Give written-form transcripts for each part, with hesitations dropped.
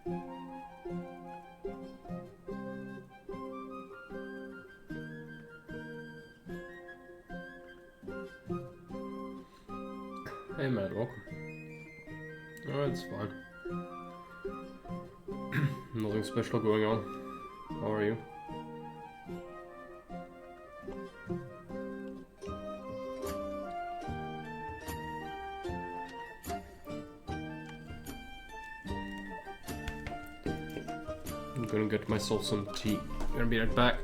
Hey Matt, welcome. Oh, it's fine. Nothing special going on. How are you? I'm gonna get myself some tea. Gonna be right back.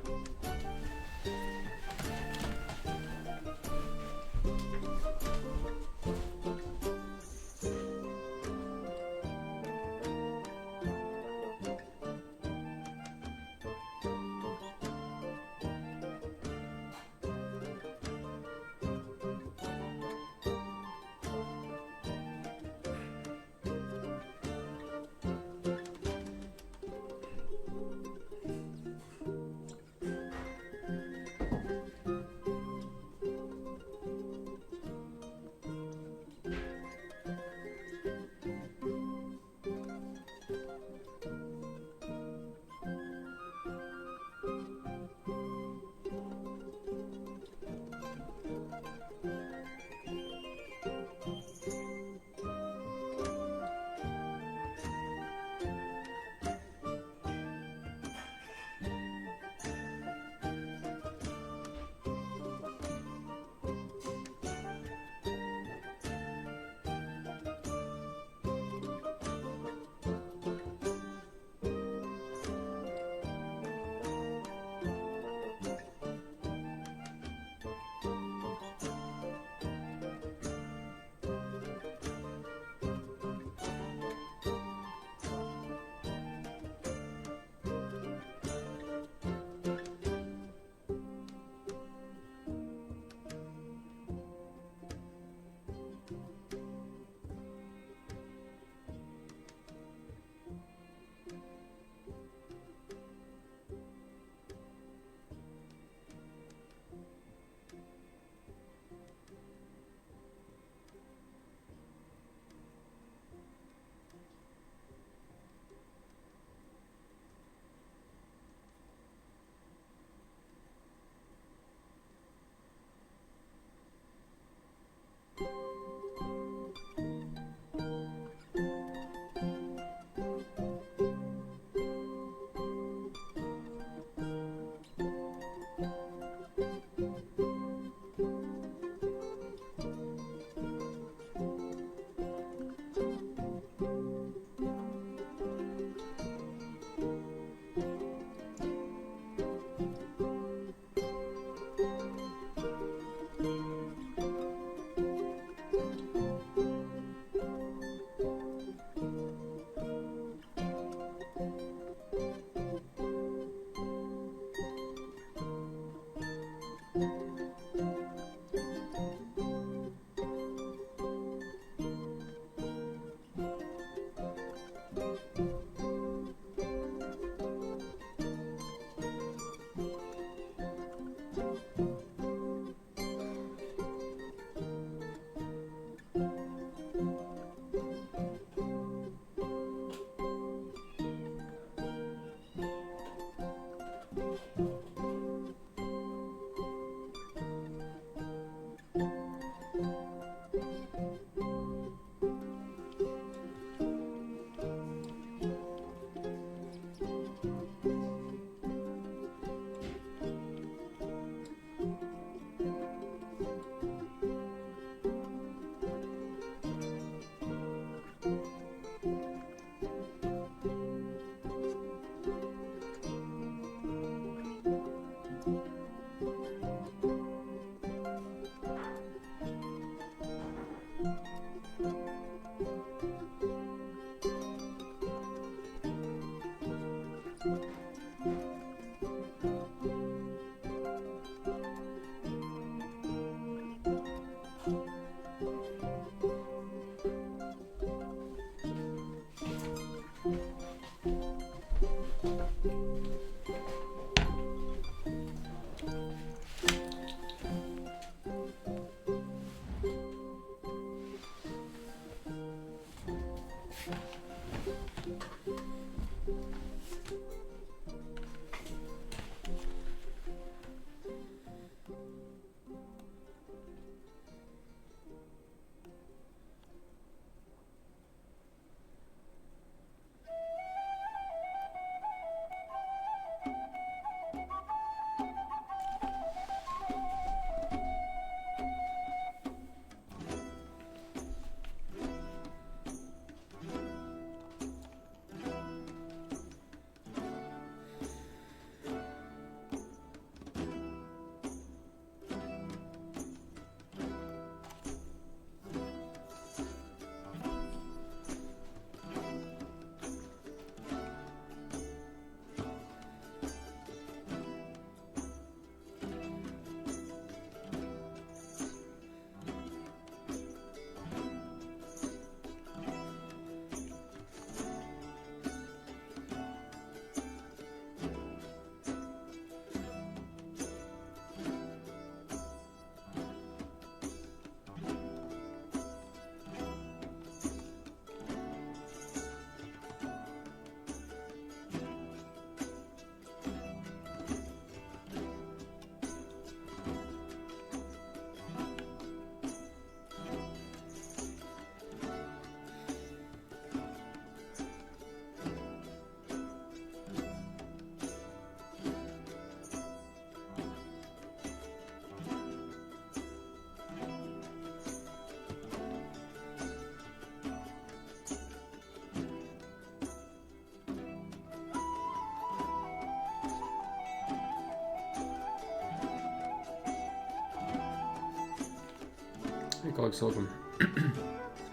Alex, welcome.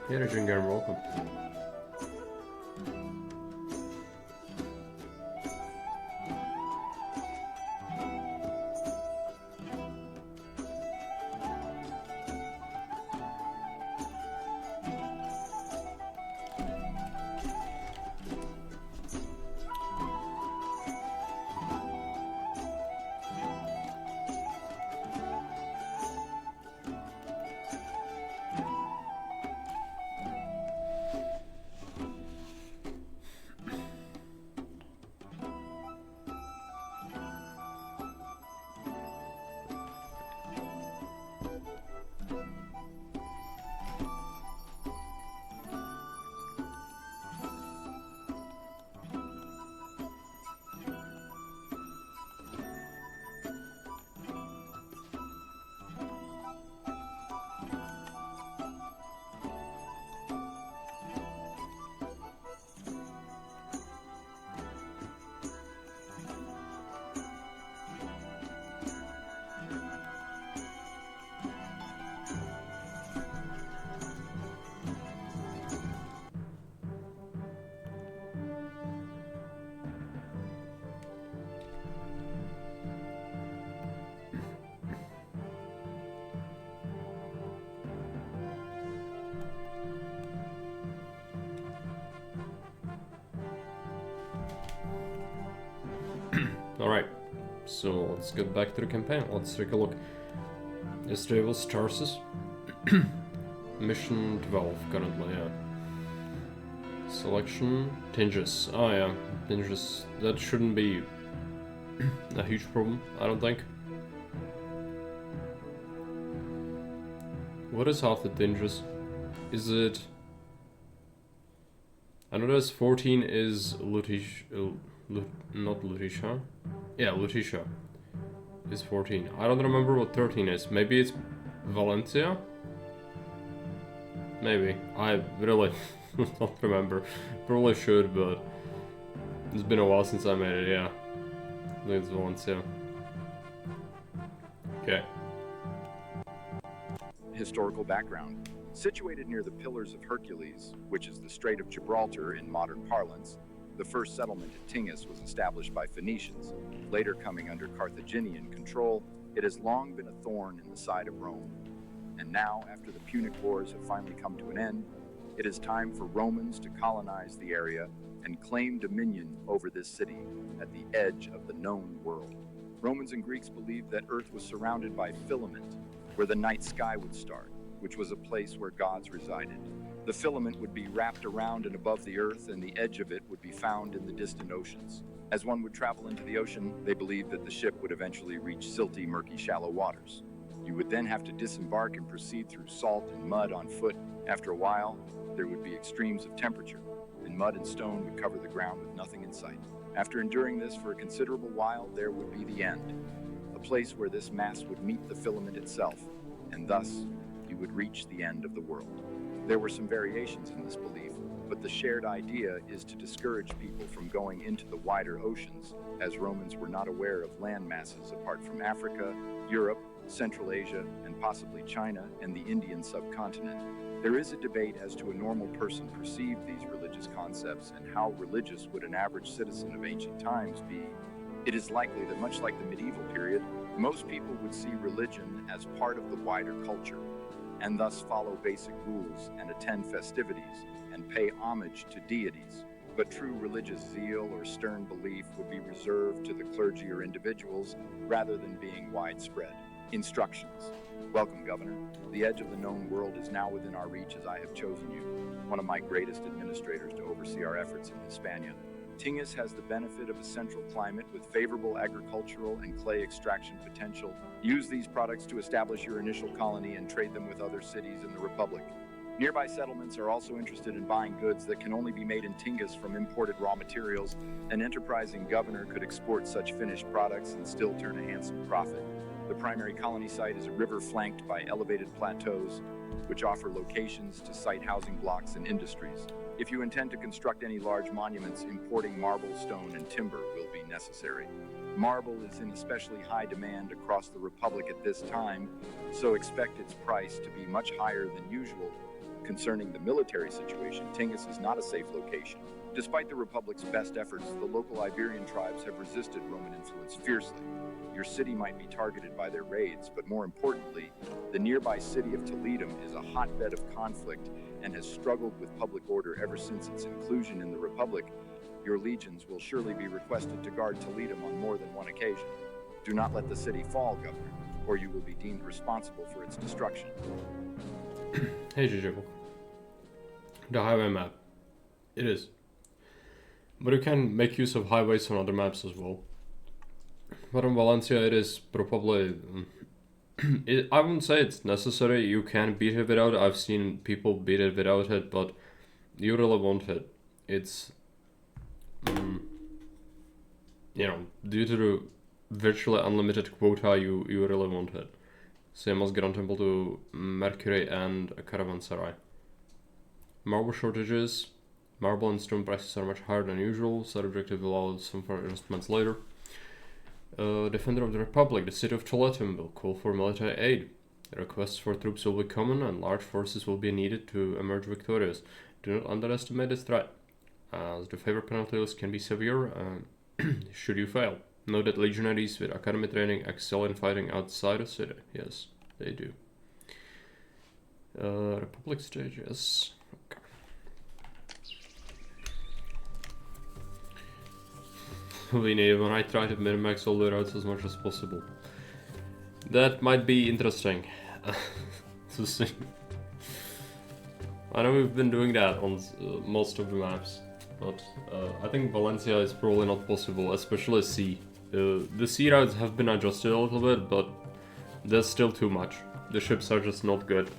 Yeah, Reconquered, welcome. Alright, so let's get back to the campaign. Let's take a look. Yesterday was Tarsus. Mission 12 currently, yeah. Selection, Tingis. Oh yeah, Tingis. That shouldn't be a huge problem, I don't think. What is half the Tingis? Is it... I know there's 14 is not Lutetia. Yeah, Lutetia is 14. I don't remember what 13 is. Maybe it's Valencia? Maybe. I really don't remember. Probably should, but it's been a while since I made it, yeah. I think it's Valencia. Okay. Historical background. Situated near the Pillars of Hercules, which is the Strait of Gibraltar in modern parlance, the first settlement at Tingis was established by Phoenicians. Later coming under Carthaginian control, it has long been a thorn in the side of Rome. And now, after the Punic Wars have finally come to an end, it is time for Romans to colonize the area and claim dominion over this city at the edge of the known world. Romans and Greeks believed that Earth was surrounded by filament, where the night sky would start, which was a place where gods resided. The filament would be wrapped around and above the earth, and the edge of it would be found in the distant oceans. As one would travel into the ocean, they believed that the ship would eventually reach silty, murky, shallow waters. You would then have to disembark and proceed through salt and mud on foot. After a while, there would be extremes of temperature, and mud and stone would cover the ground with nothing in sight. After enduring this for a considerable while, there would be the end, a place where this mass would meet the filament itself, and thus you would reach the end of the world. There were some variations in this belief, but the shared idea is to discourage people from going into the wider oceans, as Romans were not aware of land masses apart from Africa, Europe, Central Asia, and possibly China and the Indian subcontinent. There is a debate as to a normal person perceived these religious concepts and how religious would an average citizen of ancient times be. It is likely that much like the medieval period, most people would see religion as part of the wider culture, and thus follow basic rules and attend festivities and pay homage to deities. But true religious zeal or stern belief would be reserved to the clergy or individuals rather than being widespread. Instructions. Welcome, Governor. The edge of the known world is now within our reach as I have chosen you, one of my greatest administrators, to oversee our efforts in Hispania. Tingis has the benefit of a central climate with favorable agricultural and clay extraction potential. Use these products to establish your initial colony and trade them with other cities in the Republic. Nearby settlements are also interested in buying goods that can only be made in Tingis from imported raw materials. An enterprising governor could export such finished products and still turn a handsome profit. The primary colony site is a river flanked by elevated plateaus, which offer locations to site housing blocks and industries. If you intend to construct any large monuments, importing marble, stone, and timber will be necessary. Marble is in especially high demand across the Republic at this time, so expect its price to be much higher than usual. Concerning the military situation, Tingis is not a safe location. Despite the Republic's best efforts, the local Iberian tribes have resisted Roman influence fiercely. Your city might be targeted by their raids, but more importantly, the nearby city of Toledo is a hotbed of conflict and has struggled with public order ever since its inclusion in the Republic. Your legions will surely be requested to guard Toledo on more than one occasion. Do not let the city fall, Governor, or you will be deemed responsible for its destruction. Hey, Jijibo. The highway map. It is. But you can make use of highways on other maps as well. But in Valencia, it is probably... I wouldn't say it's necessary. You can beat it without it. I've seen people beat it without it, but you really won't hit. It's... you know, due to the virtually unlimited quota, you really won't hit. Same as Grand Temple to Mercury and a Caravanserai. Marble shortages. Marble and stone prices are much higher than usual, so the objective will allow some further adjustments later. Defender of the Republic, the city of Toledo will call for military aid. Requests for troops will be common and large forces will be needed to emerge victorious. Do not underestimate this threat, as the favor penalties can be severe should you fail. Note that legionaries with academy training excel in fighting outside the city. Yes, they do. Republic stages. Okay. We need when I try to min-max all the routes as much as possible. That might be interesting to see. I know we've been doing that on most of the maps, but I think Valencia is probably not possible, especially sea. The sea routes have been adjusted a little bit, but there's still too much. The ships are just not good.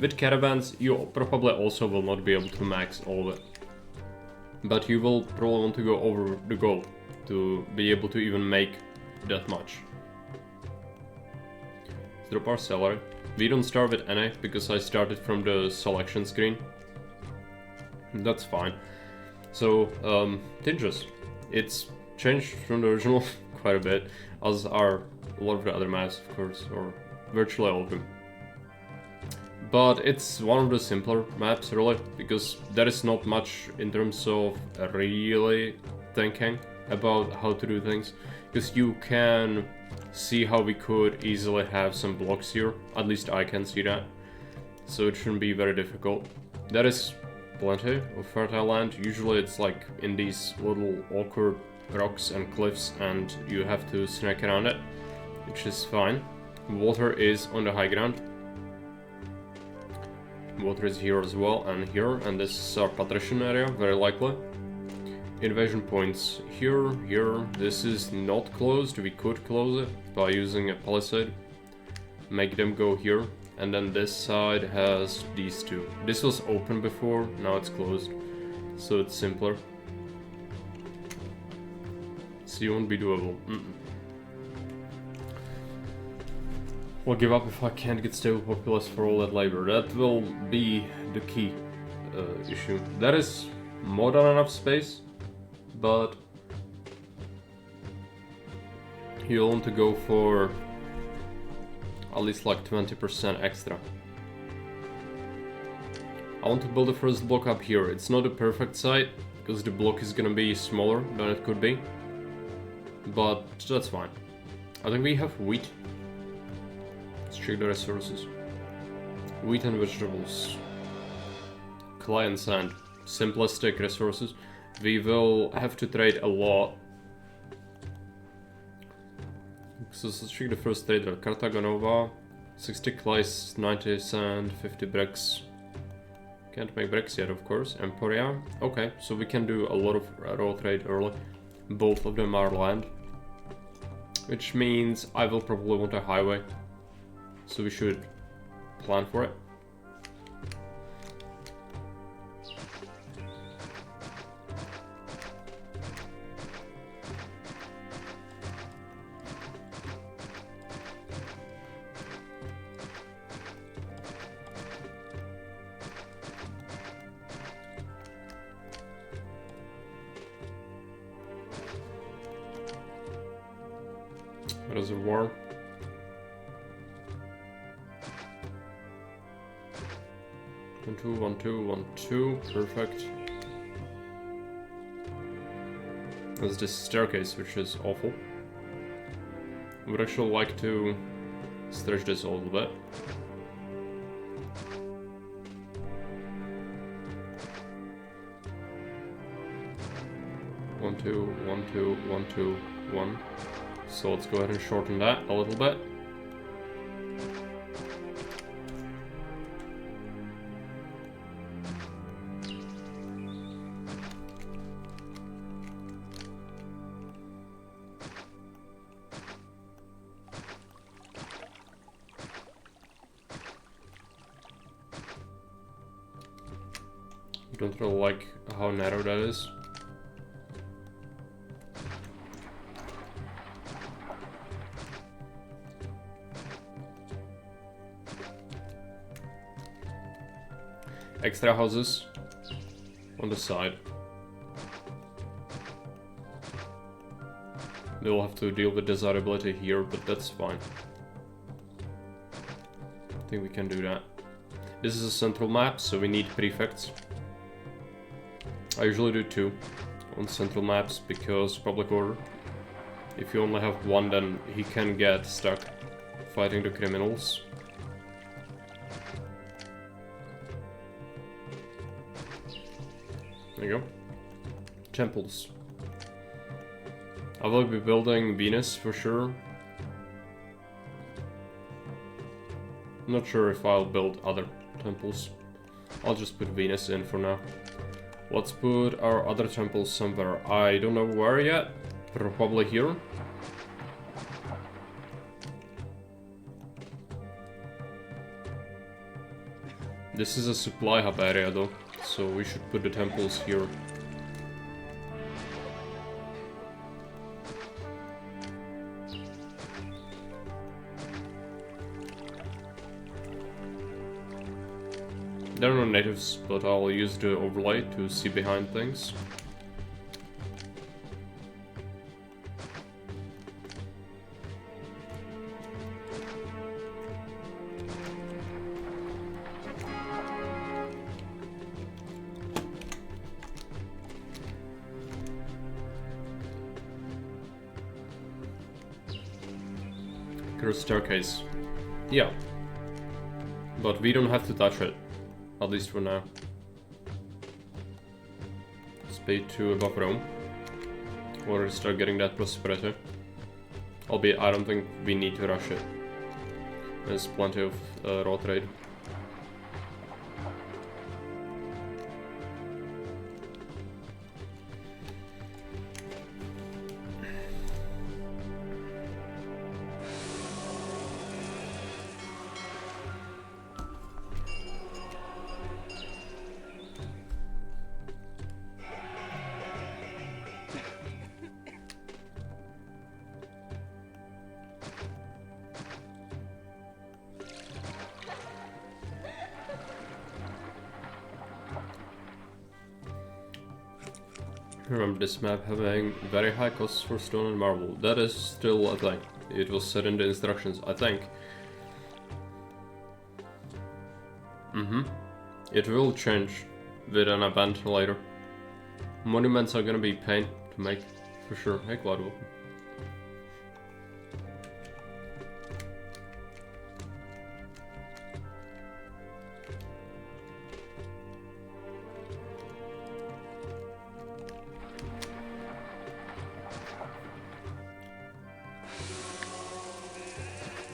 With caravans, you probably also will not be able to max all of it. But you will probably want to go over the goal to be able to even make that much. Let's drop our salary. We don't start with any because I started from the selection screen. That's fine. So, Tingis. It's changed from the original quite a bit, as are a lot of the other maps, of course, or virtually all of them. But it's one of the simpler maps, really, because there is not much in terms of really thinking about how to do things. Because you can see how we could easily have some blocks here, at least I can see that. So it shouldn't be very difficult. There is plenty of fertile land. Usually it's like in these little awkward rocks and cliffs and you have to snake around it, which is fine. Water is on the high ground. Water is here as well and here, and this is our patrician area, very likely. Invasion points here, here. This is not closed. We could close it by using a palisade. Make them go here. And then this side has these two. This was open before, now it's closed. So it's simpler. Sea won't be doable. We'll give up if I can't get stable populace for all that labor. That will be the key issue. That is more than enough space, but you'll want to go for at least like 20% extra. I want to build the first block up here. It's not a perfect site, because the block is gonna be smaller than it could be, but that's fine. I think we have wheat. Let's check the resources. Wheat and vegetables. Clay and sand. Simplistic resources. We will have to trade a lot. So let's check the first trader. Carthago Nova. 60 clay, 90 sand, 50 bricks. Can't make bricks yet, of course. Emporia. Okay, so we can do a lot of raw trade early. Both of them are land. Which means I will probably want a highway. So we should plan for it. reservoir. One, two, one, two, one, two. Perfect. There's this staircase, which is awful. I would actually like to stretch this a little bit. One, two, one, two, one, two, one. So let's go ahead and shorten that a little bit. I don't really like how narrow that is. Extra houses on the side. We'll have to deal with desirability here, but that's fine. I think we can do that. This is a central map, so we need prefects. I usually do 2 on central maps because public order. If you only have 1, then he can get stuck fighting the criminals. There you go. Temples. I will be building Venus for sure. Not sure if I'll build other temples. I'll just put Venus in for now. Let's put our other temples somewhere. I don't know where yet. Probably here. This is a supply hub area though, so we should put the temples here. There are no natives, but I'll use the overlay to see behind things. Curved staircase. Yeah. But we don't have to touch it. At least for now. Speed 2 above Rome. Or start getting that prosperity. Albeit I don't think we need to rush it. There's plenty of raw trade. Remember this map having very high costs for stone and marble. That is still a thing. It was said in the instructions, I think. It will change with an event later. Monuments are gonna be pain to make, for sure. Hey, Claudio.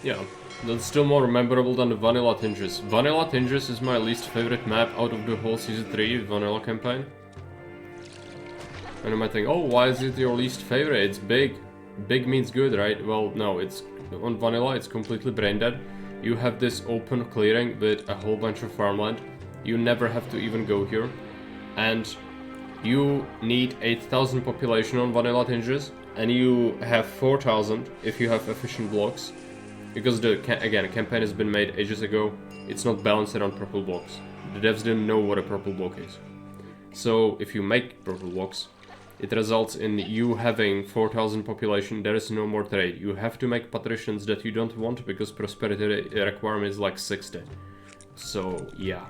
Yeah, that's still more memorable than the Vanilla Tingis. Vanilla Tingis is my least favorite map out of the whole Season 3 Vanilla campaign. And you might think, oh, why is it your least favorite? It's big. Big means good, right? Well, no, it's on Vanilla, it's completely brain dead. You have this open clearing with a whole bunch of farmland. You never have to even go here. And you need 8,000 population on Vanilla Tingis, and you have 4,000 if you have efficient blocks. Because again, a campaign has been made ages ago, it's not balanced around purple blocks. The devs didn't know what a purple block is. So if you make purple blocks, it results in you having 4,000 population. There is no more trade. You have to make patricians that you don't want because prosperity requirement is like 60. So yeah,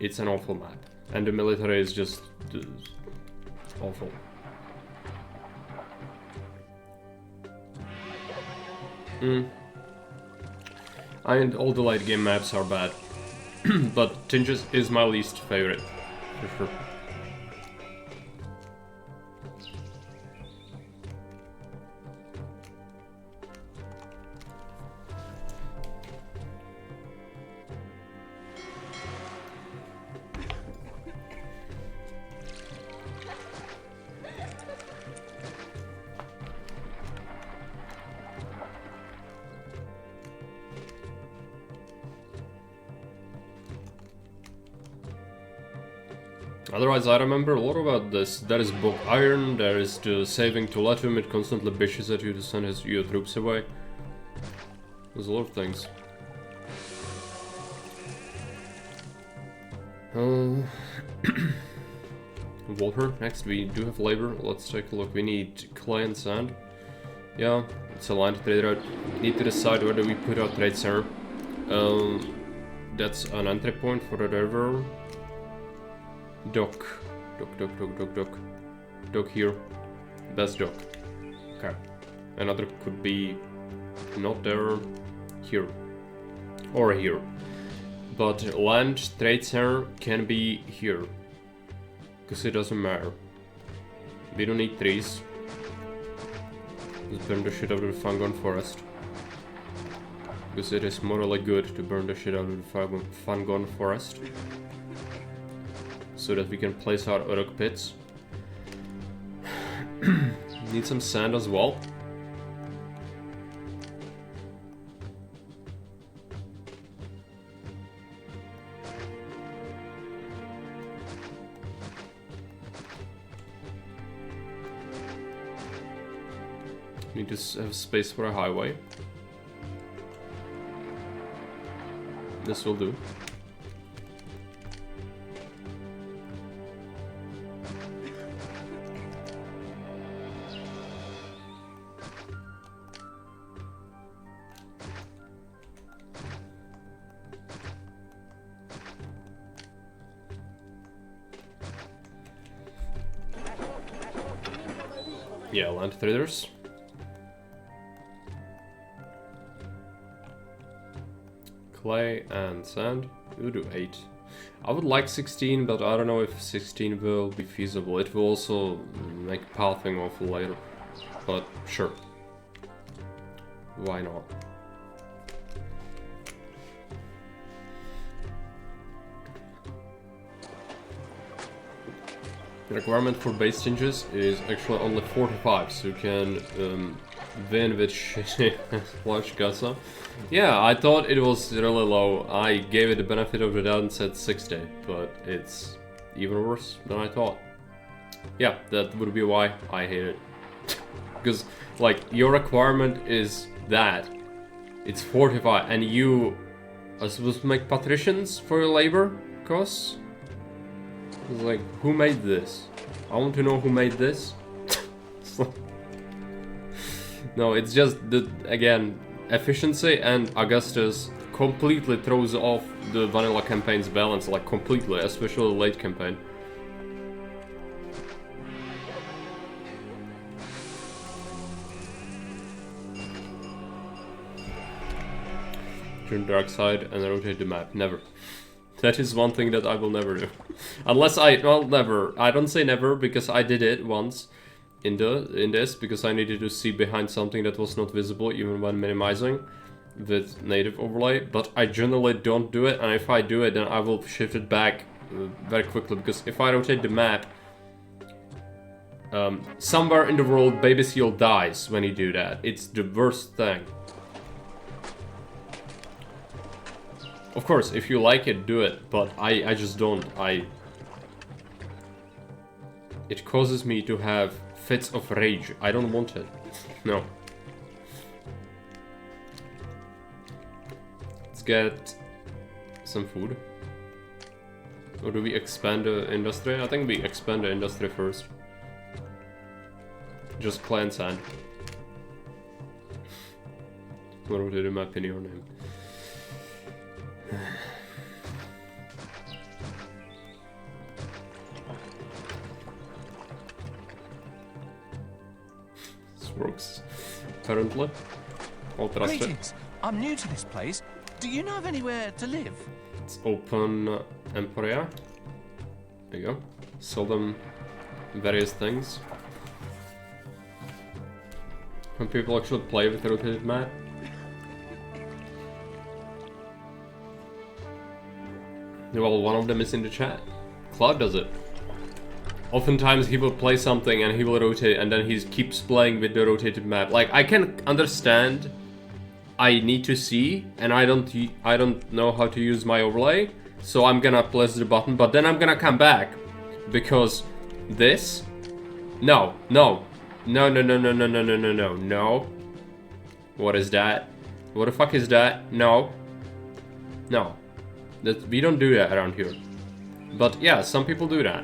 it's an awful map, and the military is just awful. And all the late game maps are bad, but Tingis is my least favorite, for sure. Otherwise, I remember a lot about this. There is bulk iron, there is the saving to let him, it constantly bitches at you to send your troops away. There's a lot of things. Water, next we do have labor. Let's take a look. We need clay and sand. Yeah, it's a land trade route. Need to decide whether we put our trade center. That's an entry point for the river. Dock here. Best dock. Okay. Another could be not there, here. Or here. But land trade center can be here. Because it doesn't matter. We don't need trees. Let's burn the shit out of the Fangon forest. Because it is morally good to burn the shit out of the Fangon forest. So that we can place our Uruk pits. Need some sand as well. Need to have space for a highway. This will do. Yeah, land traders. Clay and sand. We'll do 8. I would like 16, but I don't know if 16 will be feasible. It will also make pathing awful later. But sure. Why not? The requirement for base Tingis is actually only 45, so you can win with shitty large casa. Yeah, I thought it was really low. I gave it the benefit of the doubt and said 60, but it's even worse than I thought. Yeah, that would be why I hate it. Because, like, your requirement is that. It's 45, and you are supposed to make patricians for your labor costs? It's like, who made this? I want to know who made this. No, it's just the, again, efficiency, and Augustus completely throws off the vanilla campaign's balance, like completely, especially the late campaign. Turn dark side and rotate the map. Never. That is one thing that I will never do. Unless well, never. I don't say never, because I did it once in this, because I needed to see behind something that was not visible even when minimizing with native overlay. But I generally don't do it, and if I do it, then I will shift it back very quickly, because if I rotate the map, somewhere in the world Baby Seal dies when you do that. It's the worst thing. Of course, if you like it, do it, but I just don't. It causes me to have fits of rage. I don't want it. No. Let's get some food. Or do we expand the industry? I think we expand the industry first. Just clan sand. What rotated map in your name? This works, apparently. I'll trust it. Greetings. I'm new to this place. Do you know of anywhere to live? Let's open Emporia. There you go. Sell them various things. When people actually play with the rotated map. Well, one of them is in the chat. Cloud does it. Oftentimes he will play something and he will rotate and then he keeps playing with the rotated map. Like, I can understand I need to see and I don't know how to use my overlay. So I'm gonna press the button, but then I'm gonna come back. Because this... No. What is that? What the fuck is that? No. We don't do that around here. But yeah, some people do that.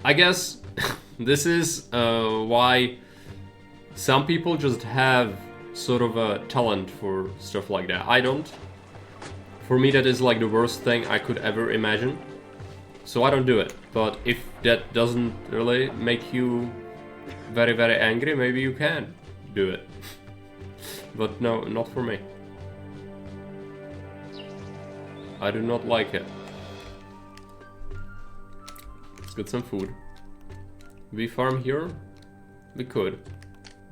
I guess this is why some people just have sort of a talent for stuff like that. I don't. For me, that is like the worst thing I could ever imagine. So I don't do it. But if that doesn't really make you very, very angry, maybe you can do it. But no, not for me. I do not like it. Let's get some food. We farm here? We could.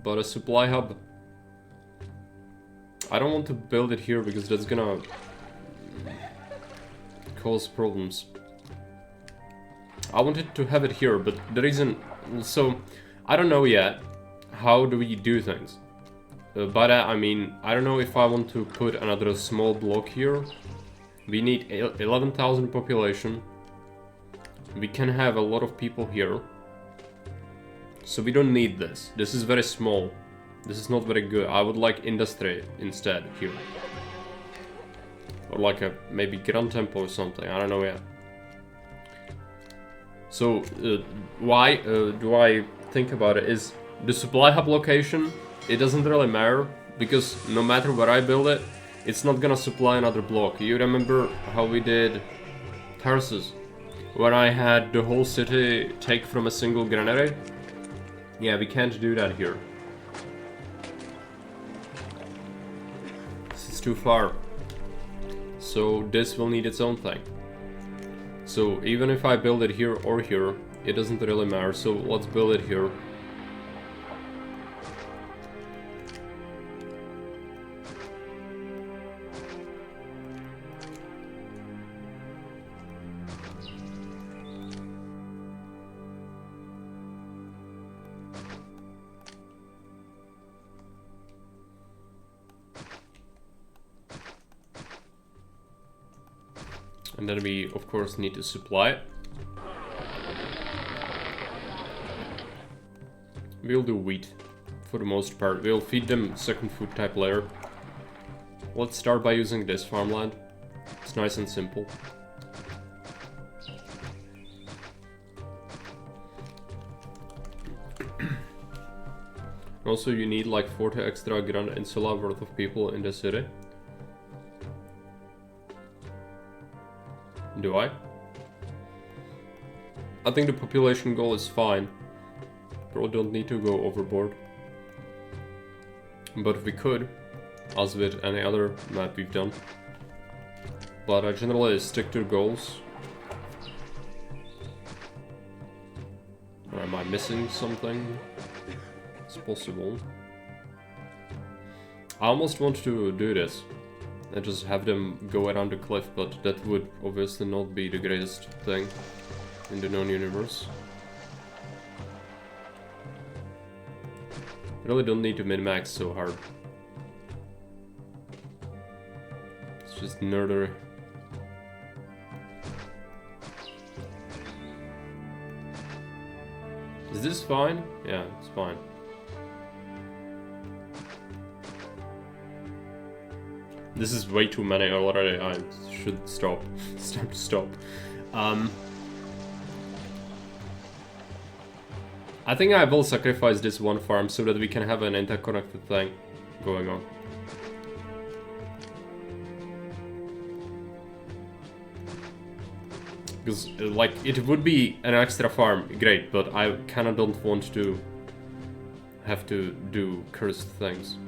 But a supply hub. I don't want to build it here because that's gonna cause problems. I wanted to have it here, but the reason... So, I don't know yet. How do we do things? By that I mean, I don't know if I want to put another small block here. We need 11,000 population. We can have a lot of people here. So we don't need this. This is very small. This is not very good. I would like industry instead here. Or like a maybe Grand Temple or something. I don't know yet. So why do I think about it is the supply hub location. It doesn't really matter because no matter where I build it, it's not gonna supply another block. You remember how we did Tarsus? When I had the whole city take from a single granary? Yeah, we can't do that here. This is too far. So this will need its own thing. So even if I build it here or here, it doesn't really matter. So let's build it here. And then we, of course, need to supply it. We'll do wheat, for the most part. We'll feed them second food type later. Let's start by using this farmland. It's nice and simple. Also, you need like 40 extra Grand Insula worth of people in the city. Do I? I think the population goal is fine. Probably don't need to go overboard. But we could, as with any other map we've done. But I generally stick to goals. Or am I missing something? It's possible. I almost want to do this. And just have them go around the cliff, but that would obviously not be the greatest thing in the known universe. Really don't need to min-max so hard. It's just nerdery. Is this fine? Yeah, it's fine. This is way too many already. I should stop. It's time to stop. I think I will sacrifice this one farm so that we can have an interconnected thing going on. Because, like, it would be an extra farm, great, but I kinda don't want to have to do cursed things.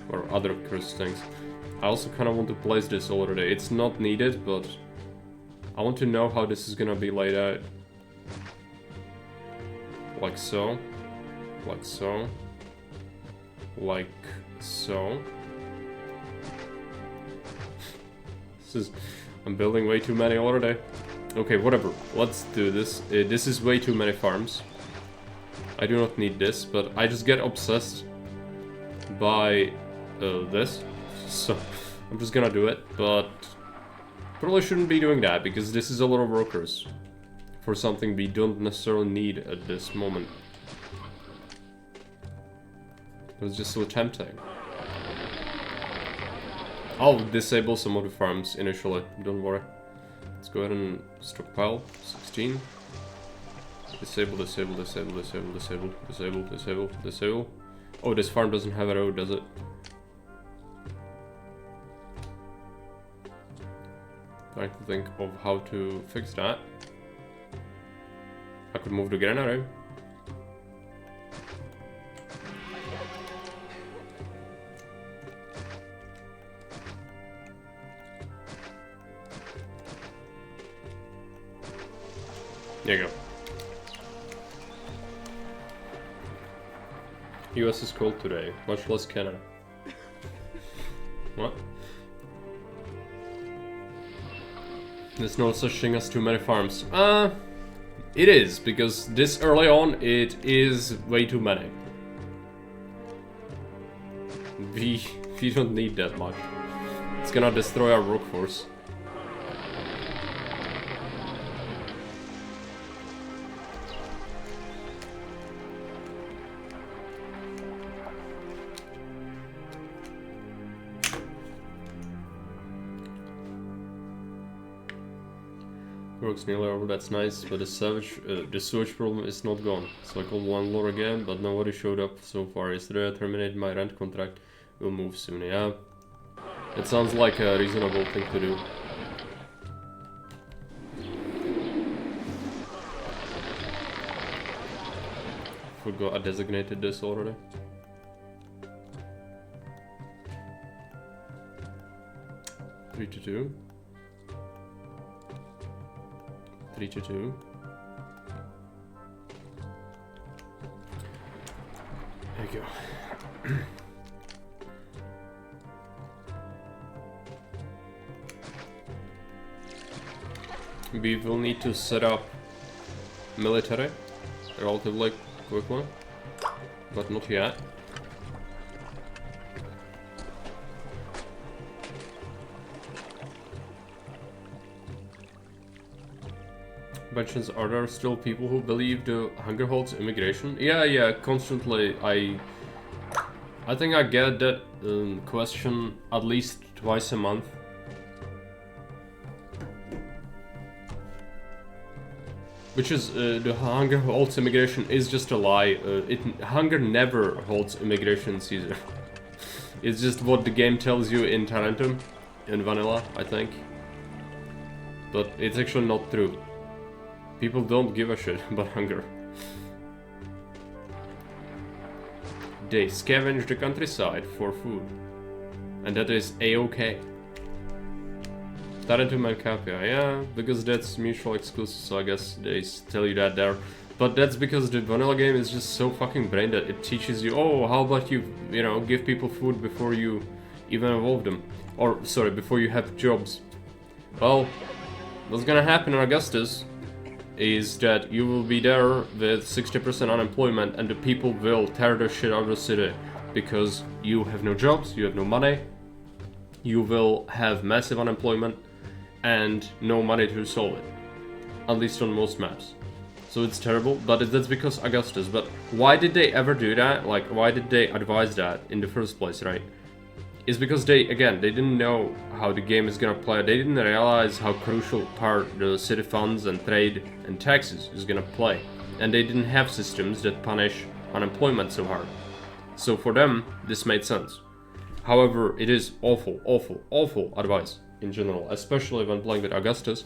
Or other cursed things. I also kinda want to place this already. It's not needed, but I want to know how this is gonna be laid out. Like so. Like so. Like so. I'm building way too many already. Okay, whatever. Let's do this. This is way too many farms. I do not need this, but I just get obsessed by this. So I'm just gonna do it, but probably shouldn't be doing that because this is a lot of workers for something we don't necessarily need at this moment. It was just so tempting. I'll disable some of the farms initially, don't worry. Let's go ahead and stockpile 16. Disable, disable, disable, disable, disable, disable, disable, disable. Oh, this farm doesn't have a road, does it? Trying to think of how to fix that. I could move the granary. There you go. US is cold today, much less Canada. What? There's no such thing as too many farms. It is, because this early on, it is way too many. We don't need that much. It's gonna destroy our workforce. Works nearly over, that's nice, but the sewage problem is not gone. So I called landlord again, but nobody showed up so far. Yesterday I terminated my rent contract. We'll move soon, yeah. It sounds like a reasonable thing to do. Forgot I designated this already. Three to two. 3 to 2. There you go. We will need to set up military relatively quickly, but not yet. Mentions, are there still people who believe the hunger halts immigration? Yeah, constantly. I think I get that question at least twice a month. Which is, the hunger halts immigration is just a lie. Hunger never halts immigration, Caesar. It's just what the game tells you in Tarentum, in vanilla, I think. But it's actually not true. People don't give a shit about hunger. They scavenge the countryside for food. And that is a-okay. Tarentum and Capia, yeah, because that's mutual exclusive, so I guess they tell you that there. But that's because the vanilla game is just so fucking brain dead. It teaches you, oh, how about you know, give people food before you even evolve them. Or, sorry, before you have jobs. Well, what's gonna happen in Augustus is that you will be there with 60% unemployment and the people will tear the shit out of the city because you have no jobs, you have no money, you will have massive unemployment and no money to solve it, at least on most maps. So it's terrible, but that's because Augustus. But why did they ever do that? Like, why did they advise that in the first place, right? Is because they didn't know how the game is gonna play. They didn't realize how crucial part the city funds and trade and taxes is gonna play. and they didn't have systems that punish unemployment so hard. So for them, this made sense. However, it is awful, awful, awful advice in general, especially when playing with Augustus,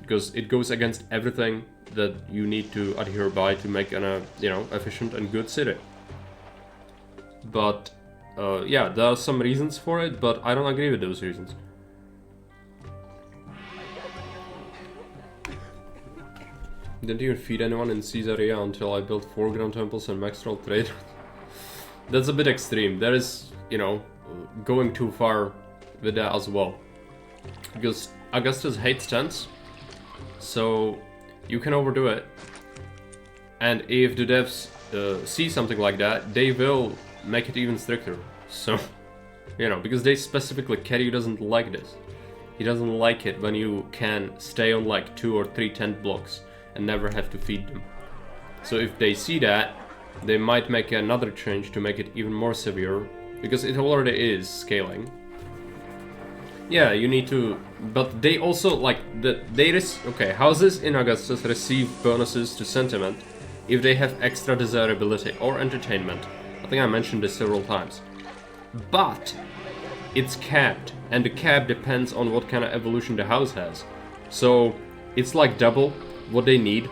because it goes against everything that you need to adhere by to make an efficient and good city. But yeah, there are some reasons for it, but I don't agree with those reasons. Didn't even feed anyone in Caesarea until I built 4 ground temples and maxed out trade. That's a bit extreme. That is, going too far with that as well. Because Augustus hates tents, so you can overdo it. And if the devs see something like that, they will make it even stricter. So, because they specifically, Kerry doesn't like this. He doesn't like it when you can stay on like 2 or 3 tent blocks and never have to feed them. So if they see that, they might make another change to make it even more severe, because it already is scaling. Yeah, you need to, but they also houses in Augustus receive bonuses to sentiment if they have extra desirability or entertainment. I think I mentioned this several times. But it's capped, and the cap depends on what kind of evolution the house has. So it's like double what they need.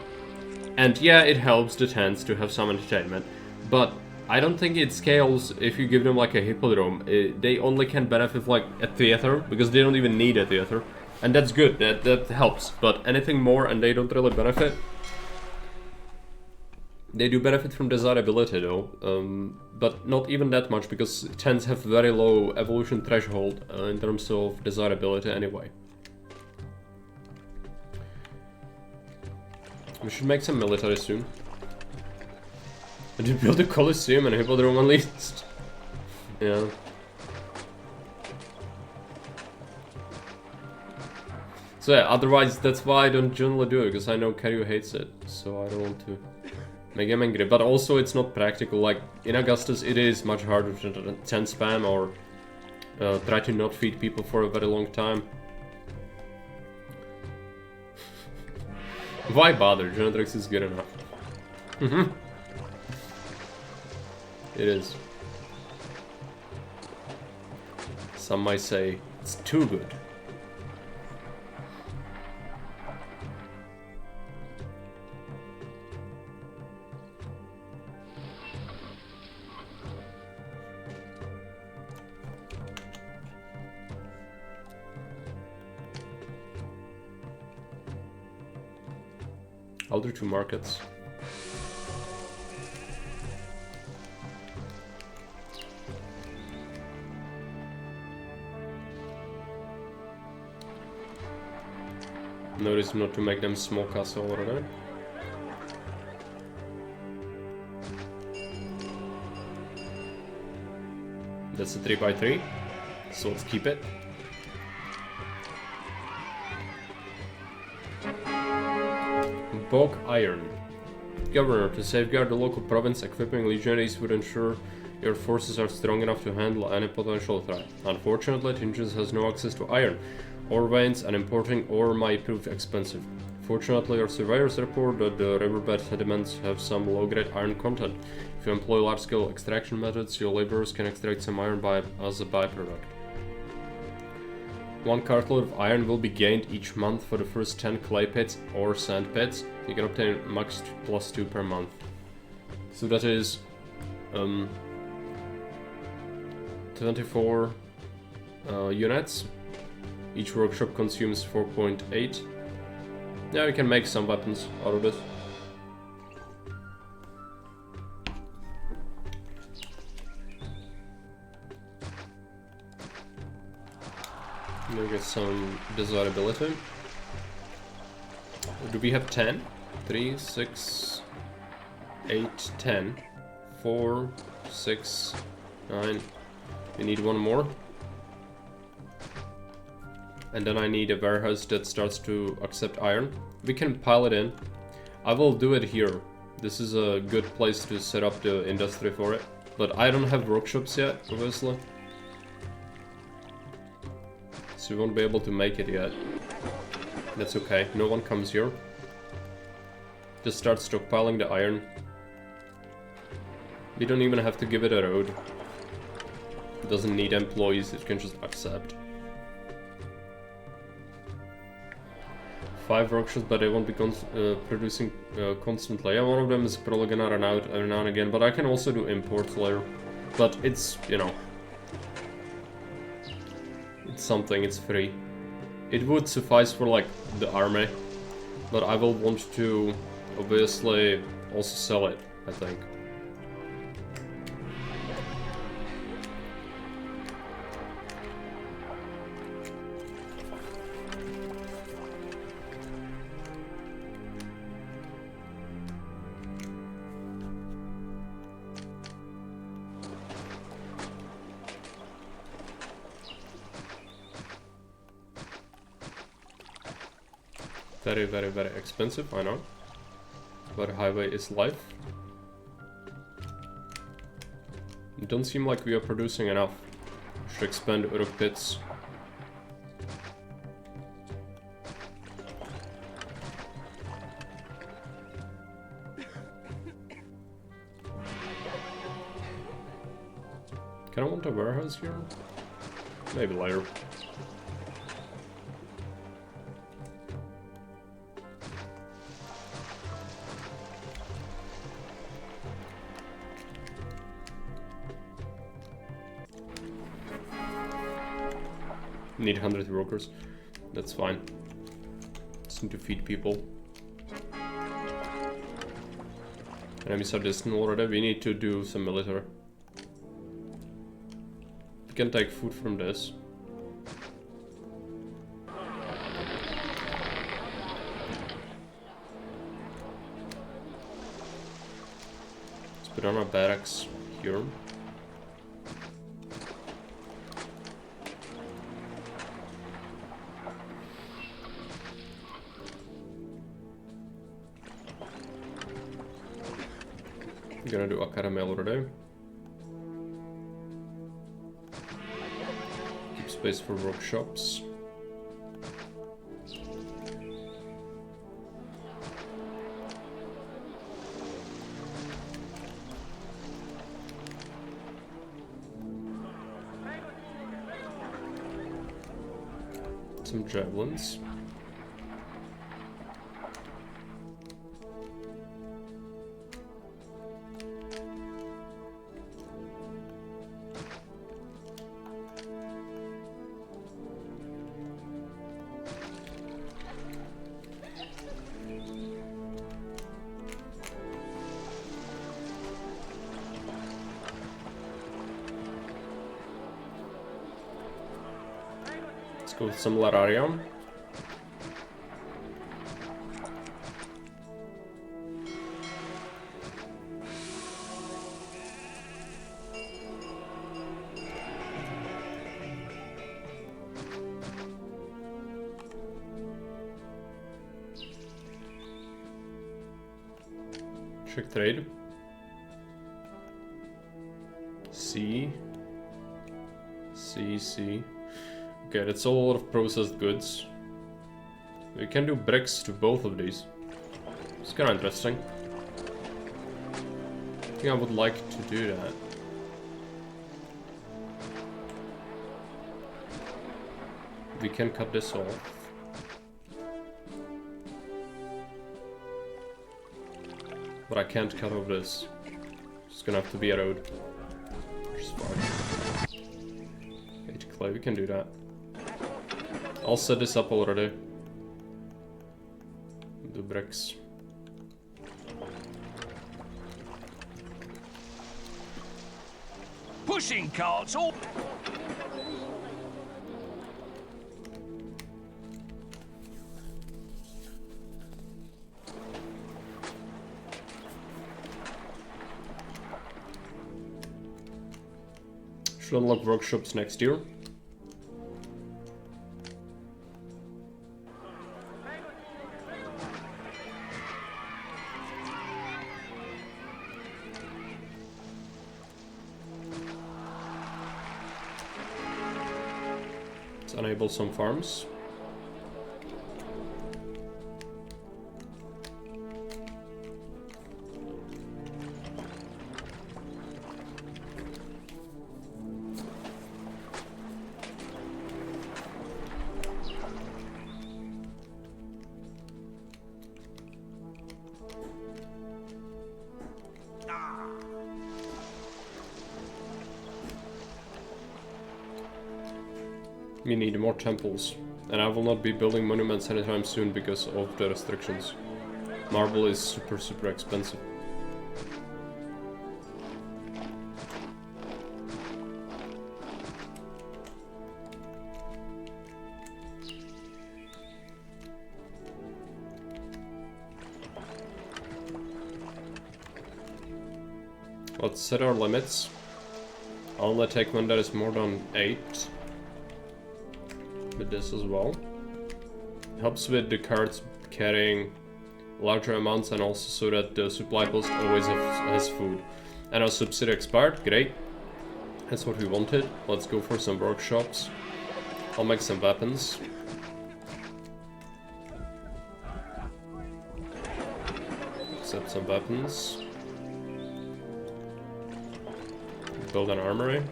And yeah, it helps the tents to have some entertainment, but I don't think it scales if you give them like a hippodrome. They only can benefit like a theater, because they don't even need a theater. And that's good, that helps. But anything more and they don't really benefit. They do benefit from desirability though, but not even that much, because tents have very low evolution threshold in terms of desirability anyway. We should make some military soon. And you build a Colosseum and a Hippodrome at least. Yeah. So yeah, otherwise that's why I don't generally do it, because I know Karyu hates it, so I don't want to make him angry. But also it's not practical, like in Augustus it is much harder to tent spam or try to not feed people for a very long time. Why bother? Genetrix is good enough. It is. Some might say it's too good. I'll do 2 markets. Notice not to make them small castle already. That's a 3x3, so let's keep it. Bog Iron. Governor, to safeguard the local province, equipping legionaries would ensure your forces are strong enough to handle any potential threat. Unfortunately, Tingis has no access to iron ore veins, and importing ore might prove expensive. Fortunately, your surveyors report that the riverbed sediments have some low-grade iron content. If you employ large-scale extraction methods, your laborers can extract some iron as a byproduct. 1 cartload of iron will be gained each month for the first 10 clay pits or sand pits. You can obtain max +2 per month. So that is 24 units. Each workshop consumes 4.8. Yeah, we can make some weapons out of this. We'll get some desirability. Do we have 10? 3, 6, 8, 10. 4, 6, 9. We need 1 more. And then I need a warehouse that starts to accept iron. We can pile it in. I will do it here. This is a good place to set up the industry for it. But I don't have workshops yet, obviously. So we won't be able to make it yet. That's okay, no one comes here. Just start stockpiling the iron. We don't even have to give it a road. It doesn't need employees, it can just accept. 5 workshops, but they won't be producing constantly. Yeah, one of them is probably gonna run out every now and again, but I can also do imports later. But it's, you know, it's something, it's free. It would suffice for like the army, but I will want to obviously also sell it, I think. Very, very, very expensive, I know. But highway is life. It don't seem like we are producing enough. Should expand Uruk pits. Can I want a warehouse here? Maybe later. Need 100 workers. That's fine. Just need to feed people. Enemies are distant already. We need to do some military. We can take food from this. Let's put on our barracks here. I'm gonna do Academy already. Keep space for workshops. Some javelins. Go with some Lararium. Check trade. C. Okay, that's a lot of processed goods. We can do bricks to both of these. It's kind of interesting. I think I would like to do that. We can cut this off. But I can't cut off this. It's gonna have to be a road. Which is fine. 8 clay, we can do that. I'll set this up already. Do bricks. Pushing carts all. Should unlock workshops next year. Enable some farms. We need more temples. And I will not be building monuments anytime soon because of the restrictions. Marble is super expensive. Let's set our limits. I'll only take one that is more than 8. With this as well. Helps with the cards carrying larger amounts and also so that the supply post always has food. And our subsidy expired, great. That's what we wanted. Let's go for some workshops. I'll make some weapons. Set some weapons. Build an armory.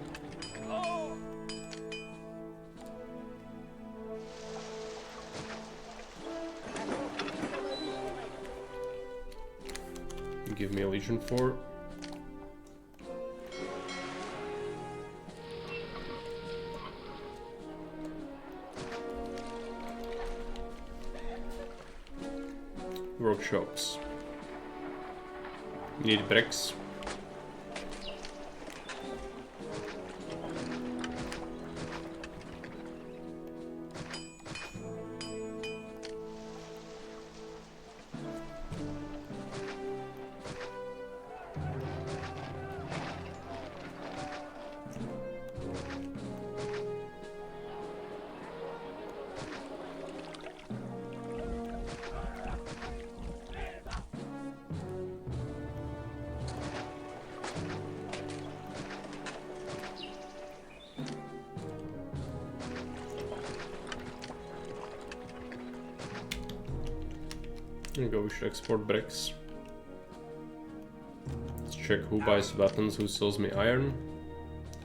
Give me a Legion fort. Workshops. Need bricks. There you go, we should export bricks. Let's check who buys weapons, who sells me iron.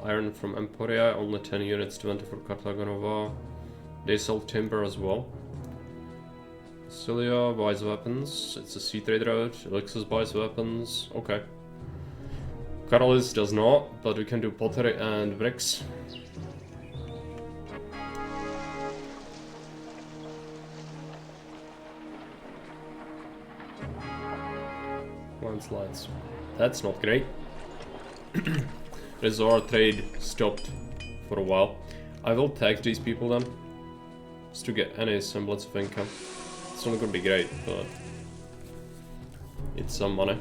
Iron from Emporia, only 10 units, 20 for Cartagonova. They sell timber as well. Cilia buys weapons, it's a sea trade route. Elixus buys weapons, okay. Carolis does not, but we can do pottery and bricks. Landslides. That's not great. Resort trade stopped for a while. I will tax these people then, just to get any semblance of income. It's not gonna be great, but it's some money.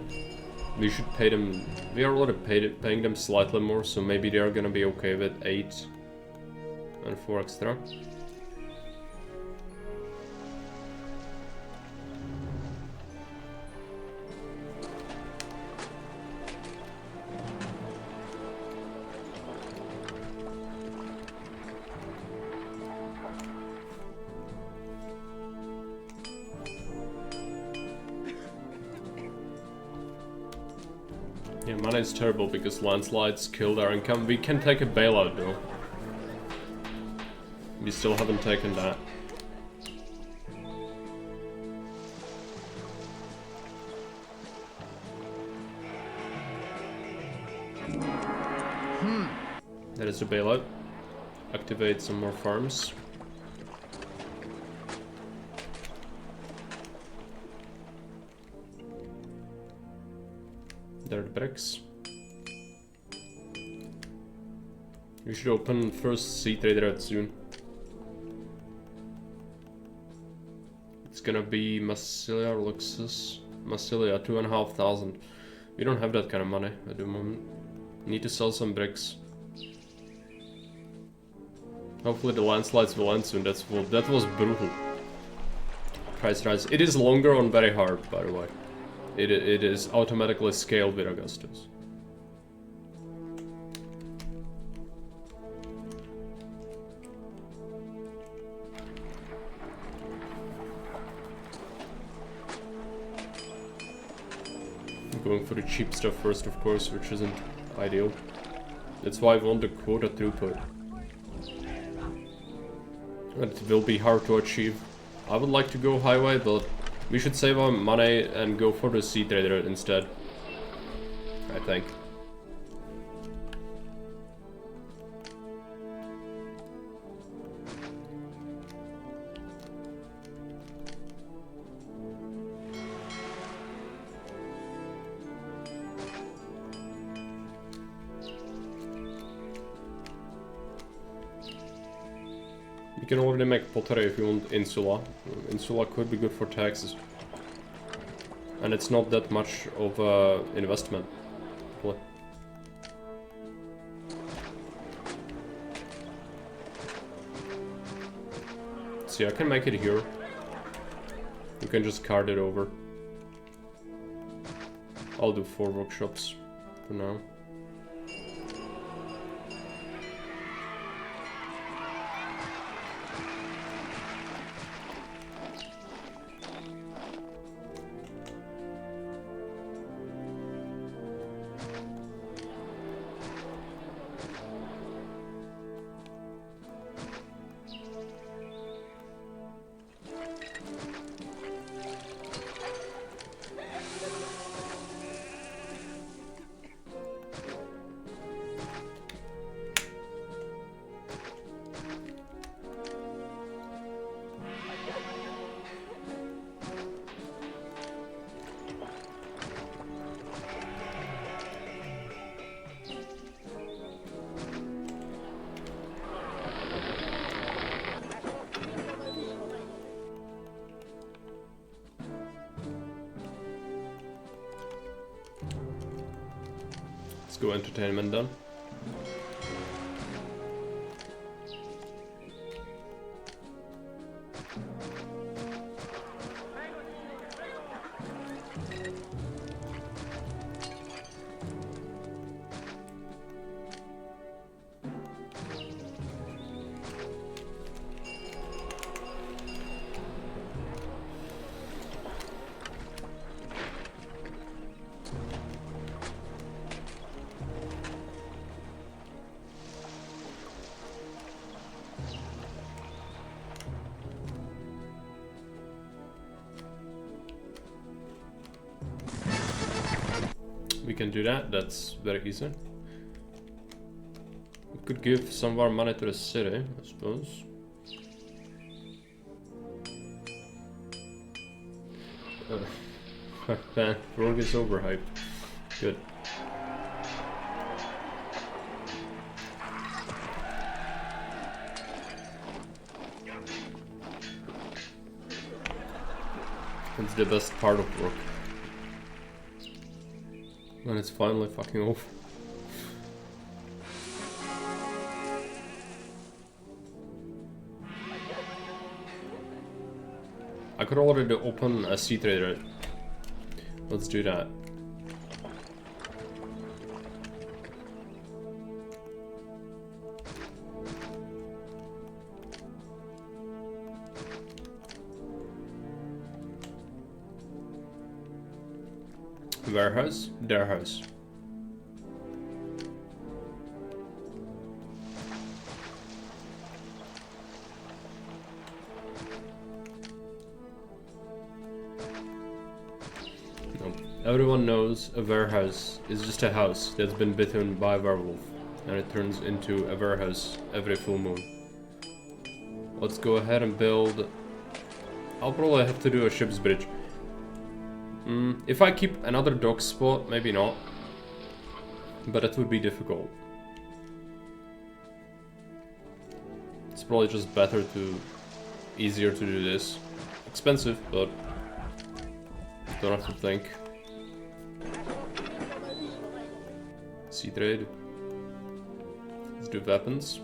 We should pay them. We are already paying them slightly more, so maybe they are gonna be okay with 8 and 4 extra. Yeah, money is terrible because landslides killed our income. We can take a bailout though. We still haven't taken that. That is a bailout. Activate some more farms. Dirt bricks. We should open first sea trade route soon. It's gonna be Massilia or Luxus. Massilia, 2,500. We don't have that kind of money at the moment. Need to sell some bricks. Hopefully the landslides will end soon. That was brutal. Price rise. It is longer on very hard, by the way. It is automatically scaled with Augustus. I'm going for the cheap stuff first, of course, which isn't ideal. That's why I want the quota throughput. It will be hard to achieve. I would like to go highway, but we should save our money and go for the sea trader instead, I think. You can already make pottery if you want insula. Insula could be good for taxes. And it's not that much of a investment. See, I can make it here. You can just cart it over. I'll do 4 workshops for now. Let's go entertainment then. We can do that, that's very easy. We could give some of our money to the city, I suppose. Man, Rogue is overhyped. Good. It's the best part of work. When it's finally fucking off. I could already open a sea trader. Let's do that. Warehouse, their house. Nope. Everyone knows a warehouse is just a house that's been bitten by a werewolf, and it turns into a warehouse every full moon. Let's go ahead and build. I'll probably have to do a ship's bridge. If I keep another dock spot, maybe not. But it would be difficult. It's probably just easier to do this. Expensive, but don't have to think. Sea trade. Let's do weapons.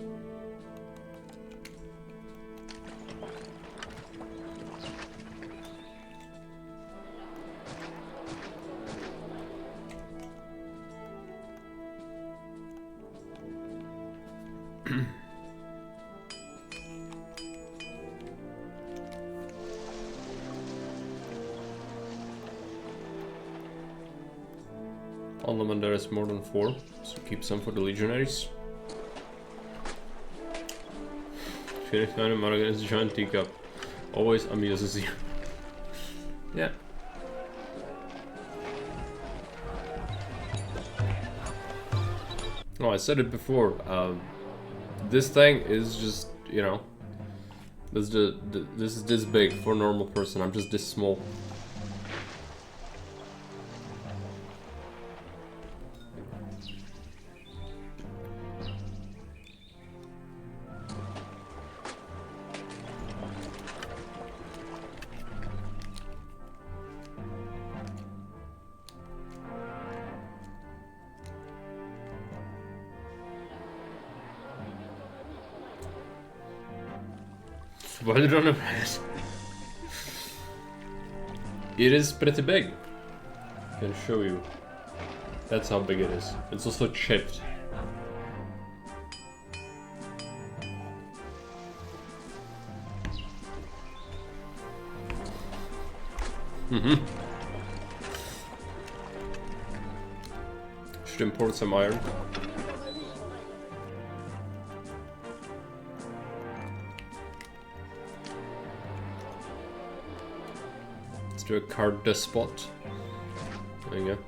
On them, and there is more than 4, so keep some for the legionaries. Phoenix Phantom Margaret's giant teacup always amuses you. Yeah. Oh, I said it before. This thing is just, you know, this is this big for a normal person. I'm just this small. Spoiler on the red. It is pretty big. I can show you. That's how big it is. It's also chipped. Should import some iron. Let's do a card despot. There you go.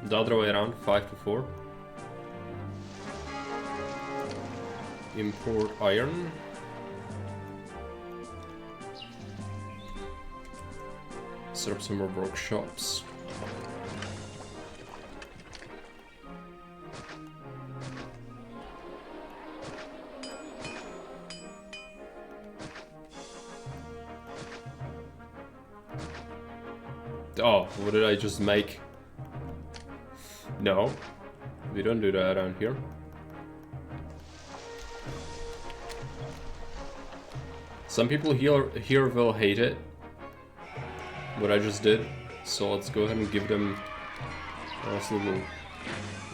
The other way around, 5 to 4. Import iron. Set up some more workshops. Oh, what did I just make? No, we don't do that around here. Some people here will hate it, what I just did, so let's go ahead and give them a nice little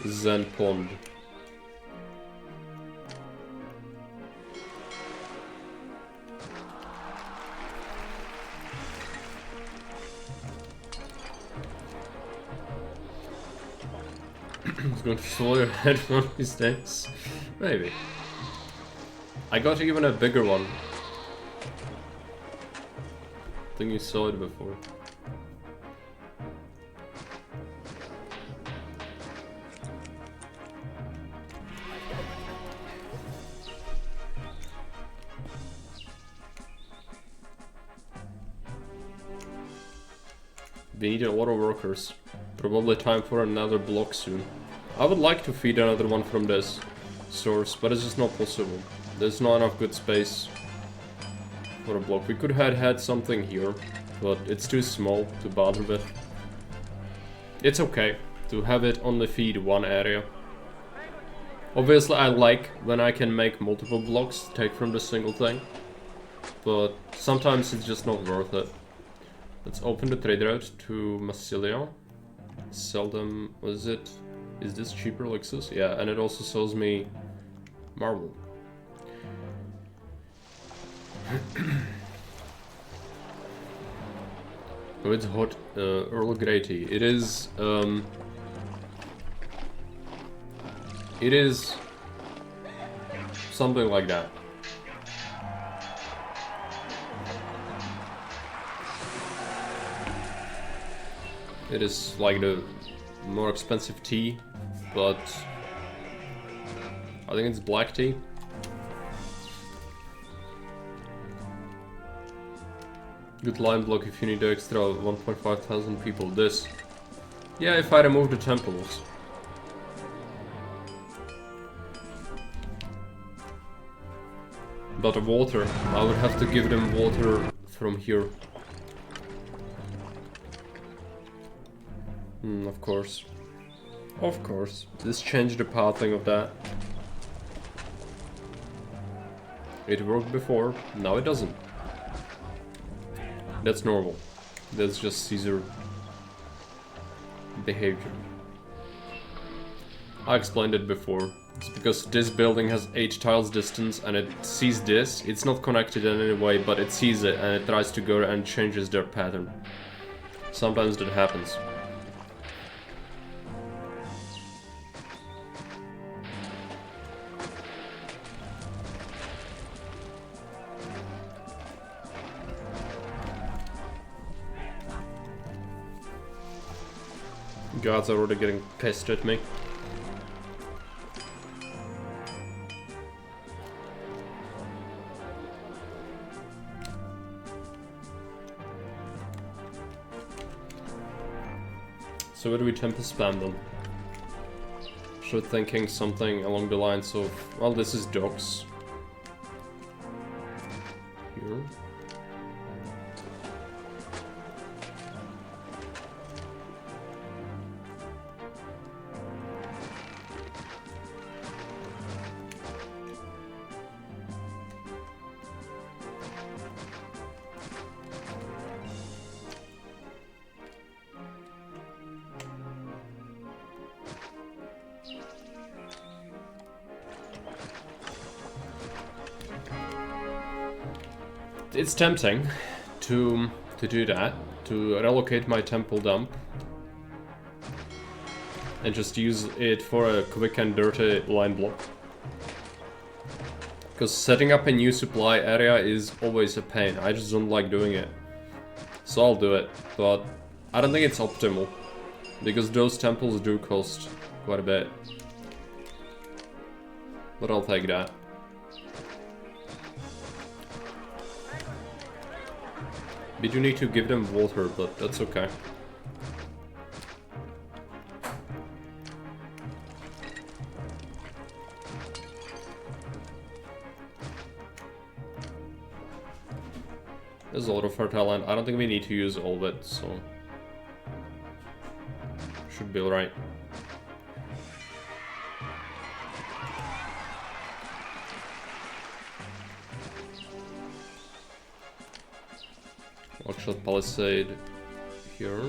Zen pond. It's going to swallow your head one of these days. Maybe. I got even a bigger one. I think you saw it before. We need a lot of workers. Probably time for another block soon. I would like to feed another one from this source, but it's just not possible. There's not enough good space for a block. We could have had something here, but it's too small to bother with. It's okay to have it only feed one area. Obviously I like when I can make multiple blocks to take from the single thing, but sometimes it's just not worth it. Let's open the trade route to Massilia. Sell them, what is it? Is this cheaper like this? Yeah, and it also sells me marble. Oh, it's hot Earl Grey tea. It is something like that. It is like the more expensive tea, but I think it's black tea. Good line block if you need the extra 1.5 thousand people. This. Yeah, if I remove the temples. But the water, I would have to give them water from here. Of course. Of course. This changed the pathing of that. It worked before, now it doesn't. That's normal. That's just Caesar behavior. I explained it before. It's because this building has 8 tiles distance and it sees this. It's not connected in any way, but it sees it and it tries to go and changes their pattern. Sometimes that happens. Gods are already getting pissed at me. So where do we tend to spam them? Should thinking something along the lines of, well, this is docks. Here. it's tempting to do that, to relocate my temple dump and just use it for a quick and dirty line block. Because setting up a new supply area is always a pain. I just don't like doing it. So I'll do it, but I don't think it's optimal. Because those temples do cost quite a bit. But I'll take that. We do need to give them water, but that's okay. There's a lot of fertile land. I don't think we need to use all of it, so... should be alright. Lockshot Palisade here.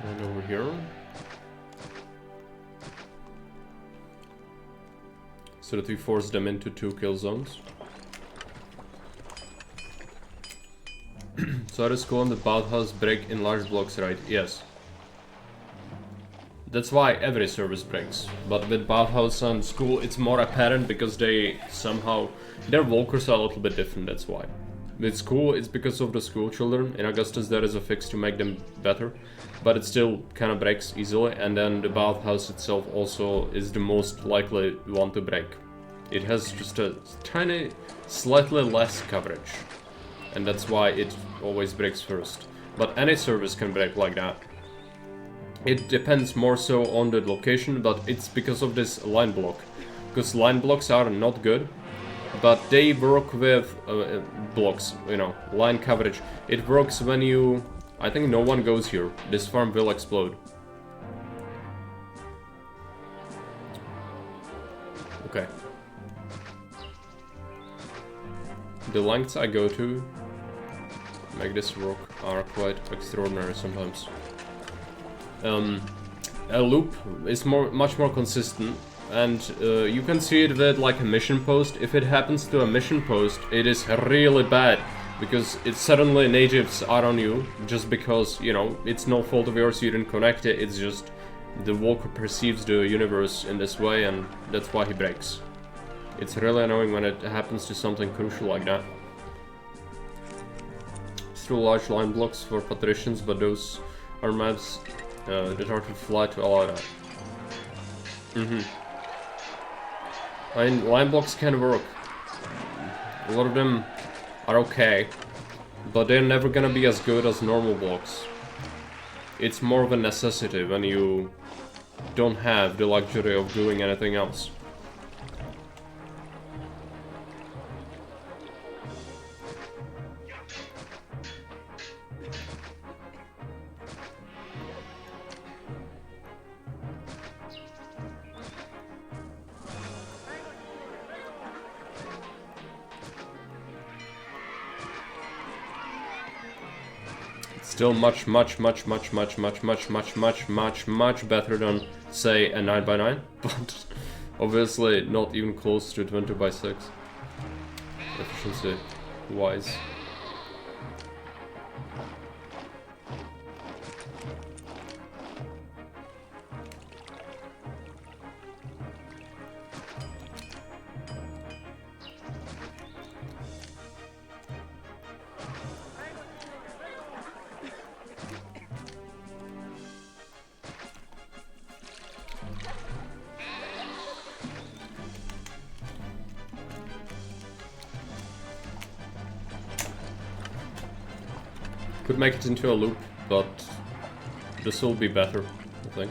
And over here. So that we force them into 2 kill zones. So at a school and the bathhouse break in large blocks, right? Yes. That's why every service breaks. But with bathhouse and school it's more apparent because they somehow... their walkers are a little bit different, that's why. With school it's because of the school children. In Augustus there is a fix to make them better. But it still kind of breaks easily, and then the bathhouse itself also is the most likely one to break. It has just a tiny, slightly less coverage, and that's why it always breaks first. But any service can break like that. It depends more so on the location, but it's because of this line block. Because line blocks are not good, but they work with blocks, you know, line coverage. It works when you... I think no one goes here. This farm will explode. Okay. The lengths I go to make this work are quite extraordinary sometimes. A loop is much more consistent, and you can see it with like a mission post. If it happens to a mission post, it is really bad. Because it's suddenly natives are on you, just because, you know, it's no fault of yours, you didn't connect it, it's just the walker perceives the universe in this way, and that's why he breaks. It's really annoying when it happens to something crucial like that. Still large line blocks for patricians, but those are maps that are to fly to allow that. I mean, line blocks can work. A lot of them are okay, but they're never gonna be as good as normal blocks. It's more of a necessity when you don't have the luxury of doing anything else. Still much better than, say, a 9x9, but obviously not even close to 20x6 efficiency wise. Could make it into a loop, but this will be better, I think.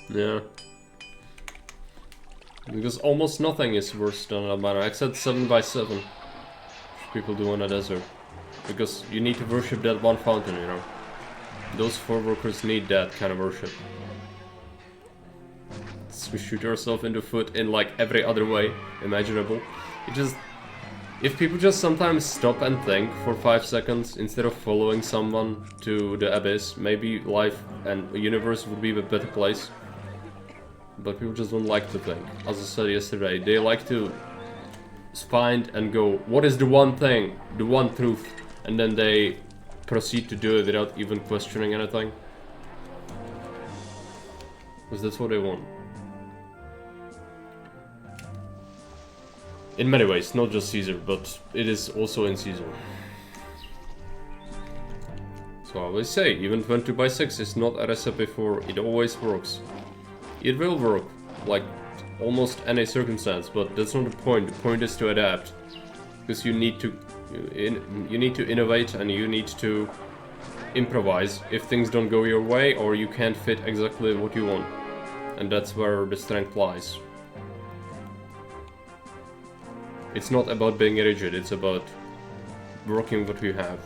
Yeah. Because almost nothing is worse than Albano, except 7x7, which people do in a desert. Because you need to worship that one fountain, you know. Those 4 workers need that kind of worship. to shoot yourself in the foot in like every other way imaginable. If people just sometimes stop and think for 5 seconds instead of following someone to the abyss, maybe life and the universe would be a better place. But people just don't like to think. As I said yesterday, they like to find and go, what is the one thing, the one truth, and then they proceed to do it without even questioning anything. Because that's what they want. In many ways, not just Caesar, but it is also in Caesar. So I always say, even 20x6 is not a recipe for it always works. It will work, like almost any circumstance, but that's not the point. The point is to adapt, because you need to innovate and you need to improvise if things don't go your way or you can't fit exactly what you want, and that's where the strength lies. It's not about being rigid, it's about working what you have.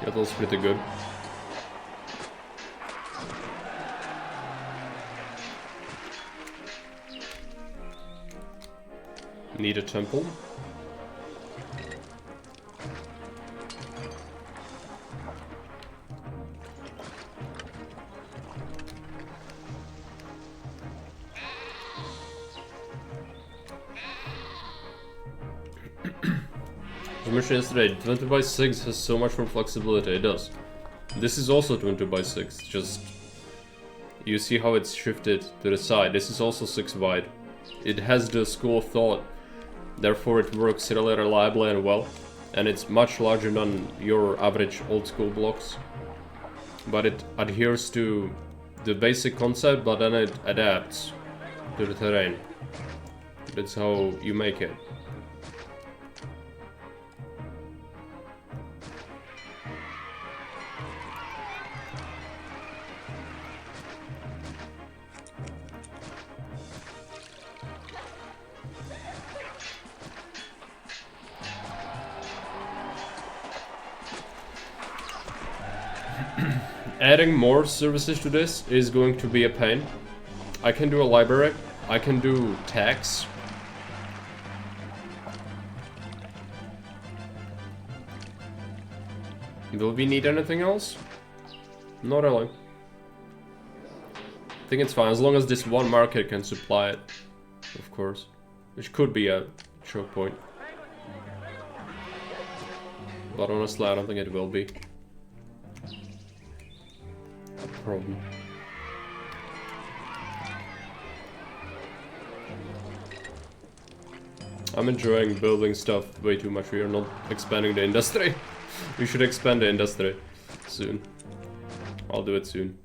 Yeah, that was pretty good. Need a temple. As mentioned yesterday, 20x6 has so much more flexibility, it does. This is also 20x6, just you see how it's shifted to the side. This is also 6 wide. It has the school of thought, therefore it works really reliably and well, and it's much larger than your average old school blocks. But it adheres to the basic concept, but then it adapts to the terrain. That's how you make it. Adding more services to this is going to be a pain. I can do a library, I can do tax. Will we need anything else? Not really. I think it's fine, as long as this one market can supply it, of course. Which could be a choke point. But honestly, I don't think it will be. Problem. I'm enjoying building stuff way too much. We are not expanding the industry. We should expand the industry soon. I'll do it soon.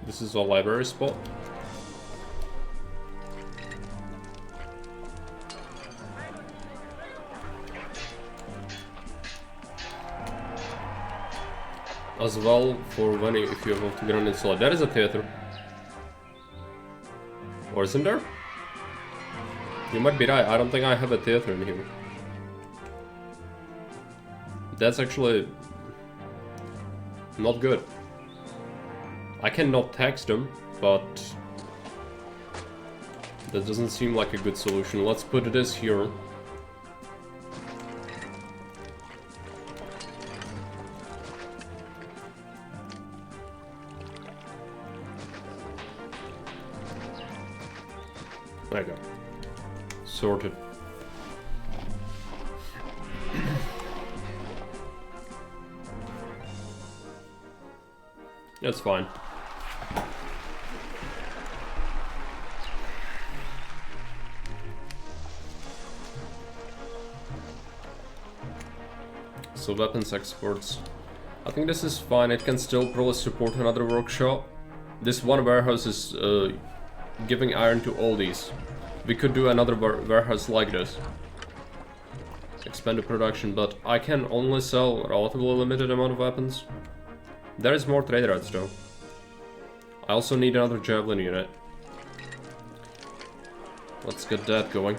This is a library spot. As well, for when if you have to get on install. There is a theater. Or isn't there? You might be right, I don't think I have a theater in here. That's actually not good. I cannot tax them, but that doesn't seem like a good solution. Let's put this here. There you go. Sorted. That's fine. So weapons exports. I think this is fine. It can still probably support another workshop. This one warehouse is giving iron to all these. We could do another warehouse like this. Expand the production, but I can only sell a relatively limited amount of weapons. There is more trade routes though. I also need another javelin unit. Let's get that going.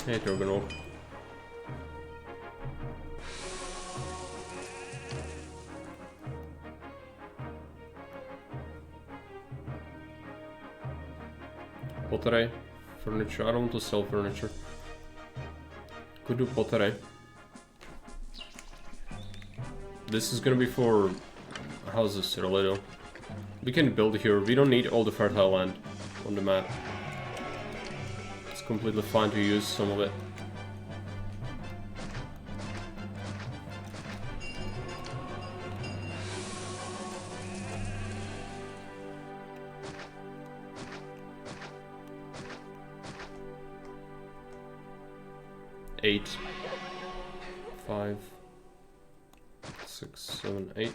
Hey, Turganol. Pottery, furniture. I don't want to sell furniture. Could do pottery. This is gonna be for houses, really though. We can build here. We don't need all the fertile land on the map. It's completely fine to use some of it. Eight, 5, 6, 7, 8.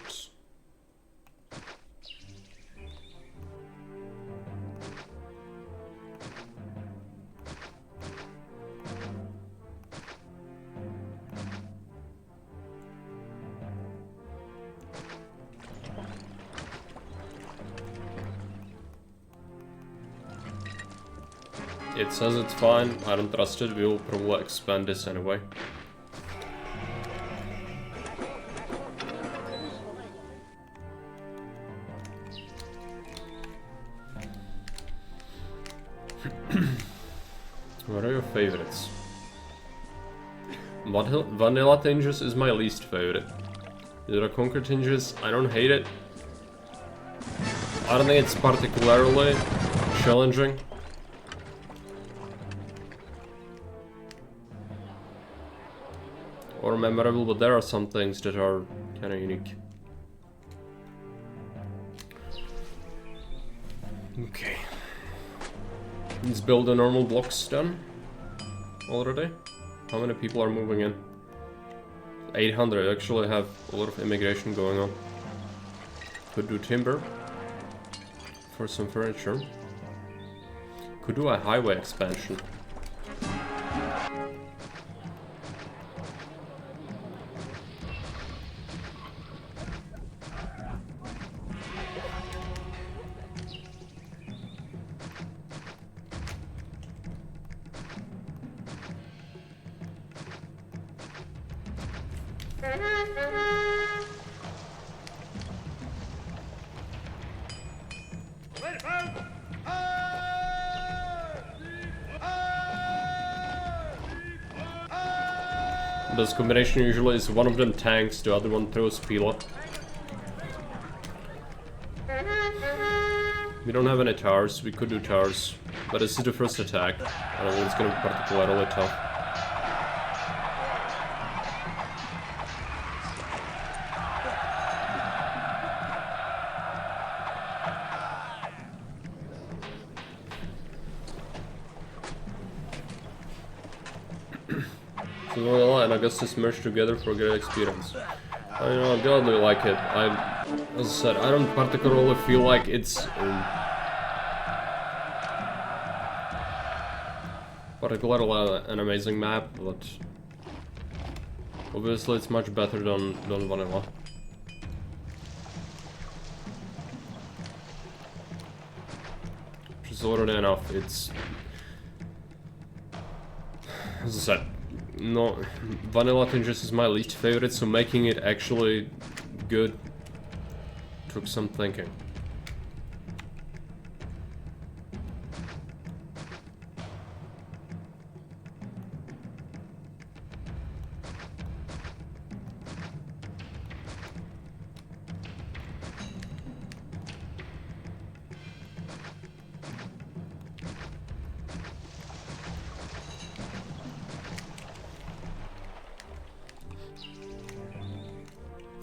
It says it's fine, I don't trust it, we will probably expand this anyway. What are your favorites? Vanilla Tingis is my least favorite. The Reconquered Tingis, I don't hate it. I don't think it's particularly challenging. Or memorable, but there are some things that are kind of unique. Okay. Let's build the normal blocks done already. How many people are moving in? 800. Actually have a lot of immigration going on. Could do timber for some furniture. Could do a highway expansion. This combination usually is one of them tanks, the other one throws Pila. We don't have any towers, we could do towers, but this is the first attack. I don't think it's gonna be particularly tough. Finalizing and Augustus merged together for great experience. I gladly like it. As I said, I don't particularly feel like it's particularly an amazing map, but obviously it's much better than vanilla. Which is already enough. It's, as I said, no, Vanilla Tingis is my least favorite, so making it actually good took some thinking.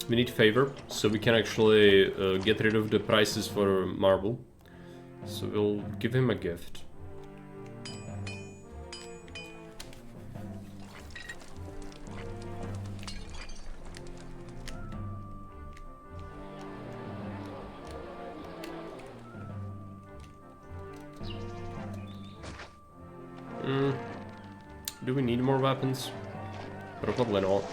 We need favor, so we can actually get rid of the prices for marble. So we'll give him a gift. Do we need more weapons? Probably not.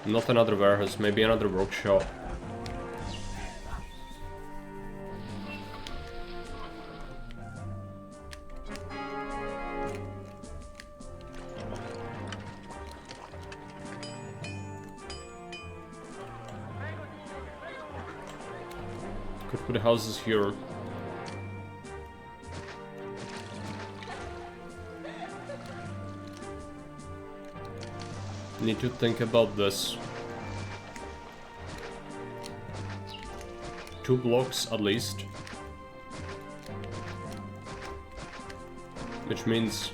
Not another warehouse, maybe another workshop. Could put houses here. Need to think about this. 2 blocks at least. Which means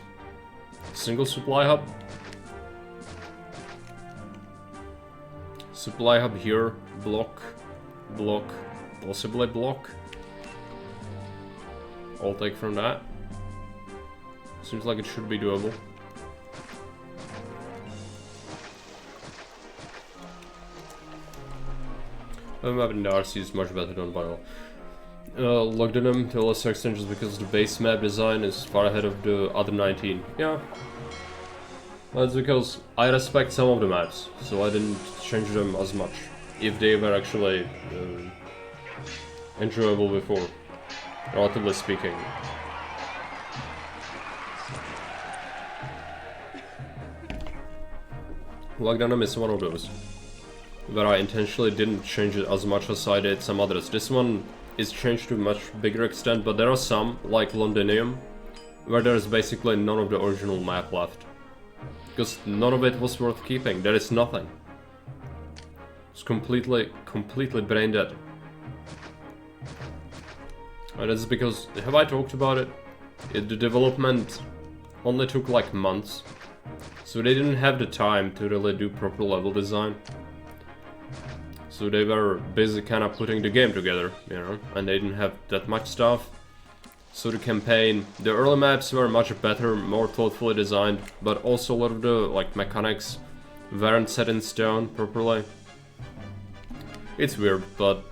single supply hub. Supply hub here, block, block, possibly block. I'll take from that. Seems like it should be doable. The map in Darcy is much better done by all. Logged in them to a lesser extent just because the base map design is far ahead of the other 19. Yeah. That's because I respect some of the maps, so I didn't change them as much. If they were actually enjoyable before, relatively speaking. Lockdown is one of those, where I intentionally didn't change it as much as I did some others. This one is changed to a much bigger extent, but there are some, like Londinium, where there is basically none of the original map left. Because none of it was worth keeping, there is nothing. It's completely brain dead. And that's because, have I talked about it? The development only took like months. So they didn't have the time to really do proper level design. So they were busy kind of putting the game together, you know, and they didn't have that much stuff. So the campaign, the early maps were much better, more thoughtfully designed, but also a lot of the like mechanics weren't set in stone properly. It's weird, but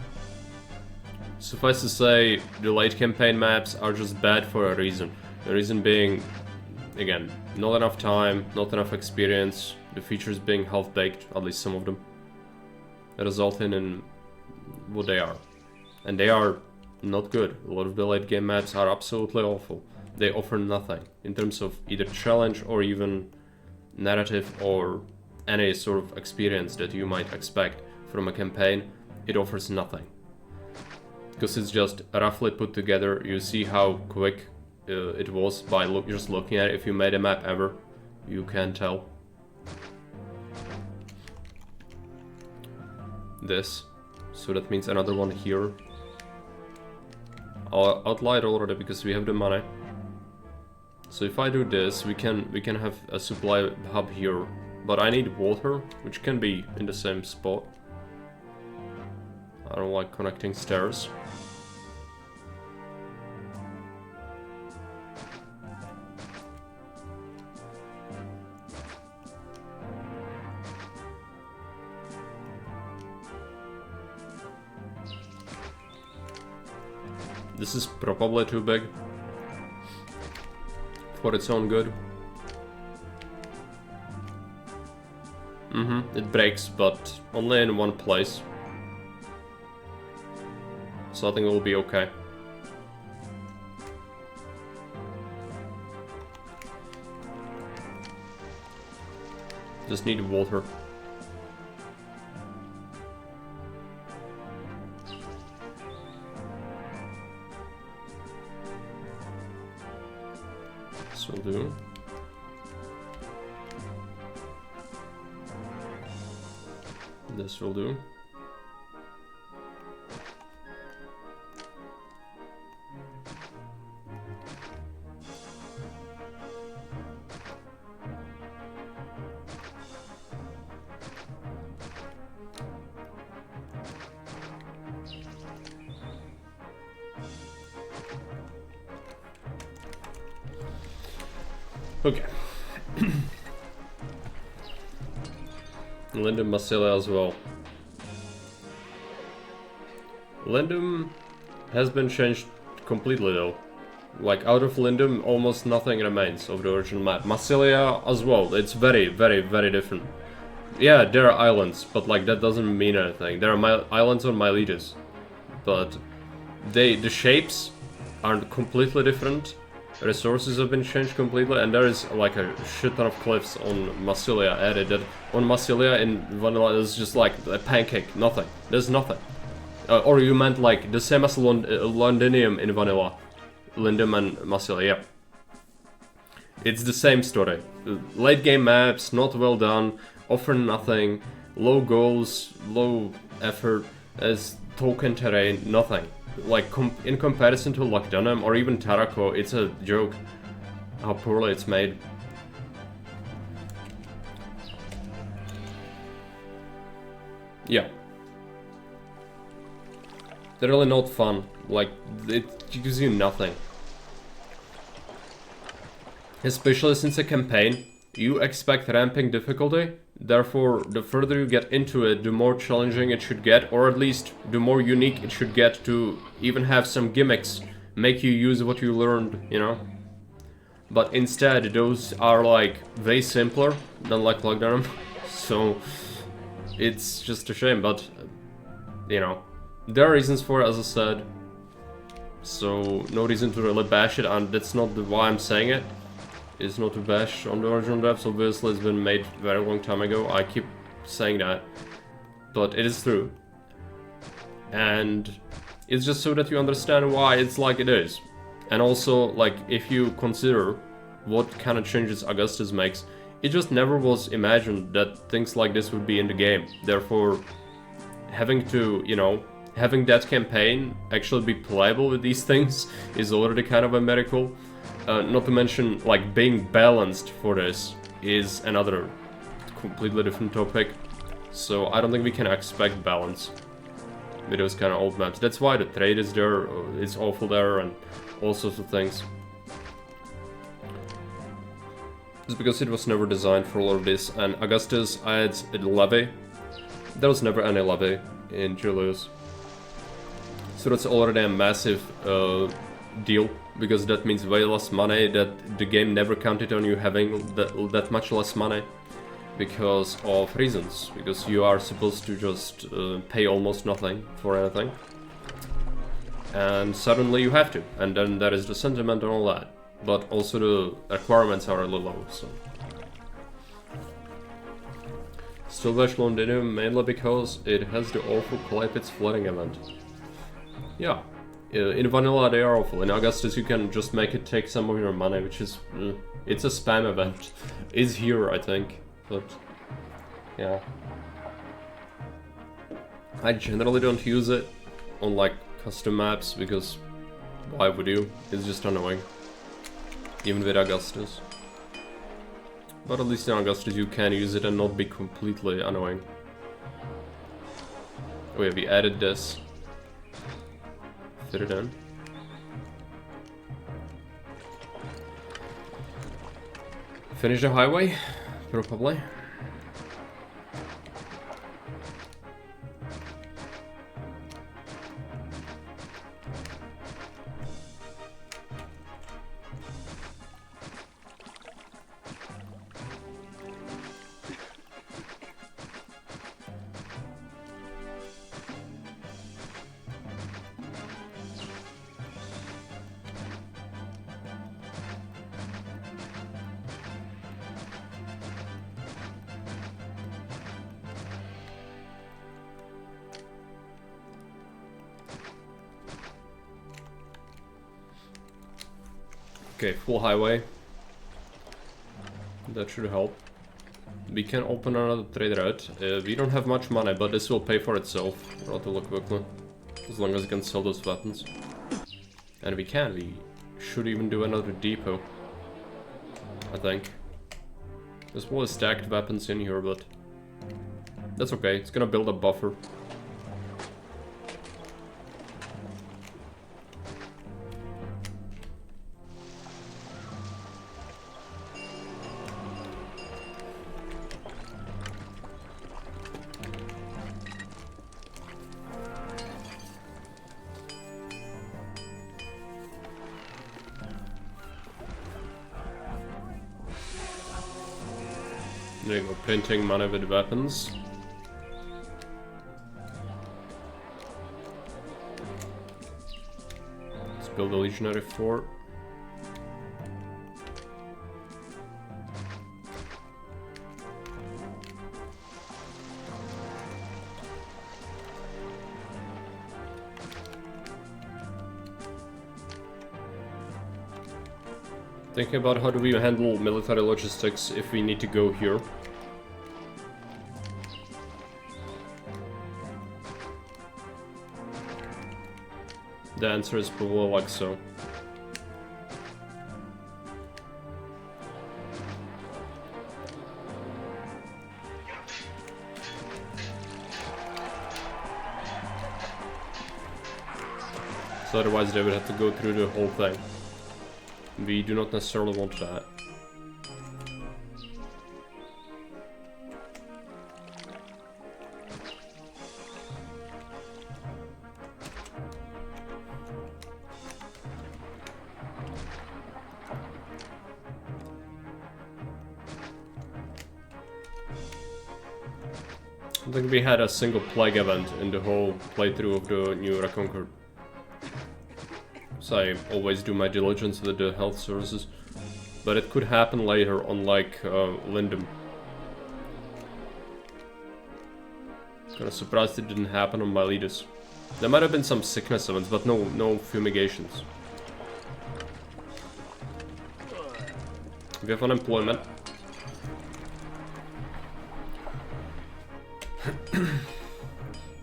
suffice to say, the late campaign maps are just bad for a reason. The reason being, again, not enough time, not enough experience, the features being half-baked, at least some of them, resulting in what they are. And they are not good. A lot of the late game maps are absolutely awful. They offer nothing in terms of either challenge or even narrative or any sort of experience that you might expect from a campaign. It offers nothing. Because it's just roughly put together. You see how quick it was by just looking at it. If you made a map ever, you can tell. This, so that means another one here. I'll outline it already because we have the money. So if I do this, we can have a supply hub here, but I need water, which can be in the same spot. I don't like connecting stairs. This is probably too big for its own good. It breaks, but only in one place. So I think it will be okay. Just need water. This will do. This will do. Okay. Lindum Masilla as well. Lindum has been changed completely though. Like, out of Lindum, almost nothing remains of the original map. Massilia as well, it's very, very, very different. Yeah, there are islands, but like, that doesn't mean anything. There are islands on Miletus, but the shapes are completely different. Resources have been changed completely, and there is like a shit ton of cliffs on Massilia added. That on Massilia in vanilla is just like a pancake, nothing. There's nothing. Or you meant like the same as Londinium in vanilla, Lindum and Massilia. Yeah. It's the same story. Late game maps, not well done, offer nothing, low goals, low effort, as token terrain, nothing. Like, in comparison to Lockdunham or even Tarako, it's a joke how poorly it's made. Yeah. They're really not fun. Like, it gives you nothing. Especially since a campaign, you expect ramping difficulty, therefore the further you get into it, the more challenging it should get, or at least the more unique it should get to even have some gimmicks, make you use what you learned, you know? But instead, those are like way simpler than like Lockdown, so it's just a shame, but you know, there are reasons for it, as I said, so no reason to really bash it, and that's not why I'm saying it. It's not to bash on the original devs, obviously it's been made very long time ago, I keep saying that, but it is true. And it's just so that you understand why it's like it is. And also, like, if you consider what kind of changes Augustus makes, it just never was imagined that things like this would be in the game. Therefore, having to, you know, having that campaign actually be playable with these things is already kind of a miracle. Not to mention, like, being balanced for this is another completely different topic. So I don't think we can expect balance with those kind of old maps. That's why the trade is there, it's awful there, and all sorts of things. It's because it was never designed for all of this, and Augustus adds a levy. There was never any levy in Julius. So that's already a massive deal, because that means way less money, that the game never counted on you having that much less money because of reasons, because you are supposed to just pay almost nothing for anything, and suddenly you have to, and then there is the sentiment and all that, but also the requirements are a little low, so. Still bash Londinium mainly because it has the awful Clay Pits flooding event. Yeah. In vanilla they are awful. In Augustus you can just make it take some of your money, which is... it's a spam event. It's here, I think. But... yeah. I generally don't use it on like custom maps, because why would you? It's just annoying. Even with Augustus. But at least in Augustus you can use it and not be completely annoying. Oh yeah, we added this. Fit it in. Finish the highway? Probably. Okay, full highway. That should help. We can open another trade route. We don't have much money, but this will pay for itself relatively quickly. As long as we can sell those weapons. And we can. We should even do another depot. I think. There's more stacked weapons in here, but... that's okay. It's gonna build a buffer. There you go, printing money with weapons. Let's build a legionary fort. Thinking about how do we handle military logistics if we need to go here. The answer is probably like so. So otherwise they would have to go through the whole thing. We do not necessarily want that. I think we had a single plague event in the whole playthrough of the new Reconquered. So I always do my diligence with the health services. But it could happen later, unlike Lindum. Kinda surprised it didn't happen on Miletus. There might have been some sickness events, but no fumigations. We have unemployment.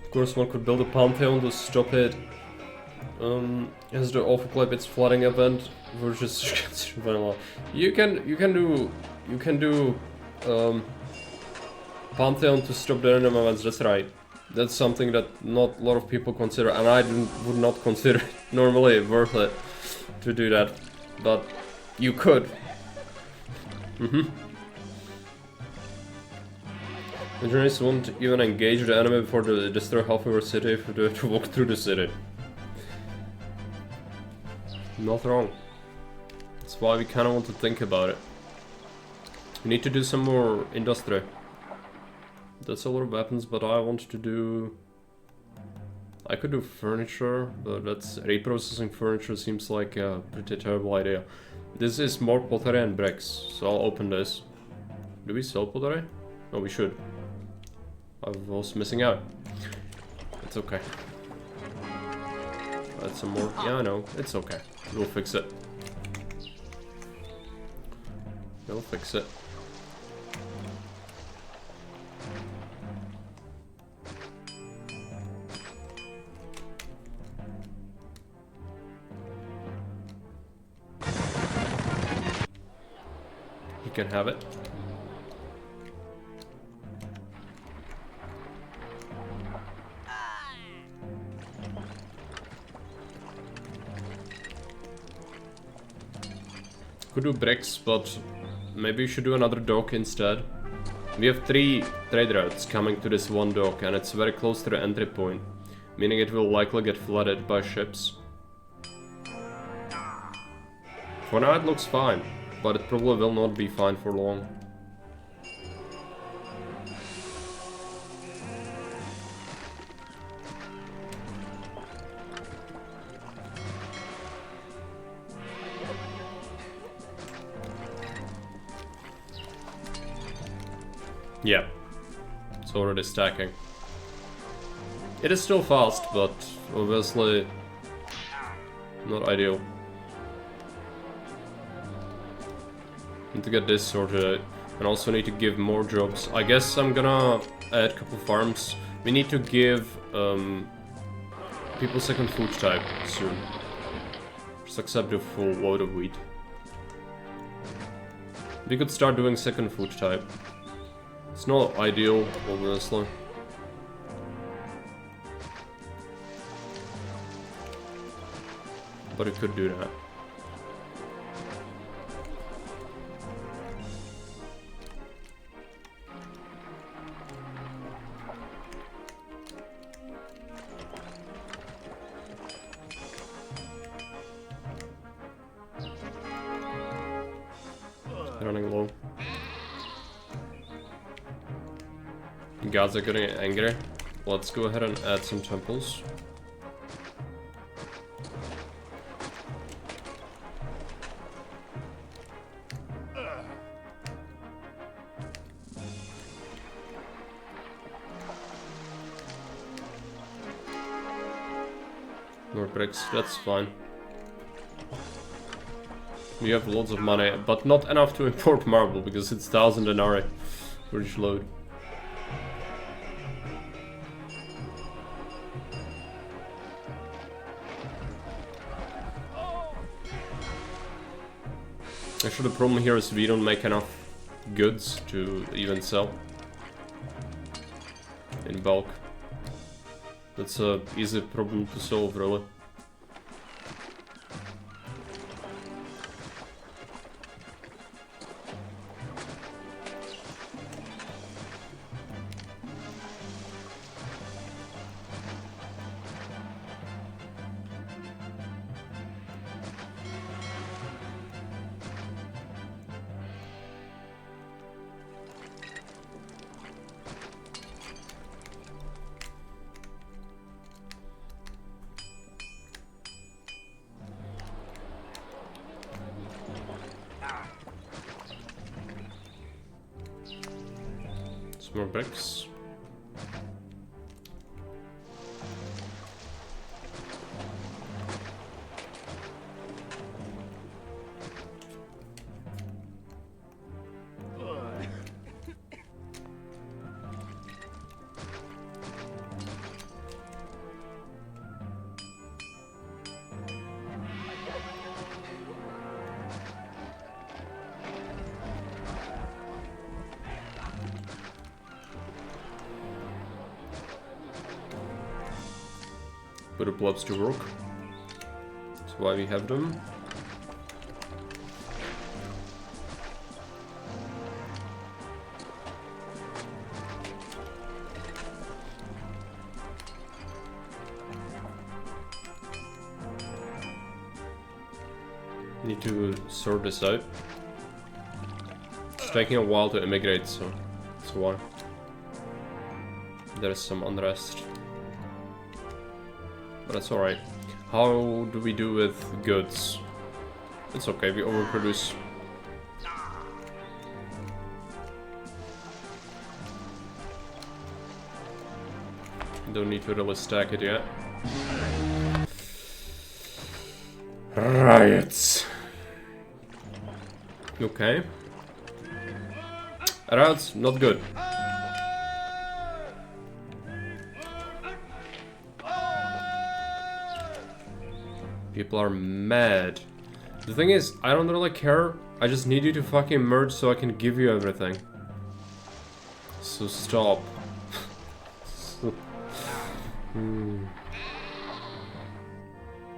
Of course, one could build a Pantheon to stop it. As the awful clip, it's flooding event versus vanilla. You can do Pantheon to stop the random events. That's right. That's something that not a lot of people consider, and I would not consider it normally worth it to do that, but you could. The journalists won't even engage the enemy before they destroy half of our city if they have to walk through the city. Not wrong. That's why we kind of want to think about it. We need to do some more industry. That's a lot of weapons, but I want to do... I could do furniture, but that's reprocessing furniture seems like a pretty terrible idea. This is more pottery and bricks, so I'll open this. Do we sell pottery? No, we should. I was missing out. It's okay. Add some more. Yeah, I know. It's okay. We'll fix it. We'll fix it. You can have it. Could do bricks, but maybe we should do another dock instead. We have 3 trade routes coming to this one dock, and it's very close to the entry point, meaning it will likely get flooded by ships. For now it looks fine, but it probably will not be fine for long. Yeah, it's already stacking. It is still fast, but obviously not ideal. Need to get this sorted out, and also need to give more jobs. I guess I'm gonna add a couple farms. We need to give people second food type soon. Just accept a full load of wheat. We could start doing second food type. It's not ideal, obviously. But it could do that. Running low. Gods are getting angry. Let's go ahead and add some temples. More bricks, that's fine. We have lots of money, but not enough to import marble because it's 1000 denarii for each load. Actually, the problem here is we don't make enough goods to even sell in bulk. That's a easy problem to solve, really. More bricks. Put the blobs to work. That's why we have them. Need to sort this out. It's taking a while to immigrate, so that's why. There is some unrest. But that's alright. How do we do with goods? It's okay, we overproduce. Don't need to really stack it yet. Riots. Okay. Riots, not good. People are mad. The thing is, I don't really care. I just need you to fucking merge so I can give you everything. So stop.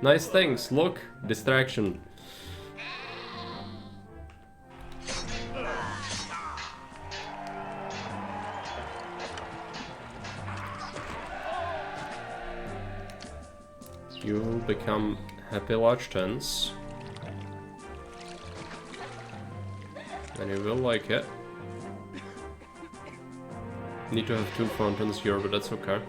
Nice things, look. Distraction. You will become happy large tents. And you will like it. Need to have 2 fountains here, but that's okay.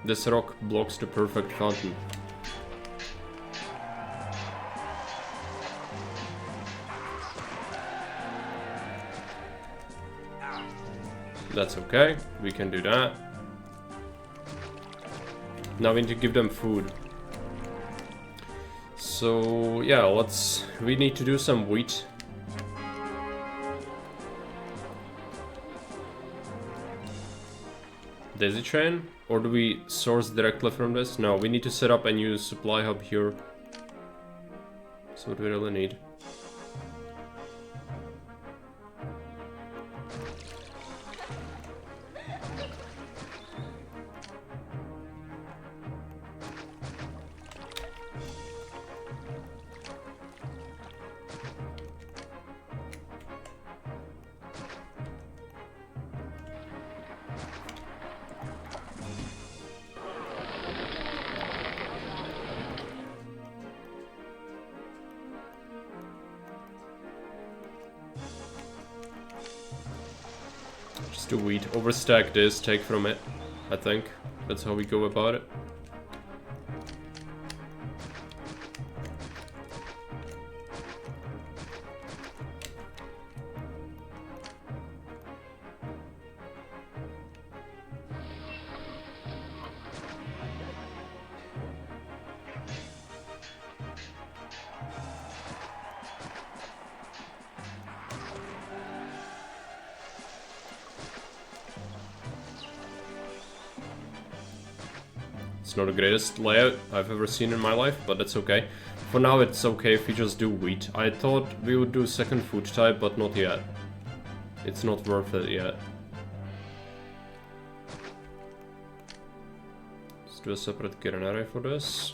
This rock blocks the perfect fountain. That's okay, we can do that. Now we need to give them food. So yeah, we need to do some wheat. Daisy chain? Or do we source directly from this? No, we need to set up a new supply hub here. That's what we really need. Let's do wheat. Overstack this, take from it. I think that's how we go about it. It's not the greatest layout I've ever seen in my life, but that's okay. For now it's okay if we just do wheat. I thought we would do second food type, but not yet. It's not worth it yet. Let's do a separate granary for this.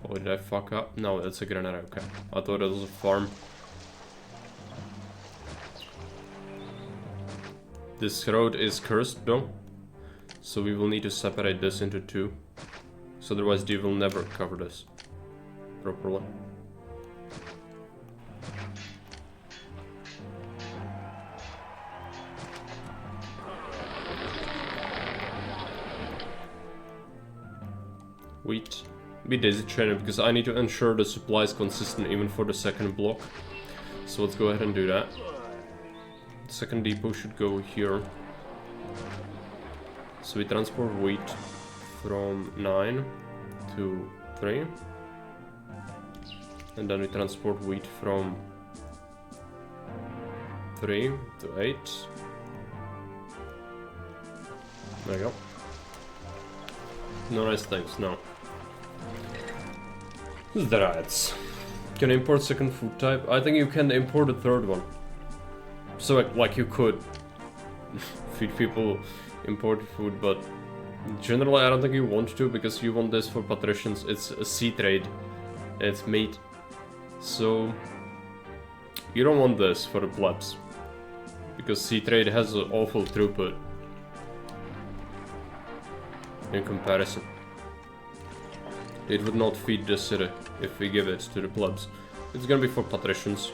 Oh, did I fuck up? No, that's a granary, okay. I thought it was a farm. This road is cursed though, so we will need to separate this into two, so otherwise they will never cover this properly. Wheat. Be daisy training because I need to ensure the supply is consistent even for the second block. So let's go ahead and do that. Second depot should go here. So we transport wheat from 9 to 3. And then we transport wheat from 3 to 8. There you go. No nice things, no. The rats. Can I import second food type? I think you can import a third one. So like you could feed people imported food, but generally I don't think you want to because you want this for patricians. It's a sea trade. It's meat. So you don't want this for the plebs because sea trade has an awful throughput in comparison. It would not feed the city if we give it to the plebs. It's gonna be for patricians.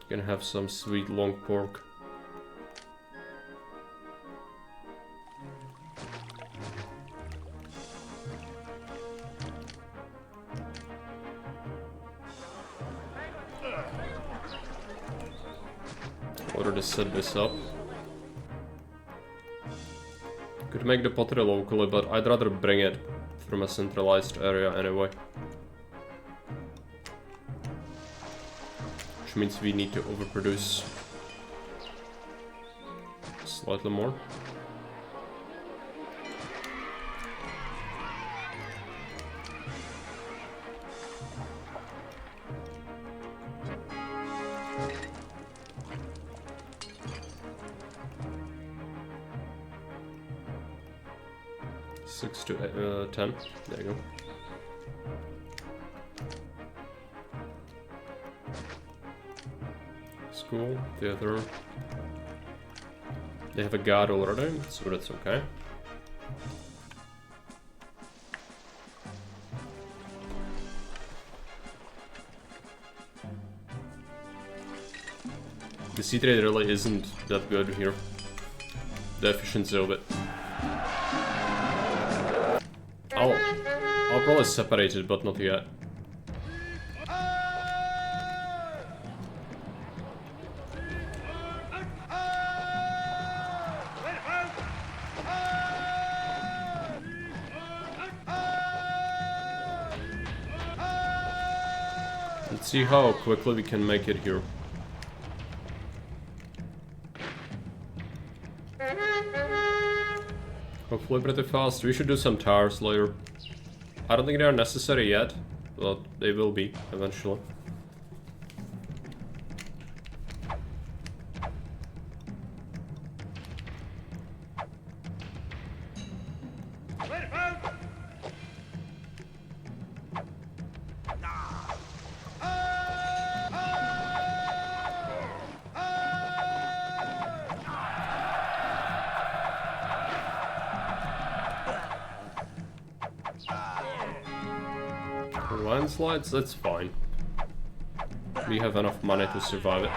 Gonna have some sweet long pork. Already set this up. Could make the pottery locally, but I'd rather bring it from a centralized area anyway. Which means we need to overproduce slightly more. Six to 10. There you go. School, theater. They have a guard already, so that's okay. The sea trade really isn't that good here. The efficiency of it. I'll probably separate it, but not yet. Let's see how quickly we can make it here. Hopefully pretty fast. We should do some towers later. I don't think they are necessary yet, but they will be eventually. Landslides, that's fine. We have enough money to survive it.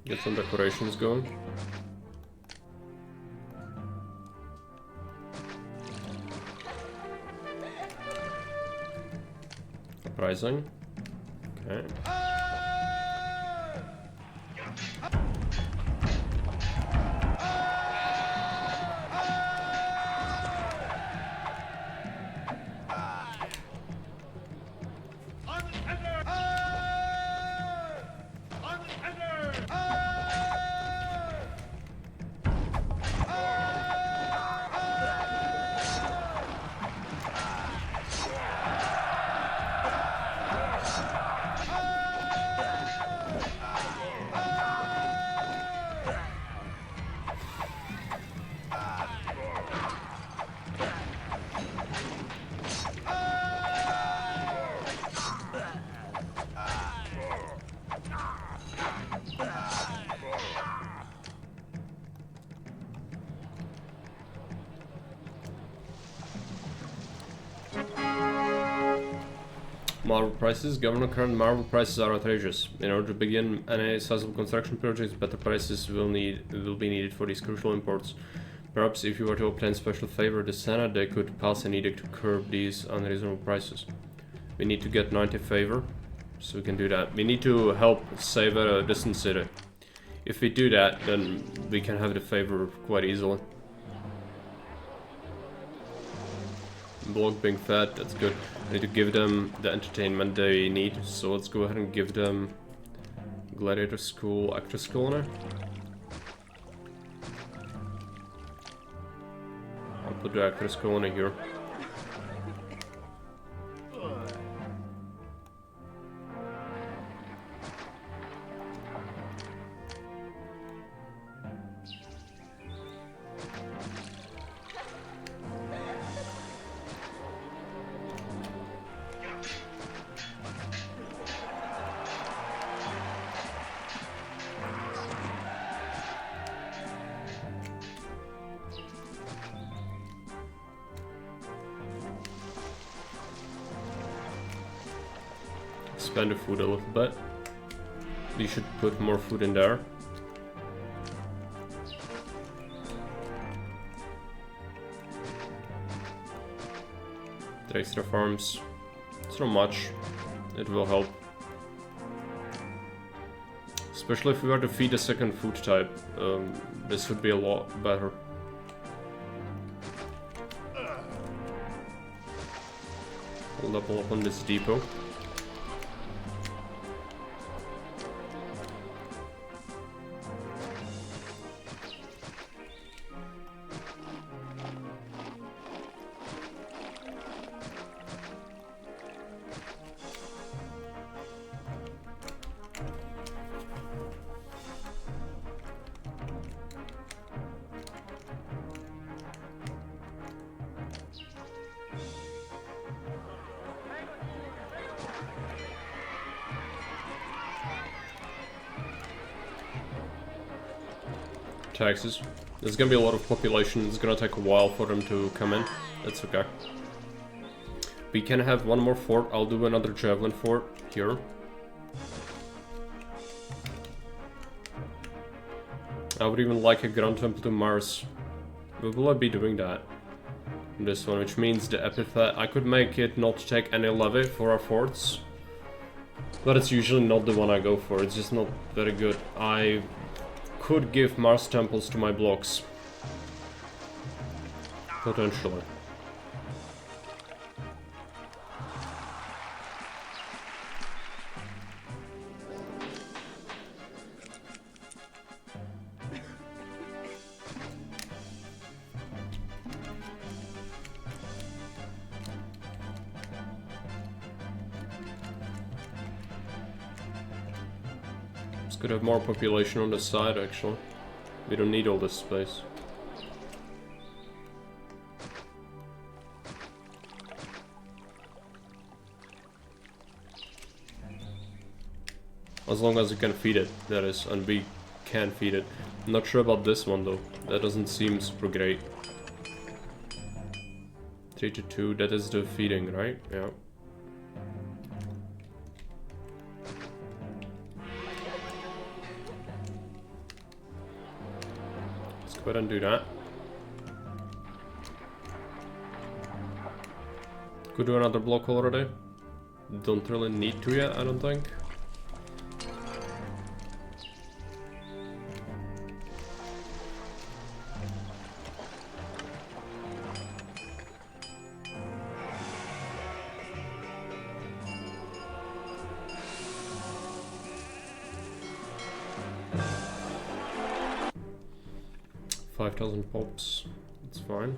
Get some decorations going. Uprising. Okay. Marble prices. Governor, current marble prices are outrageous. In order to begin any sizable construction projects, better prices will be needed for these crucial imports. Perhaps if you were to obtain special favor, the Senate, they could pass an edict to curb these unreasonable prices. We need to get 90 favor, so we can do that. We need to help save a distant city. If we do that, then we can have the favor quite easily. Block being fed, that's good. I need to give them the entertainment they need, so let's go ahead and give them gladiator school, actor school now. I'll put the actor school in here. Spend the food a little bit. You should put more food in there. The extra farms, it's not much. It will help. Especially if we were to feed a second food type, this would be a lot better. We'll level up on this depot. Taxes. There's gonna be a lot of population. It's gonna take a while for them to come in. That's okay. We can have one more fort. I'll do another javelin fort here. I would even like a Grand Temple to Mars. But will I be doing that? This one, which means the epithet. I could make it not take any levy for our forts. But it's usually not the one I go for. It's just not very good. I could give Mars temples to my blocks. Potentially. could have more population on the side, actually. We don't need all this space. As long as you can feed it, that is, and we can feed it. I'm not sure about this one though. That doesn't seem super great. 3 to 2, that is the feeding, right? Yeah. Let's go ahead and do that. Could do another block already. Don't really need to yet, I don't think. Pops, it's fine.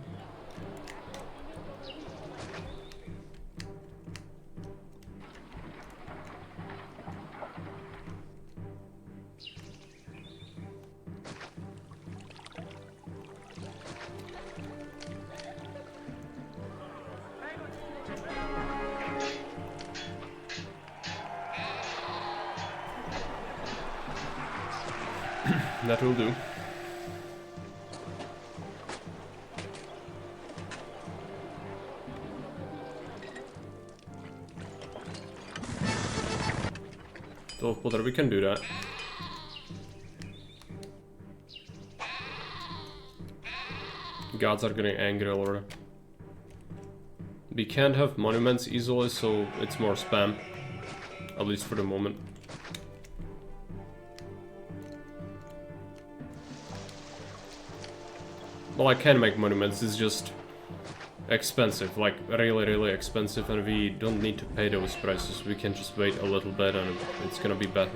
That will do. Whether we can do that. Gods are getting angry already. We can't have monuments easily, so it's more spam. At least for the moment. Well, I can make monuments, it's just expensive, like really expensive, and we don't need to pay those prices. We can just wait a little bit and it's gonna be better.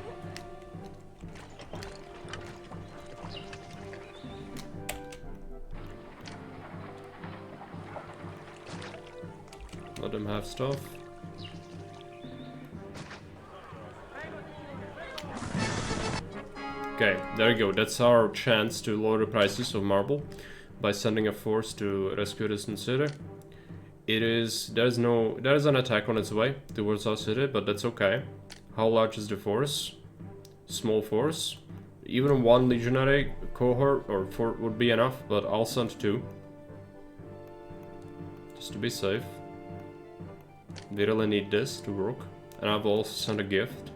Let them have stuff. Okay, there you go. That's our chance to lower the prices of marble by sending a force to rescue this city. There is an attack on its way towards our city, but that's okay. How large is the force? Small force. Even one legionary cohort or fort would be enough, but I'll send 2. Just to be safe. We really need this to work. And I've also sent a gift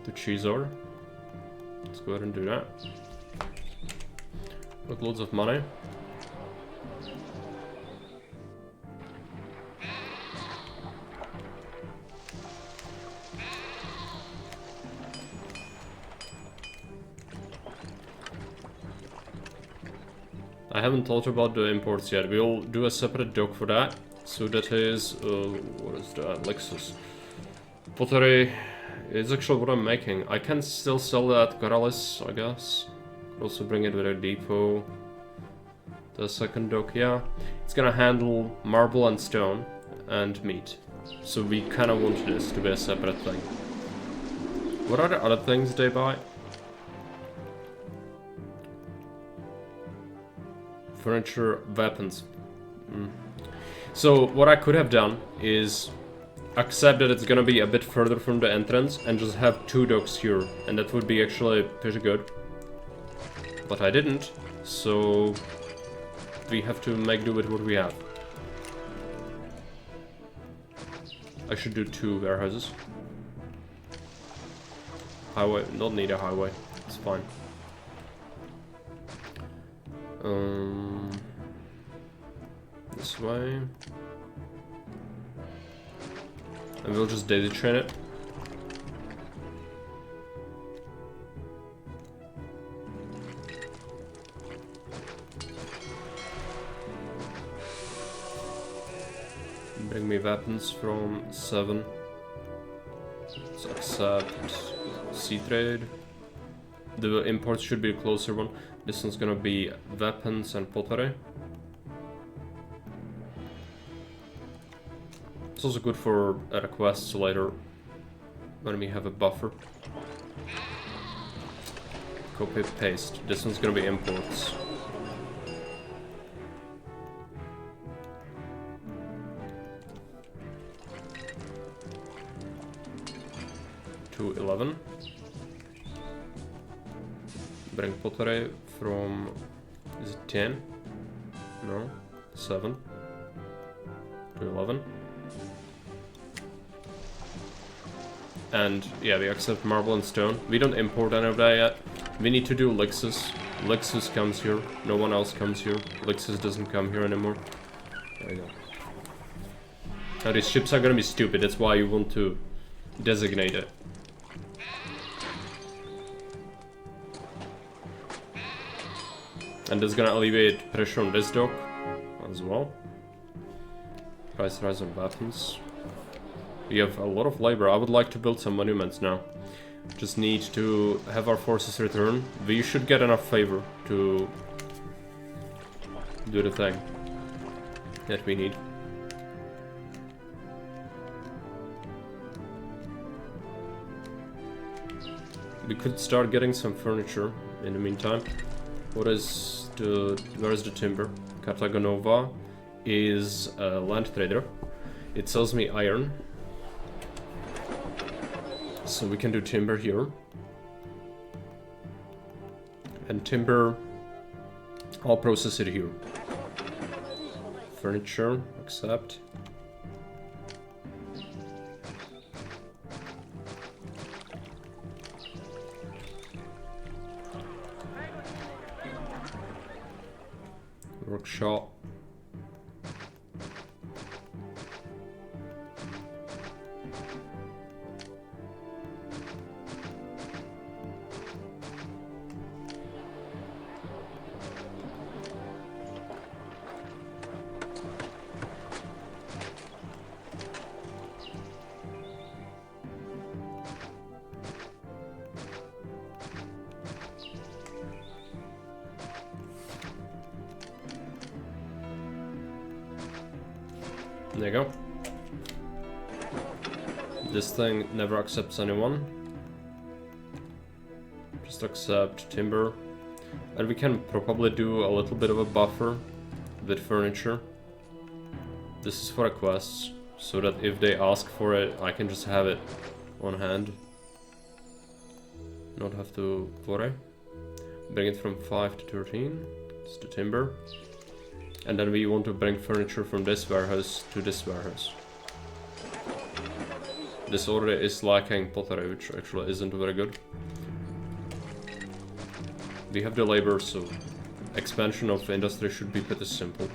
to Chizor. Let's go ahead and do that. With loads of money. I haven't thought about the imports yet. We'll do a separate dock for that. So that is, what is that? Lexus. Pottery is actually what I'm making. I can still sell that at Karalis, I guess. Also bring it with a depot. The second dock, yeah. It's gonna handle marble and stone and meat. So we kind of want this to be a separate thing. What are the other things they buy? Furniture, weapons. So what I could have done is accept that it's gonna be a bit further from the entrance and just have 2 docks here, and that would be actually pretty good. But I didn't, so we have to make do with what we have. I should do 2 warehouses. Highway, don't need a highway, it's fine. This way. And we'll just daisy train it. Bring me weapons from 7. Let's accept sea trade. The imports should be a closer one. This one's gonna be weapons and pottery. It's also good for requests later when we have a buffer. Copy, paste. This one's gonna be imports. To 11. Bring pottery from, is it 10? No, 7 to 11. And yeah, we accept marble and stone. We don't import any of that yet. We need to do Lixus. Lixus comes here. No one else comes here. Lixus doesn't come here anymore. There we go. Now these ships are gonna be stupid. That's why you want to designate it. And that's gonna alleviate pressure on this dock as well. Price rise on weapons. We have a lot of labor. I would like to build some monuments now. Just need to have our forces return. We should get enough favor to do the thing that we need. We could start getting some furniture in the meantime. Where is the timber? Cartagonova is a land trader. It sells me iron. So we can do timber here. And timber, I'll process it here. Furniture, accept. Workshop. There you go. This thing never accepts anyone. Just accept timber. And we can probably do a little bit of a buffer with furniture. This is for requests, so that if they ask for it, I can just have it on hand. Not have to worry. Bring it from 5 to 13. It's the timber. And then we want to bring furniture from this warehouse to this warehouse. This already is lacking pottery, which actually isn't very good. We have the labor, so expansion of industry should be pretty simple.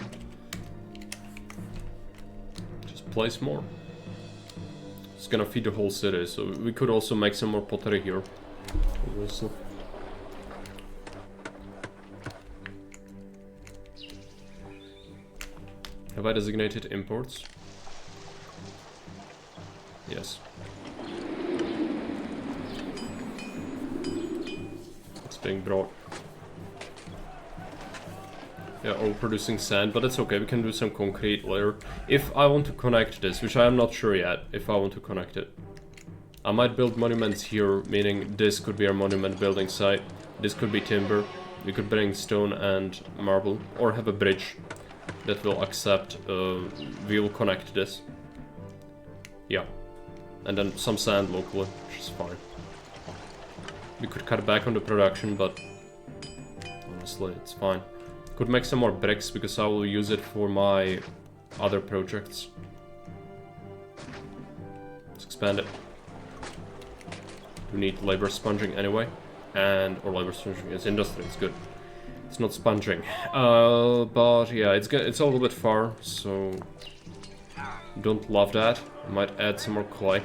Just place more. It's gonna feed the whole city, so we could also make some more pottery here. Obviously. Have I designated imports? Yes. It's being brought. Yeah, all producing sand, but it's okay, we can do some concrete later. If I want to connect this, which I am not sure yet, if I want to connect it. I might build monuments here, meaning this could be our monument building site. This could be timber. We could bring stone and marble, or have a bridge that will accept, we will connect this. Yeah. And then some sand locally, which is fine. We could cut back on the production, but honestly, it's fine. Could make some more bricks, because I will use it for my other projects. Let's expand it. We need labor sponging anyway. Or labor sponging is industry, it's good. It's not sponging. But yeah, it's a little bit far, so don't love that. I might add some more clay.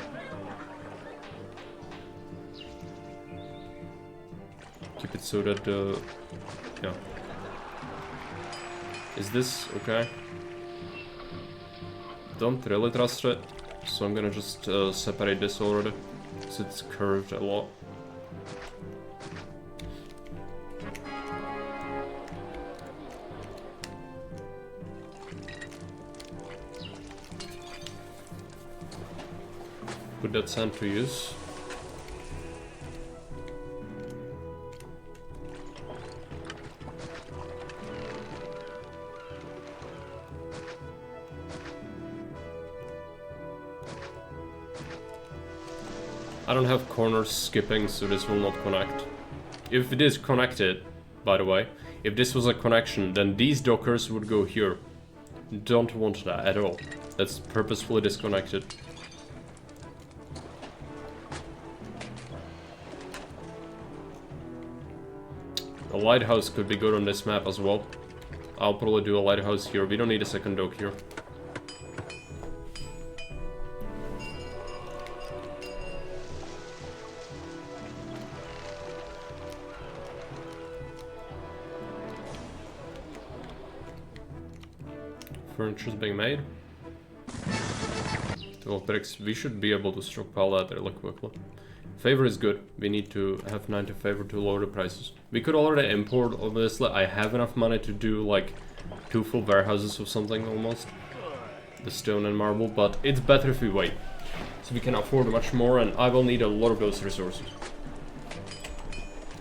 Keep it so that yeah. Is this okay? Don't really trust it, so I'm gonna just separate this already, because it's curved a lot. Put that sand to use. I don't have corners skipping, so this will not connect. If it is connected, by the way, if this was a connection, then these dockers would go here. Don't want that at all. That's purposefully disconnected. A lighthouse could be good on this map as well. I'll probably do a lighthouse here. We don't need a second dock here. Furniture's being made. 12 bricks. We should be able to stockpile that really quickly. Favor is good. We need to have 90 favor to lower the prices. We could already import, obviously. I have enough money to do like 2 full warehouses or something almost. The stone and marble, but it's better if we wait. So we can afford much more, and I will need a lot of those resources.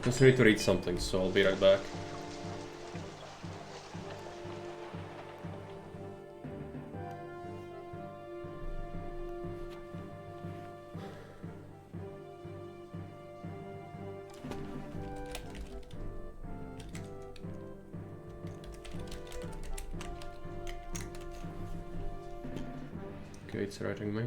Just need to read something, so I'll be right back. Okay, it's writing me.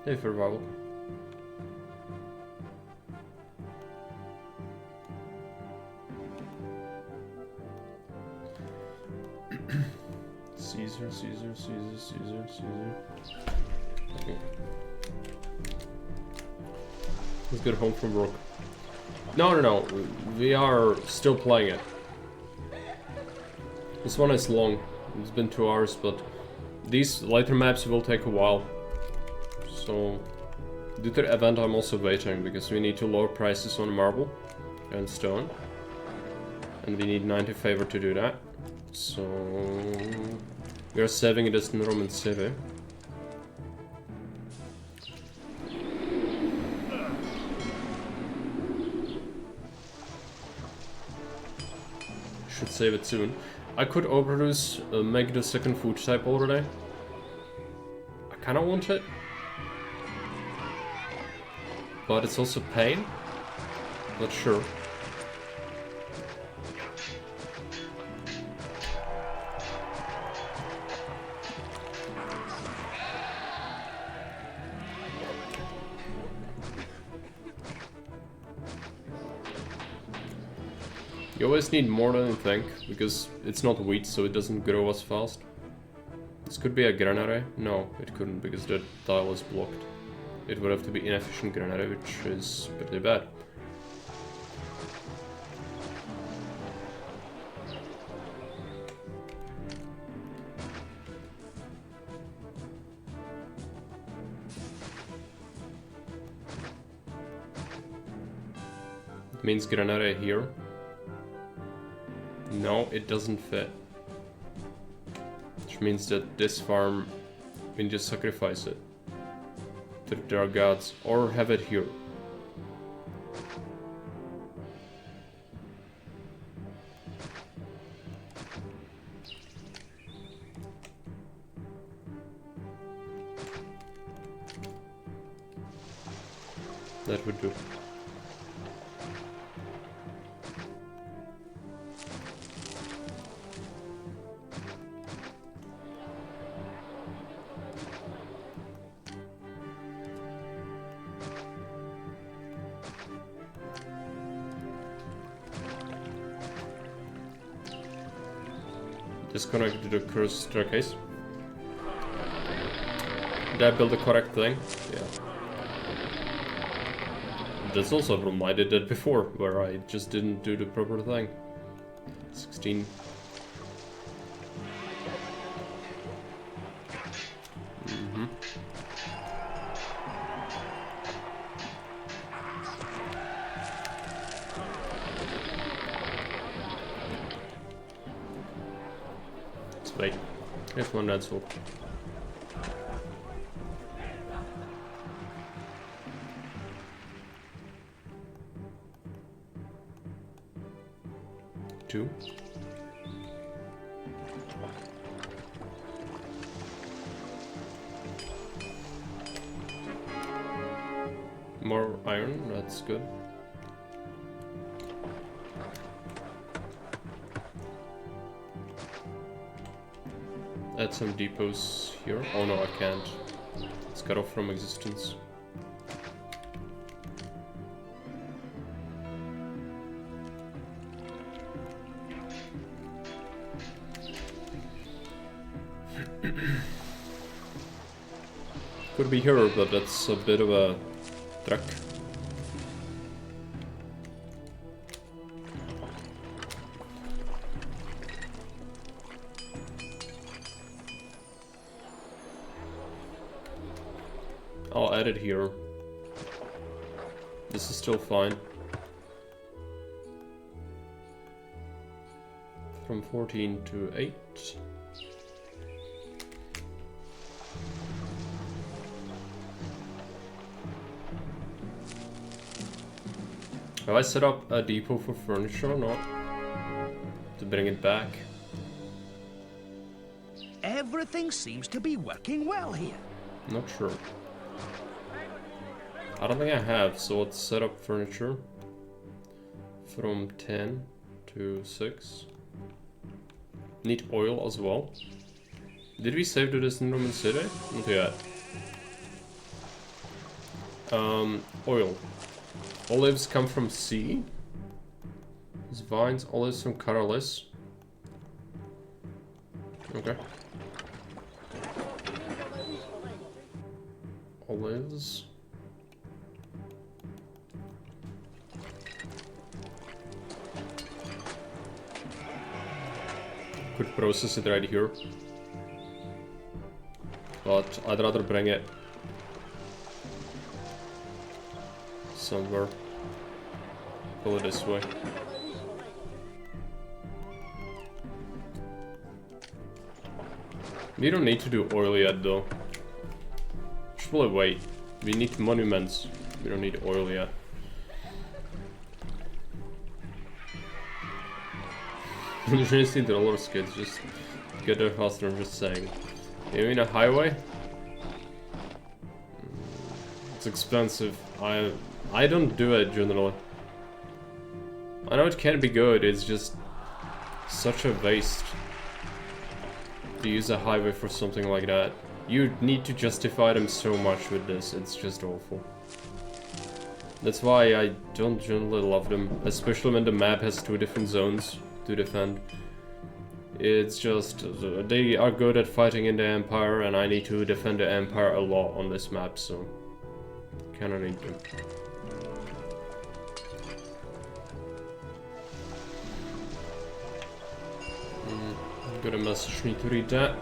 Hey, Survival. Caesar. Okay. Let's get home from work. No. We are still playing it. This one is long. It's been 2 hours, but these later maps will take a while. So, due to the event, I'm also waiting because we need to lower prices on marble and stone. And we need 90 favor to do that. So, we are saving this in Roman city. Should save it soon. I could overproduce, make the second food type already. I kinda want it. But it's also pain. Not sure. You always need more than you think, because it's not wheat, so it doesn't grow as fast. This could be a granary. No, it couldn't, because the tile is blocked. It would have to be inefficient granary, which is pretty bad. It means granary here. No, it doesn't fit. Which means that this farm, we can just sacrifice it to the dark gods, or have it here. That would do. Disconnect to the cursed staircase. Did I build the correct thing? Yeah. That's also a problem. I did that before, where I just didn't do the proper thing. 16. Wait, here's one that's all. 2. More iron, that's good. Add some depots here. Oh no, I can't. It's cut off from existence. Could be here, but that's a bit of a trek. I'll add it here. This is still fine. From 14 to 8. Have I set up a depot for furniture or not? To bring it back? Everything seems to be working well here. Not sure. I don't think I have, so let's set up furniture. From 10 to 6. Need oil as well. Did we save to this in Roman City? Not yet. Oil. Olives come from sea. These vines, olives from Caralis. Okay. Olives. Could process it right here. But I'd rather bring it somewhere. Pull it this way. We don't need to do oil yet though. Should probably wait. We need monuments. We don't need oil yet. You just need the roller skates, just get there faster, I'm just saying. You mean a highway? It's expensive. I don't do it generally. I know it can be good, it's just such a waste to use a highway for something like that. You need to justify them so much with this, it's just awful. That's why I don't generally love them, especially when the map has 2 different zones to defend. It's just, they are good at fighting in the Empire, and I need to defend the Empire a lot on this map, so kinda need them. Got a message, need to read that.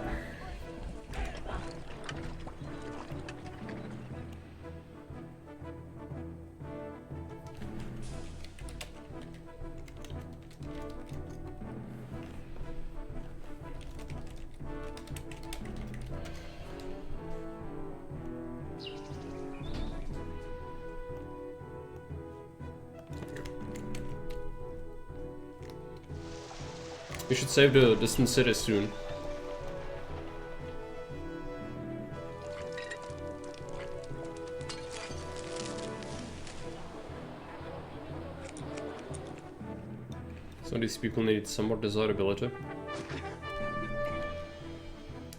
We should save the distant city soon. So these people need some more desirability.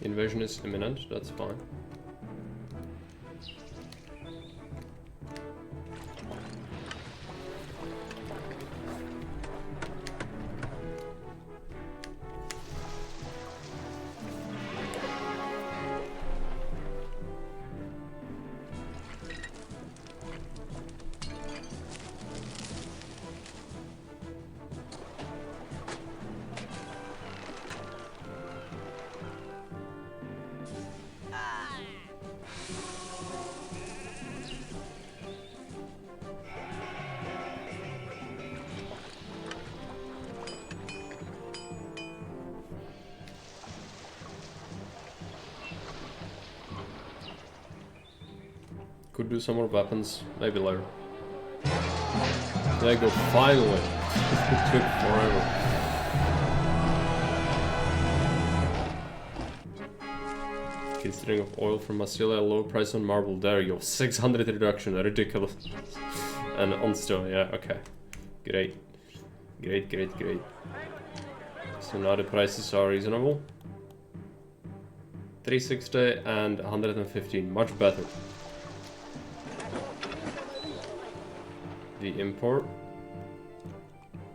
Invasion is imminent, that's fine. Could do some more weapons, maybe later. There you go, finally! It took forever. Considering of oil from Massilia, low price on marble. There you go, 600 reduction, ridiculous. And on stone, yeah, okay. Great. Great, great, great. So now the prices are reasonable. 360 and 115, much better. The import.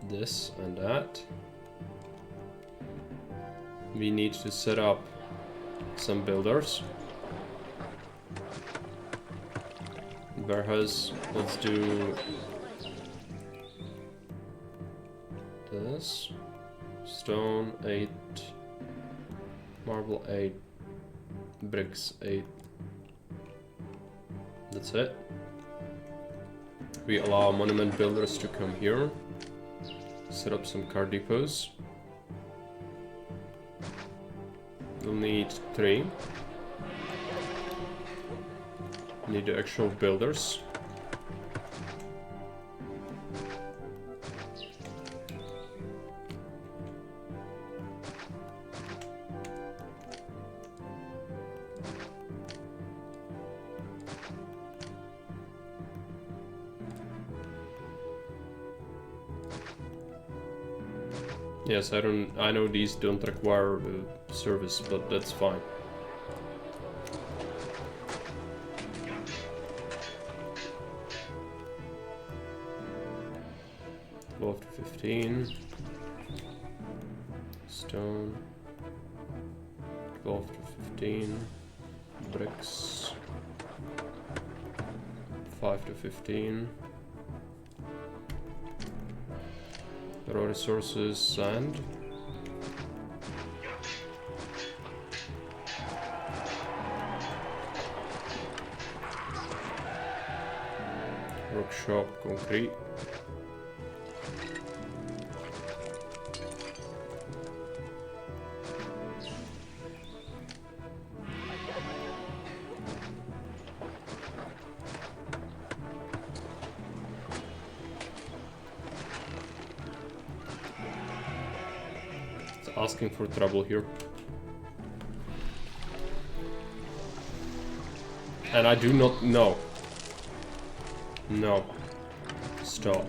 This and that. We need to set up some builders. Warehouse, let's do this. Stone 8, marble 8, bricks 8. That's it. We allow monument builders to come here. Set up some car depots. We'll need 3. Need the actual builders. Yes, I know these don't require service, but that's fine. Go to 15. Stone. 12 to 15. Bricks. 5 to 15. Raw resources, sand. Workshop, concrete. Asking for trouble here. And I do not know. No. Stop.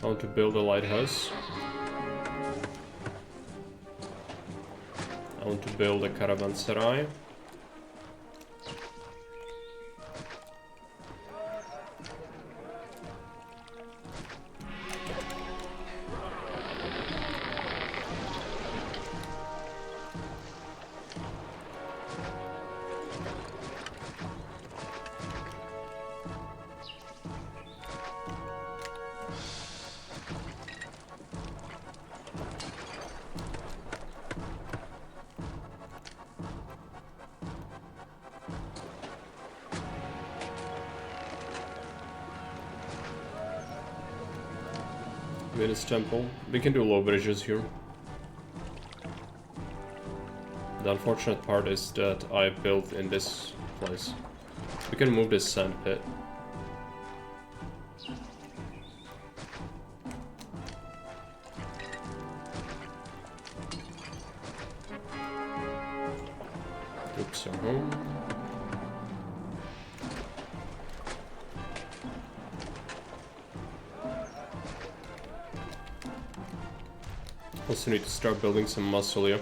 I want to build a lighthouse. I want to build a caravanserai. Venus Temple. We can do low bridges here. The unfortunate part is that I built in this place. We can move this sand pit. Troops are home. Also need to start building some muscle here.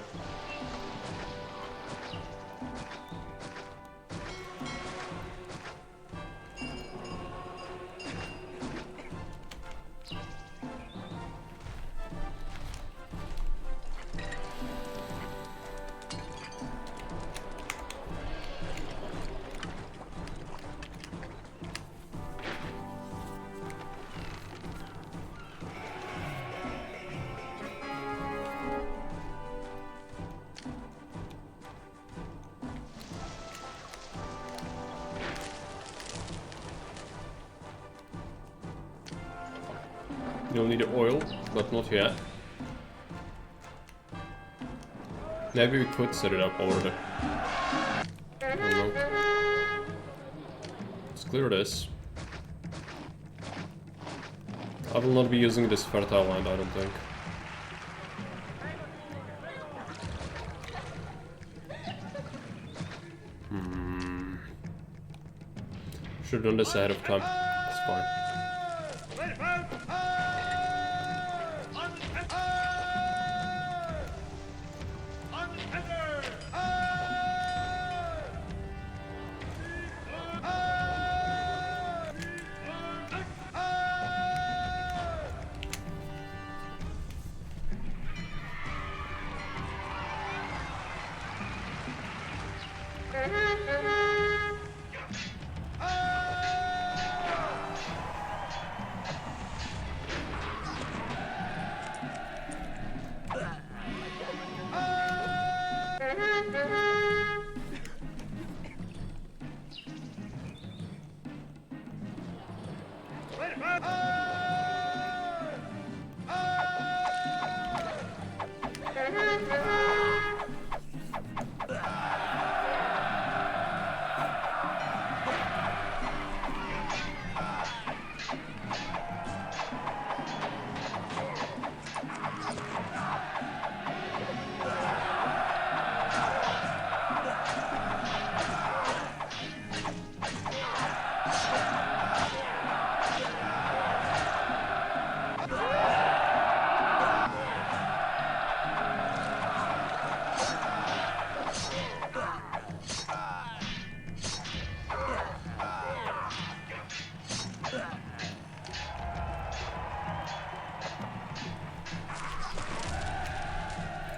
You'll need the oil, but not yet. Maybe we could set it up over there. I don't know. clear this. I will not be using this fertile land, I don't think. Should've done this ahead of time. It's fine.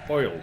Oil.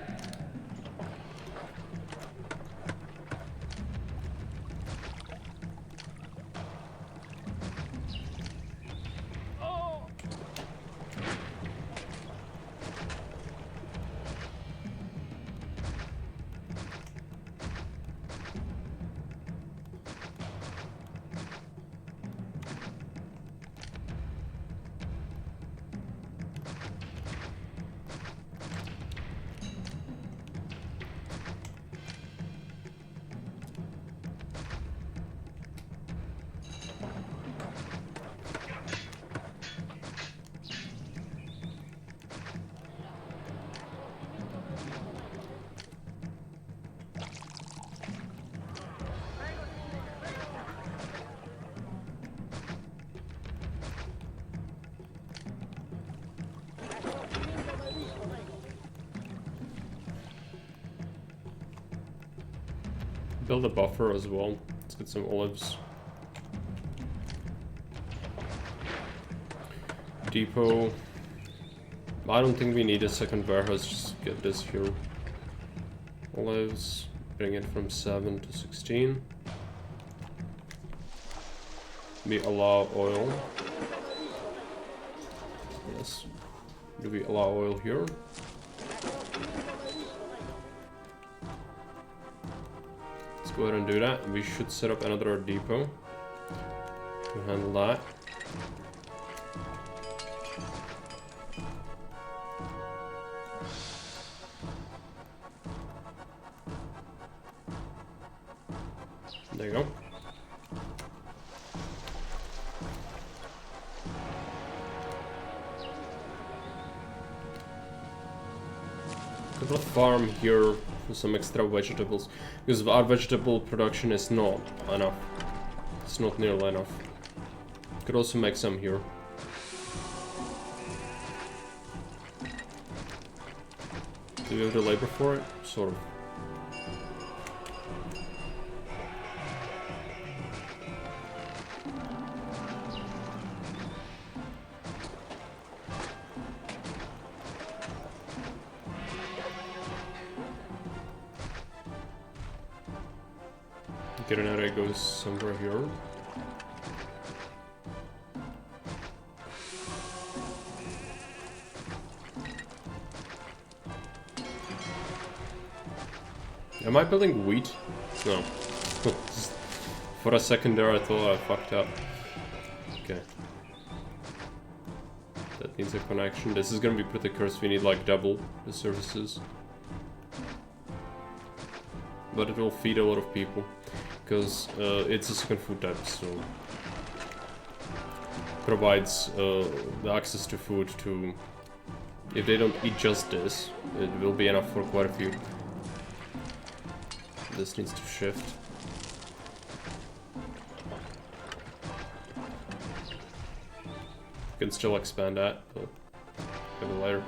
Build a buffer as well. Let's get some olives. Depot. I don't think we need a second warehouse, just get this here. Olives, bring it from 7 to 16. We allow oil. Yes. Do we allow oil here? Go ahead and do that. We should set up another depot to handle that. There you go. Couple of farm here for some extra vegetables, because our vegetable production is not enough. It's not nearly enough. Could also make some here. Do we have the labor for it? Sort of. Granada goes somewhere here. Am I building wheat? No. For a second there I thought I fucked up. Okay. That needs a connection. This is gonna be pretty cursed. We need like double the services. But it will feed a lot of people. because it's a second food type, so provides the access to food to, if they don't eat just this, it will be enough for quite a few. This needs to shift. You can still expand that, but maybe later.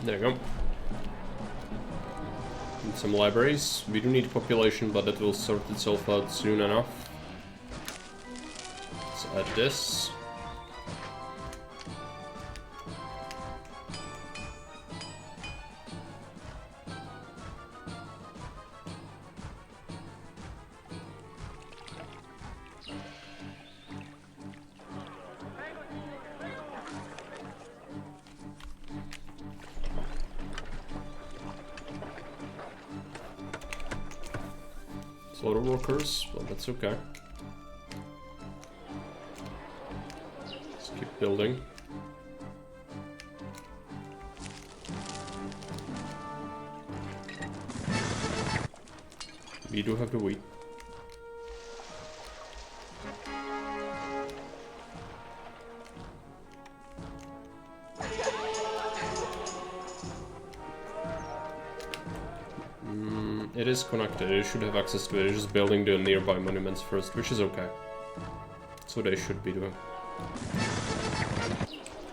There you go. And some libraries. We do need population, but that will sort itself out soon enough. Let's add this. It's a lot of workers, but that's okay. Let's keep building. We do have the wheat. It is connected, it should have access to it, it's just building the nearby monuments first, which is okay. So they should be doing.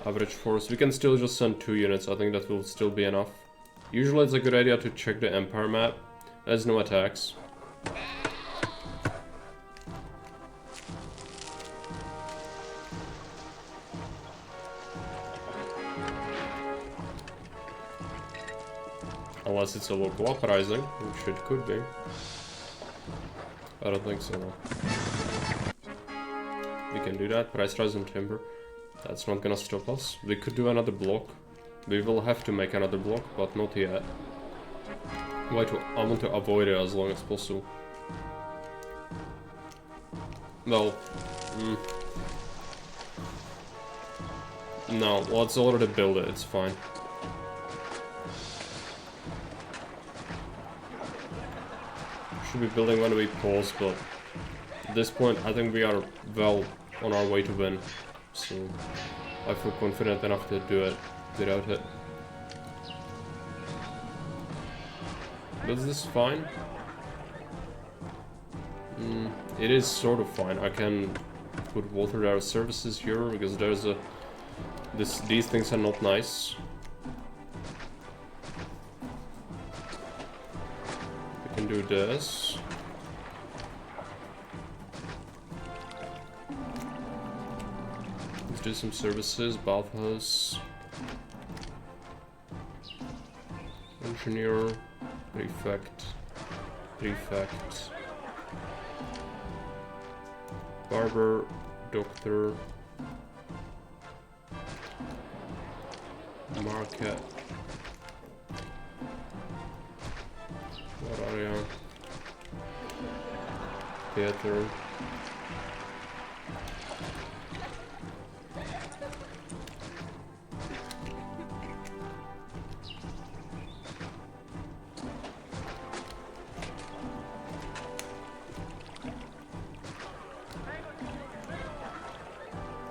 Average force, we can still just send 2 units, I think that will still be enough. Usually it's a good idea to check the Empire map, there's no attacks. Unless it's a local uprising, which it could be. I don't think so, no. We can do that, price rise on timber. That's not gonna stop us. We could do another block. We will have to make another block, but not yet. I want to avoid it as long as possible. Well, no, let's already build it, it's fine. Should be building when we pause, but at this point I think we are well on our way to win, so I feel confident enough to do it without it. Is this fine? It is sort of fine. I can put water our services here because there's a these things are not nice. Can do this. Let's do some services, bathhouse, engineer, prefect, barber, doctor, market. What area? Theater.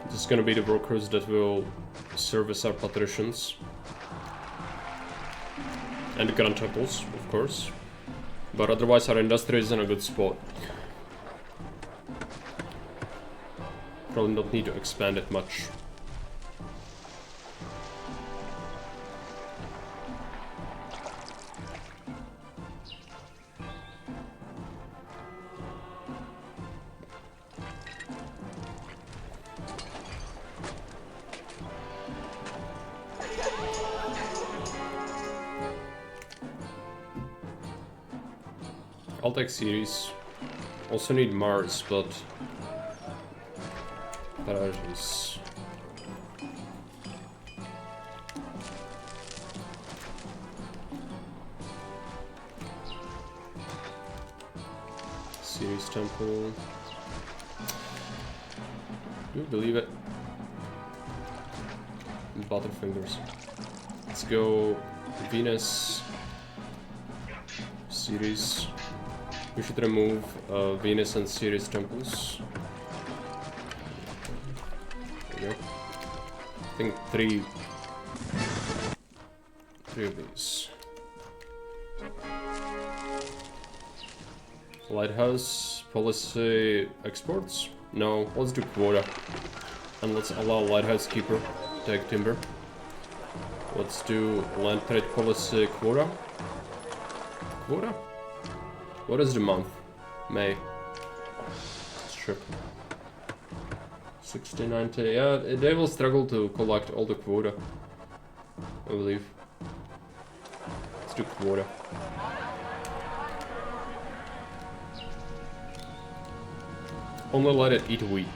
This is gonna be the workers that will service our patricians. And the Grand Temples, of course. But otherwise our industry is in a good spot. Probably don't need to expand it much. I'll take Ceres. Also need Mars, but priorities. Ceres Temple. Do you believe it? Butterfingers. Let's go Venus, Ceres. We should remove Venus and Ceres temples. There we go. I think three of these. Lighthouse policy exports? No, let's do quota. And let's allow Lighthouse Keeper to take timber. Let's do land trade policy quota. Quota? What is the month? May. Let's check. 60, 90. Yeah, they will struggle to collect all the quota, I believe. Let's do quota. Only let it eat wheat.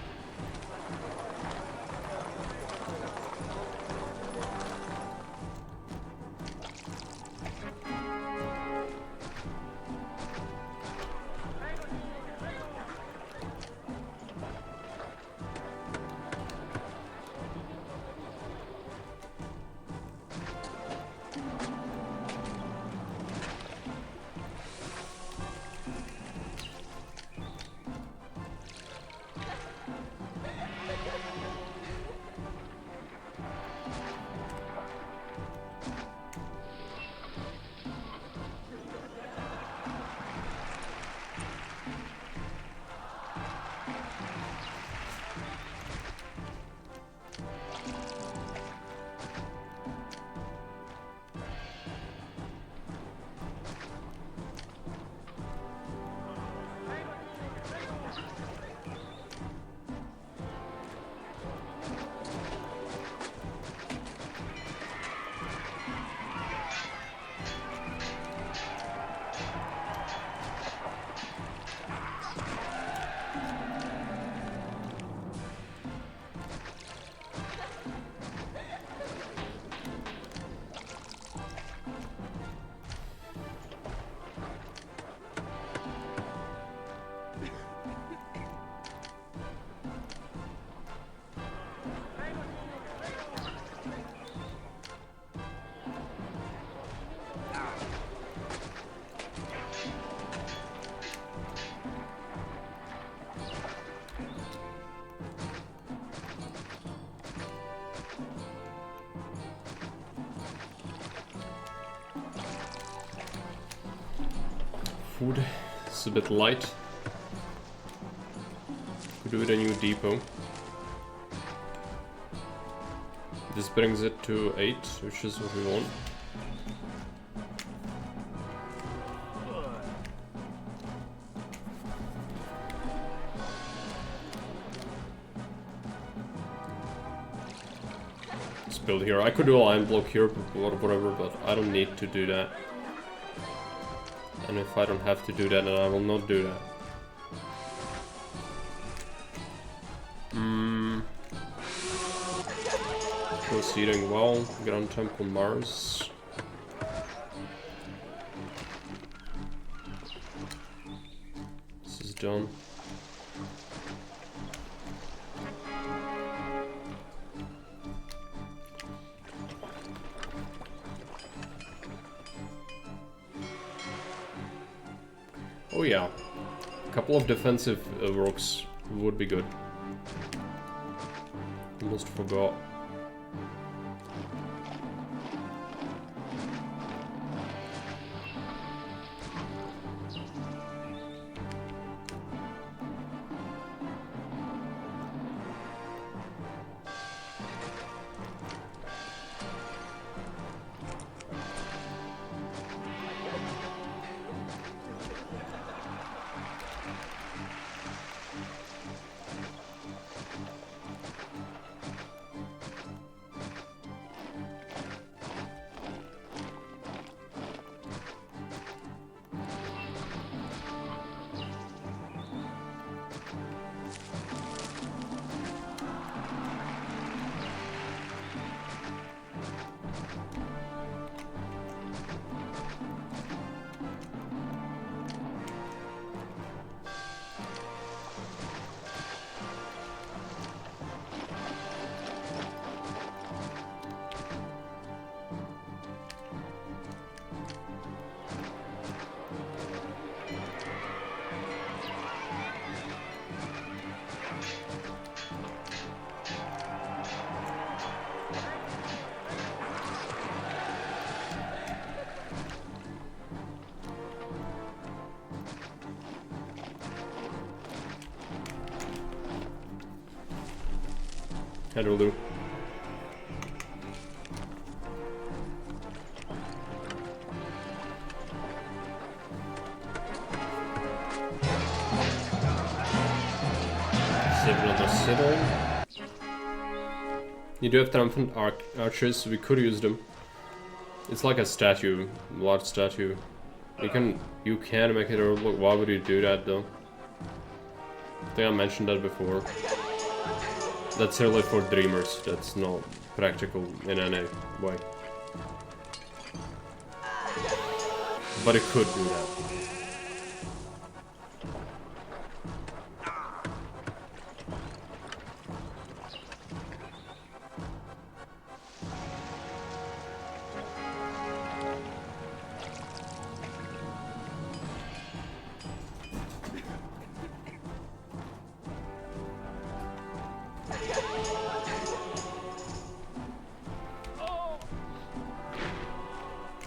Food is a bit light. Could do with a new depot. This brings it to 8, which is what we want. Let's build here. I could do a line block here or whatever, but I don't need to do that. And if I don't have to do that, then I will not do that. Proceeding well. Grand Temple Mars. This is done. Oh yeah, a couple of defensive works would be good. Almost forgot. That'll do. Civil on the civil. You do have triumphant archers, so we could use them. It's like a statue, large statue. You can make it overlook. Why would you do that though? I think I mentioned that before. That's really for dreamers. That's not practical in any way. But it could do that.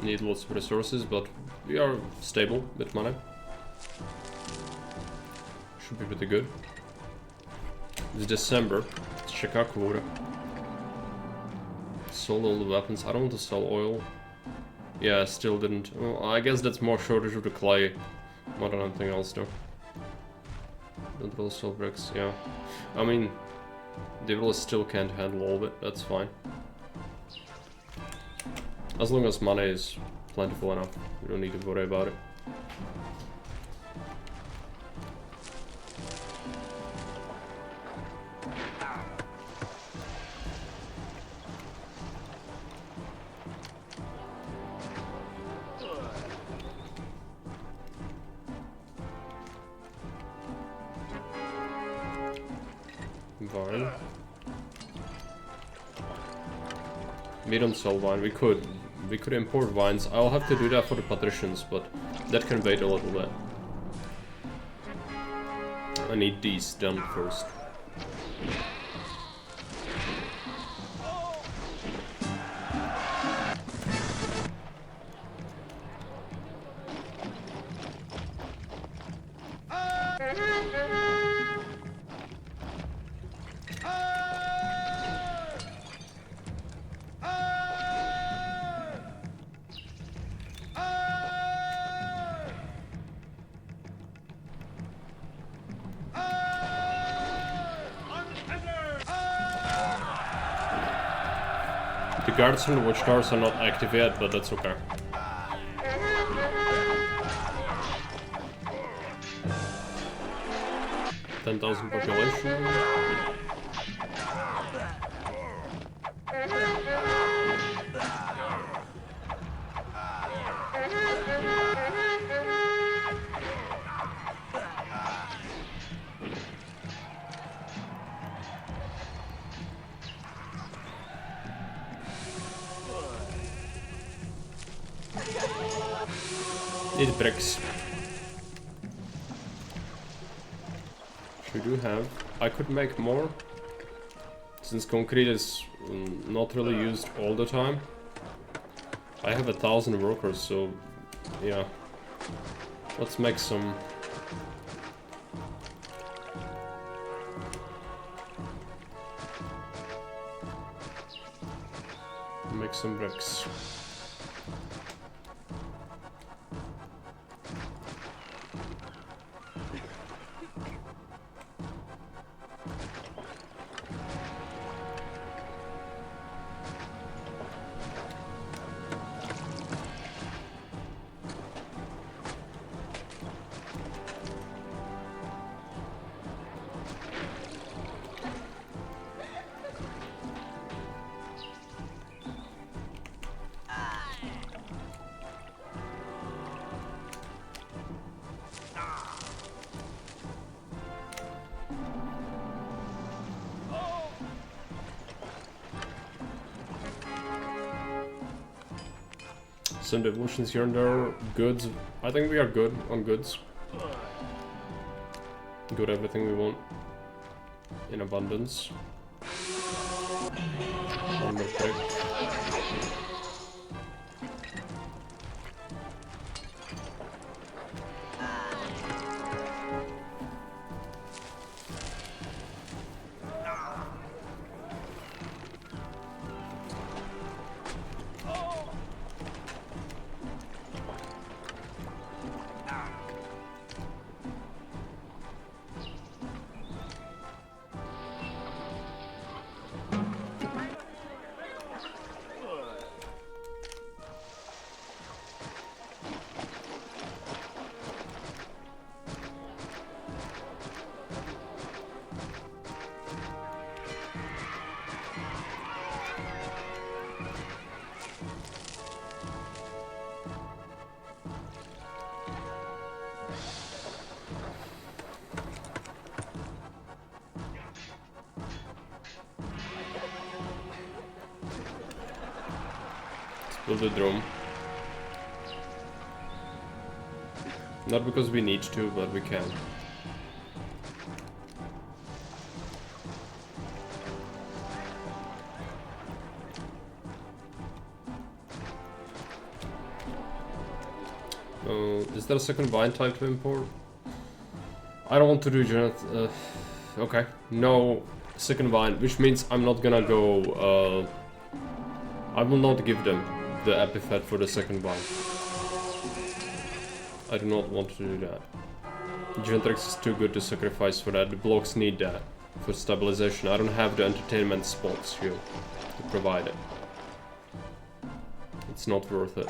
Need lots of resources, but we are stable with money. Should be pretty good. It's December. Let's check our quota. Sold all the weapons. I don't want to sell oil. Yeah, still didn't. Well, I guess that's more shortage of the clay more than anything else though. Don't really sell bricks, yeah. I mean, they really still can't handle all of it, that's fine. As long as money is plentiful enough, we don't need to worry about it. Vine. We don't sell wine, we could import wines. I'll have to do that for the patricians, but that can wait a little bit. I need these done first. The guards and the watchtowers are not active yet, but that's okay. 10,000 population. Need bricks. We do have. I could make more. Since concrete is not really used all the time. I have 1,000 workers, so yeah. Let's make some. Make some bricks. Some devolutions here and there. Goods. I think we are good on goods. Got everything we want in abundance. One more brick. build a drone. Not because we need to, but we can. Is there a second vine type to import? I don't want to do okay, no second vine, which means I'm not gonna go. I will not give them the epithet for the second vine. I do not want to do that. Gentrix is too good to sacrifice for that. The blocks need that for stabilization. I don't have the entertainment spots here to provide it. It's not worth it.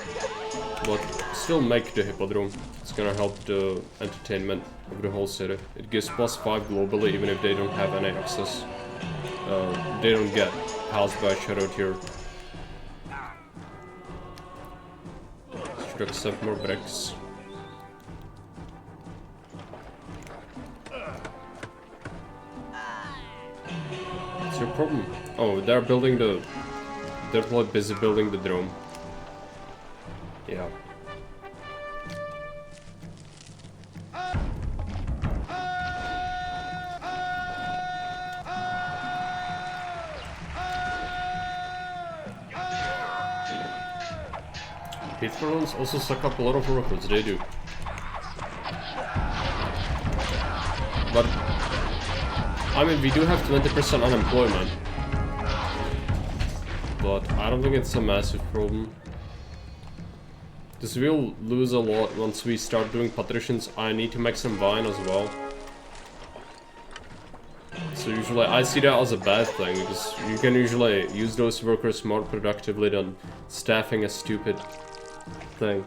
But still make the Hippodrome. It's gonna help the entertainment of the whole city. It gives +5 globally even if they don't have any access. They don't get housed by Shadow Tier. Should accept more bricks. What's your problem? Oh, they're building the... They're like busy building the drone. Yeah. Heat balloons also suck up a lot of workers, they do. But, I mean, we do have 20% unemployment. But I don't think it's a massive problem. Because we'll lose a lot once we start doing patricians. I need to make some vine as well. So usually I see that as a bad thing, because you can usually use those workers more productively than staffing a stupid thing.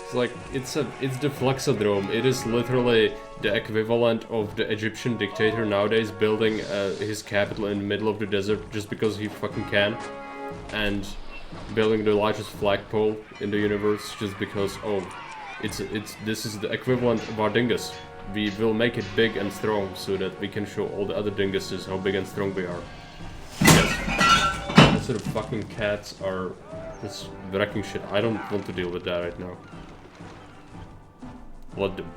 It's like, it's the Flexodrome. It is literally the equivalent of the Egyptian dictator nowadays building his capital in the middle of the desert just because he fucking can. And building the largest flagpole in the universe just because, oh, this is the equivalent of our dingus. We will make it big and strong so that we can show all the other dinguses how big and strong we are. Yes. Those sort of fucking cats are just wrecking shit. I don't want to deal with that right now. Let them.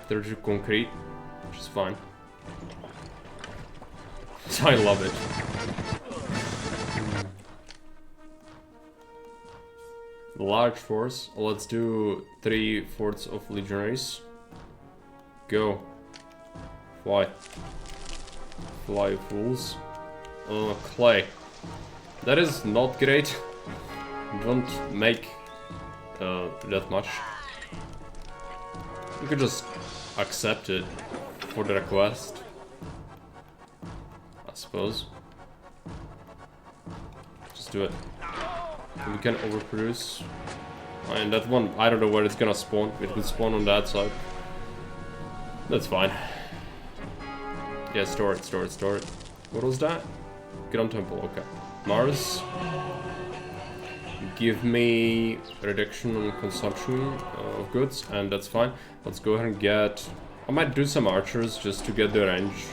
There's your concrete, which is fine. I love it. Large force. Let's do 3 forts of legionaries. Go. Fly. Fly, fools. Clay. That is not great. Don't make that much. You could just accept it for the request, I suppose. Just do it. We can overproduce. And that one, I don't know where it's gonna spawn. It could spawn on that side. That's fine. Yeah, store it, store it, store it. What was that? Grand Temple, okay. Mars. Give me reduction on consumption of goods, and that's fine. Let's go ahead and get... I might do some archers just to get the range.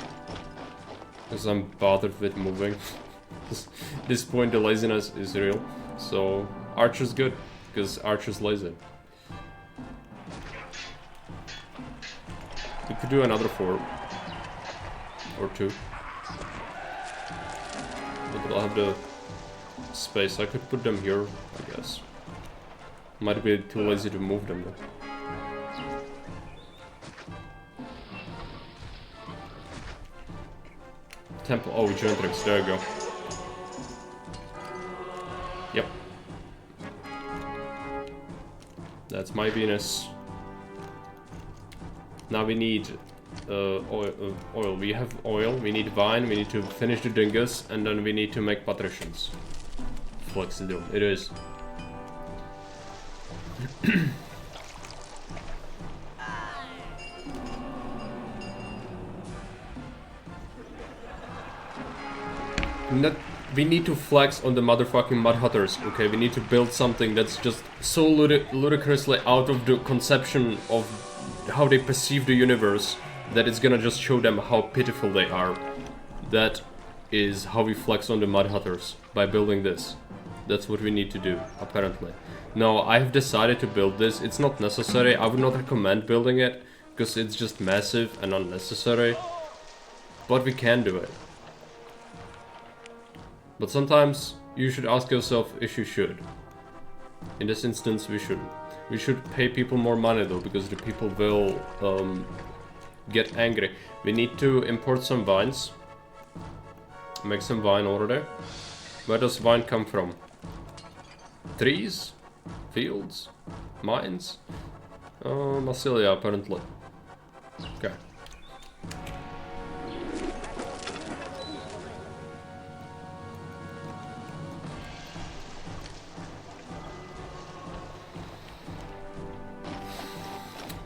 Because I'm bothered with moving. At this point the laziness is real. So, archer's good, because archer's lazy. We could do another 4. Or 2. But I'll have the space. I could put them here, I guess. Might be too lazy to move them though. Temple, oh, Gentrix, there you go. Yep. That's my Venus. Now we need oil. We have oil, we need vine, we need to finish the dingus, and then we need to make patricians. Flexidome, it is. We need to flex on the motherfucking Mud Hutters, okay? We need to build something that's just so ludicrously out of the conception of how they perceive the universe that it's gonna just show them how pitiful they are. That is how we flex on the Mud Hutters, by building this. That's what we need to do, apparently. No, I have decided to build this. It's not necessary. I would not recommend building it, because it's just massive and unnecessary. But we can do it. But sometimes you should ask yourself if you should. In this instance, we shouldn't. We should pay people more money though, because the people will get angry. We need to import some vines. Make some vine already. Where does vine come from? Trees? Fields? Mines? Massilia apparently. Okay.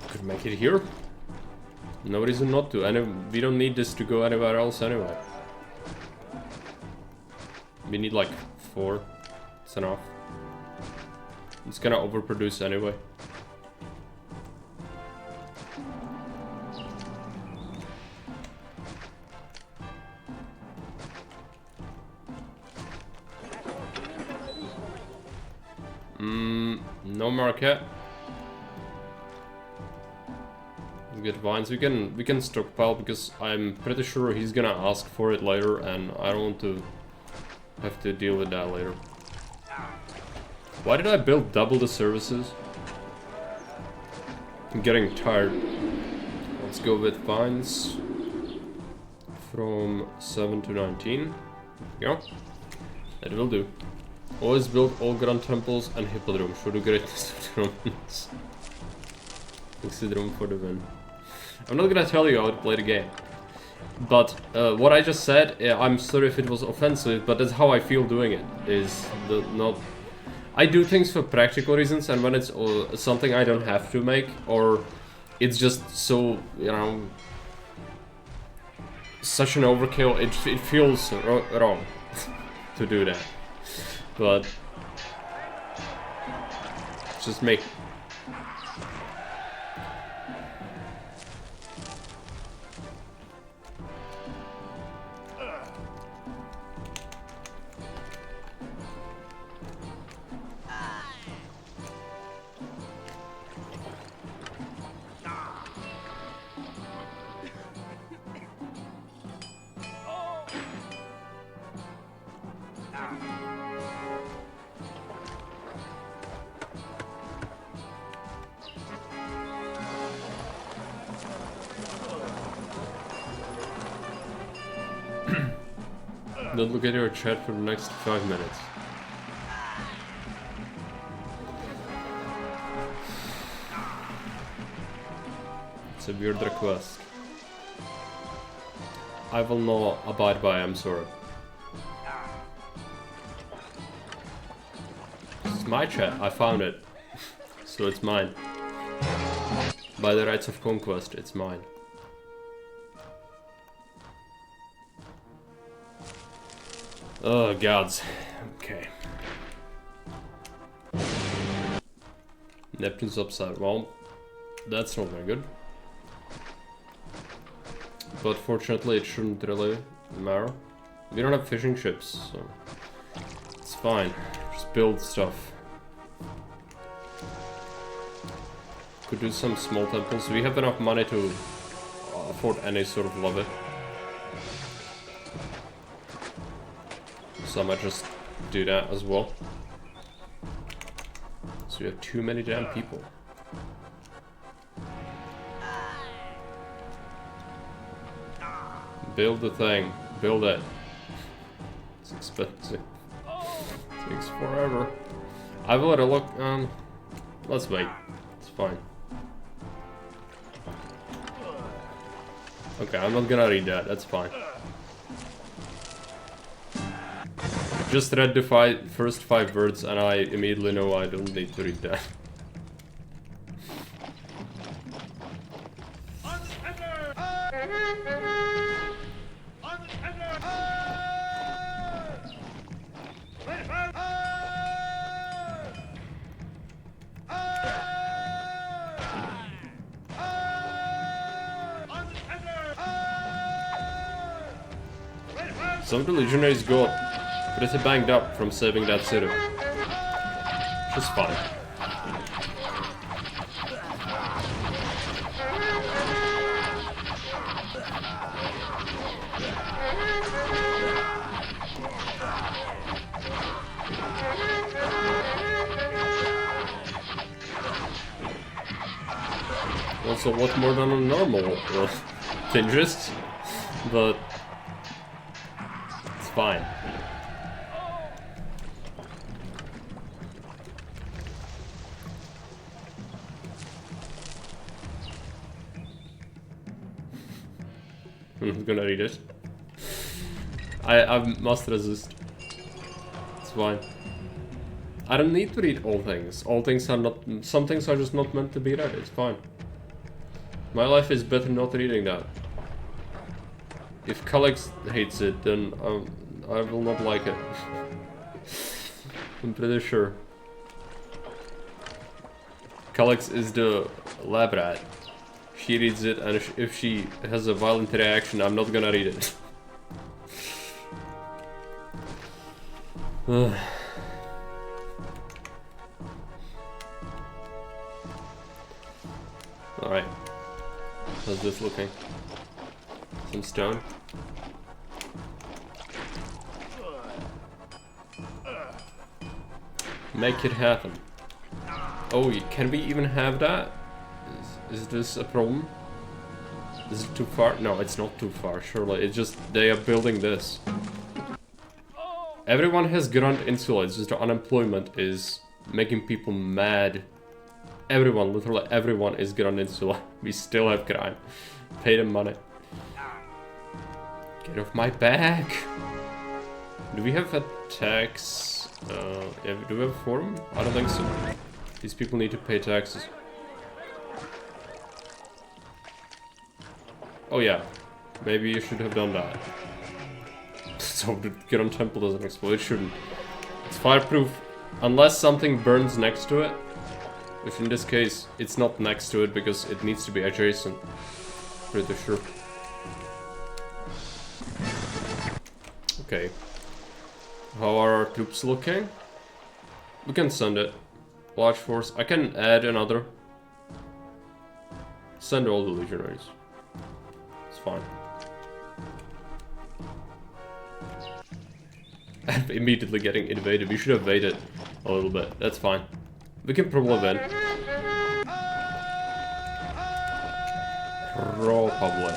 Could make it here. No reason not to. And we don't need this to go anywhere else anyway. We need like 4. It's enough. It's gonna overproduce anyway. No market. We get vines. We can stockpile because I'm pretty sure he's gonna ask for it later, and I don't want to have to deal with that later. Why did I build double the services? I'm getting tired. Let's go with vines from 7 to 19. Yeah, that will do. Always build all grand temples and hippodrome. Show the greatness of the Romans. Consider for the win. I'm not gonna tell you how to play the game. But what I just said, I'm sorry if it was offensive, but that's how I feel doing it. I do things for practical reasons, and when it's something I don't have to make, or it's just so, you know, such an overkill, it feels wrong to do that. But it's just me. Don't look at your chat for the next 5 minutes. It's a weird request. I will not abide by, I'm sorry. It's my chat, I found it. So it's mine. By the rights of conquest, it's mine. Oh, gods. Okay. Neptune's upside. Well, that's not very good. But fortunately, it shouldn't really matter. We don't have fishing ships, so it's fine. Just build stuff. Could do some small temples. We have enough money to afford any sort of levy. So I might just do that as well. So we have too many damn people. Build the thing. Build it. It's expensive. It takes forever. I will look. Let's wait. It's fine. Okay, I'm not gonna read that. That's fine. Just read the first 5 words and I immediately know I don't need to read that. Some of the legionaries got pretty banged up from saving that city. Which is fine. Also, a lot more than a normal Tingis, but it's fine. I'm gonna read it. I must resist. It's fine. I don't need to read all things. All things are not. Some things are just not meant to be read. It's fine. My life is better not reading that. If Calix hates it, then I will not like it. I'm pretty sure. Calix is the lab rat. She reads it, and if she has a violent reaction, I'm not gonna read it. Alright. How's this looking? Some stone? Make it happen. Oh, can we even have that? Is this a problem? Is it too far? No, it's not too far, surely. It's just they are building this. Everyone has Grand Insula, it's just the unemployment is making people mad. Everyone, literally everyone is Grand Insula. We still have crime. Pay them money. Get off my back! Do we have a tax? Yeah, do we have a forum? I don't think so. These people need to pay taxes. Oh yeah, maybe you should have done that. So the Grand Temple doesn't explode. It shouldn't. It's fireproof unless something burns next to it. Which in this case, it's not next to it because it needs to be adjacent. Pretty sure. Okay. How are our troops looking? We can send it. Large force. I can add another. Send all the legionaries. It's fine. I'm immediately getting invaded. We should have waited a little bit. That's fine. We can probably win. Probably.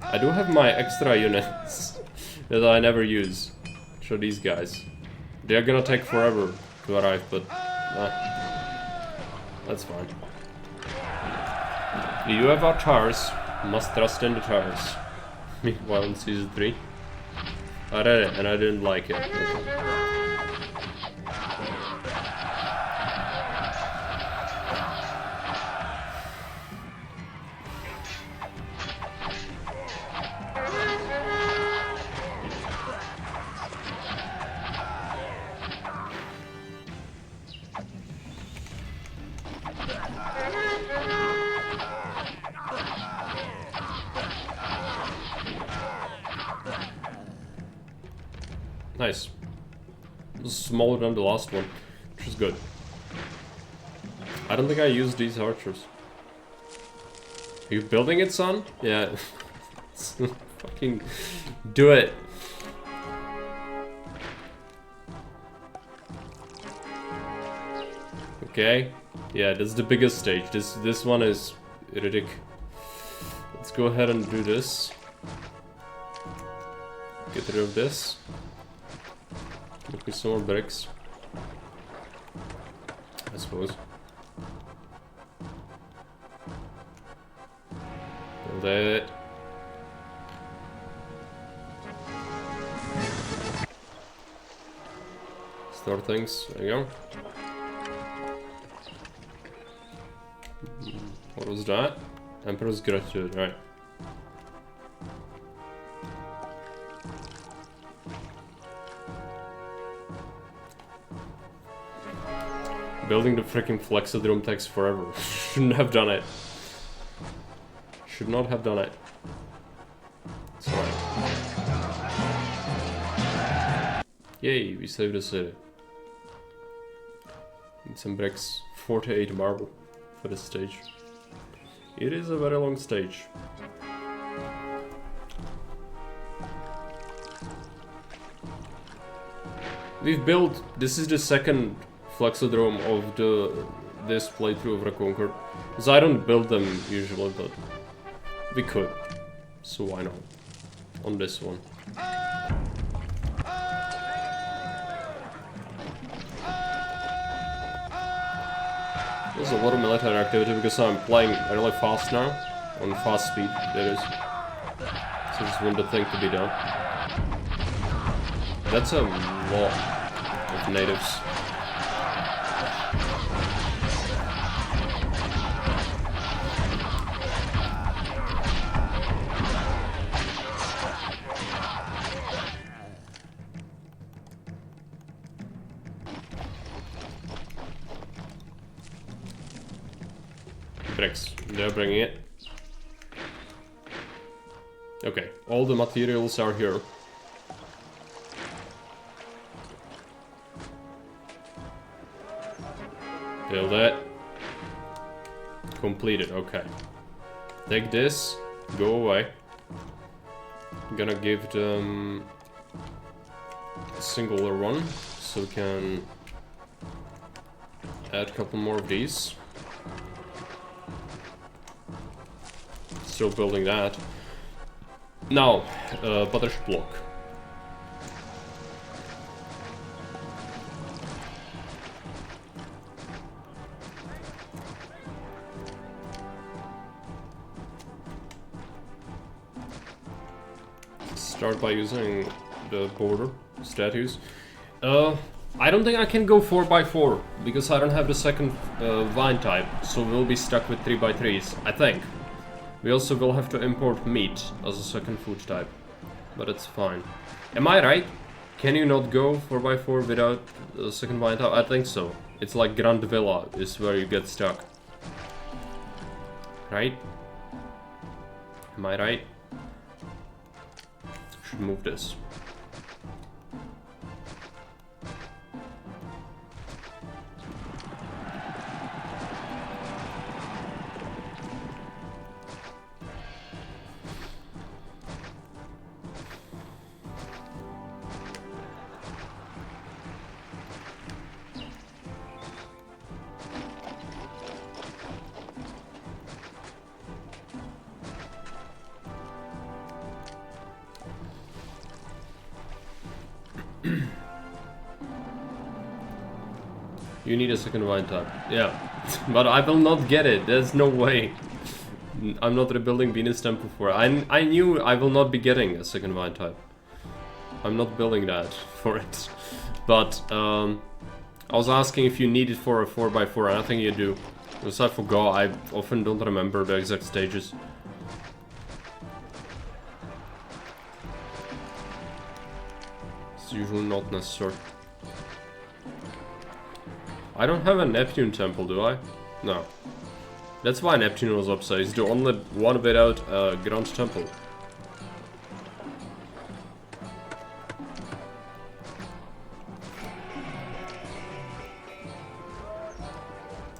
I do have my extra units that I never use. Show these guys. They're gonna take forever to arrive, but that's fine. You have our towers. Must trust in the towers. Meanwhile, in season 3, I read it and I didn't like it. Okay. Nice. It was smaller than the last one, which is good. I don't think I used these archers. Are you building it, son? Yeah. Fucking do it. Okay. Yeah, this is the biggest stage. This one is ridiculous. Let's go ahead and do this. Get rid of this. Make me some more bricks. I suppose. Build it. Store things. There you go. What was that? Emperor's Gratitude, right. Building the freaking Flexodrome takes forever. Shouldn't have done it. Should not have done it. It's fine. Yay, we saved the city. Need some bricks. 48 marble for this stage. It is a very long stage. We've built... This is the second Flexodrome of this playthrough of Reconquered. Because I don't build them usually, but we could. So why not? On this one. There's a lot of military activity because I'm playing really fast now. On fast speed, that is. So just one thing to be done. That's a lot of natives. Bricks. They're bringing it. Okay, all the materials are here. Build it. Completed, okay. Take this, go away. I'm gonna give them a singular one, so we can add a couple more of these. Still building that. Now, buttership block. Start by using the border statues. I don't think I can go 4x4 because I don't have the second vine type, so we'll be stuck with 3x3s, I think. We also will have to import meat as a second food type, but it's fine. Am I right? Can you not go 4x4 without a second vine type? I think so. It's like Grand Villa is where you get stuck. Right? Am I right? Should move this. You need a second vine type. Yeah, but I will not get it. There's no way. I'm not rebuilding Venus Temple for it. I knew I will not be getting a second vine type. I'm not building that for it. But I was asking if you need it for a 4x4, and I think you do. Because I forgot, I often don't remember the exact stages. It's usually not necessary. I don't have a Neptune temple, do I? No. That's why Neptune was upset. It's the only one without a Grand Temple.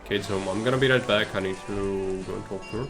Kate's home. I'm gonna be right back. I need to go and talk to her.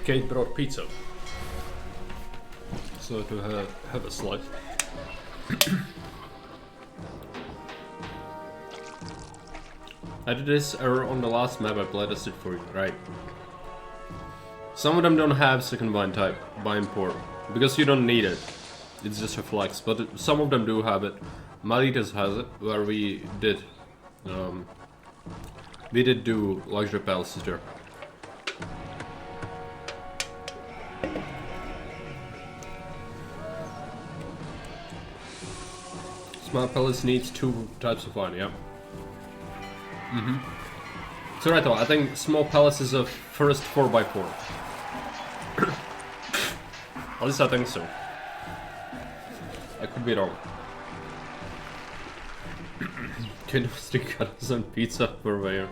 Kate brought pizza. So to have a slice. I did this error on the last map I playtested for you, right? Some of them don't have second bind type by import because you don't need it. It's just a flex, but some of them do have it. Malitas has it, where we did do luxury palaces there. Smart palace needs 2 types of wine, yeah. So right though, I think small palace is a first 4x4. At least I think so. I could be wrong. Candlestick cutters and pizza purveyor.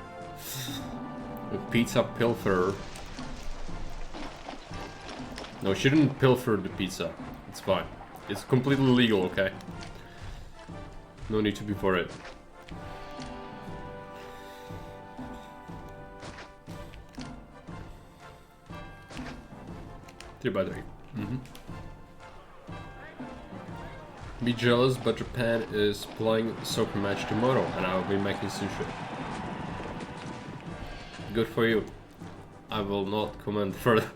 A pizza pilferer. No, she didn't pilfer the pizza. It's fine. It's completely legal, okay? No need to be for it. Three by three. Be jealous, but Japan is playing a soccer match tomorrow, and I will be making sushi. Good for you. I will not comment further.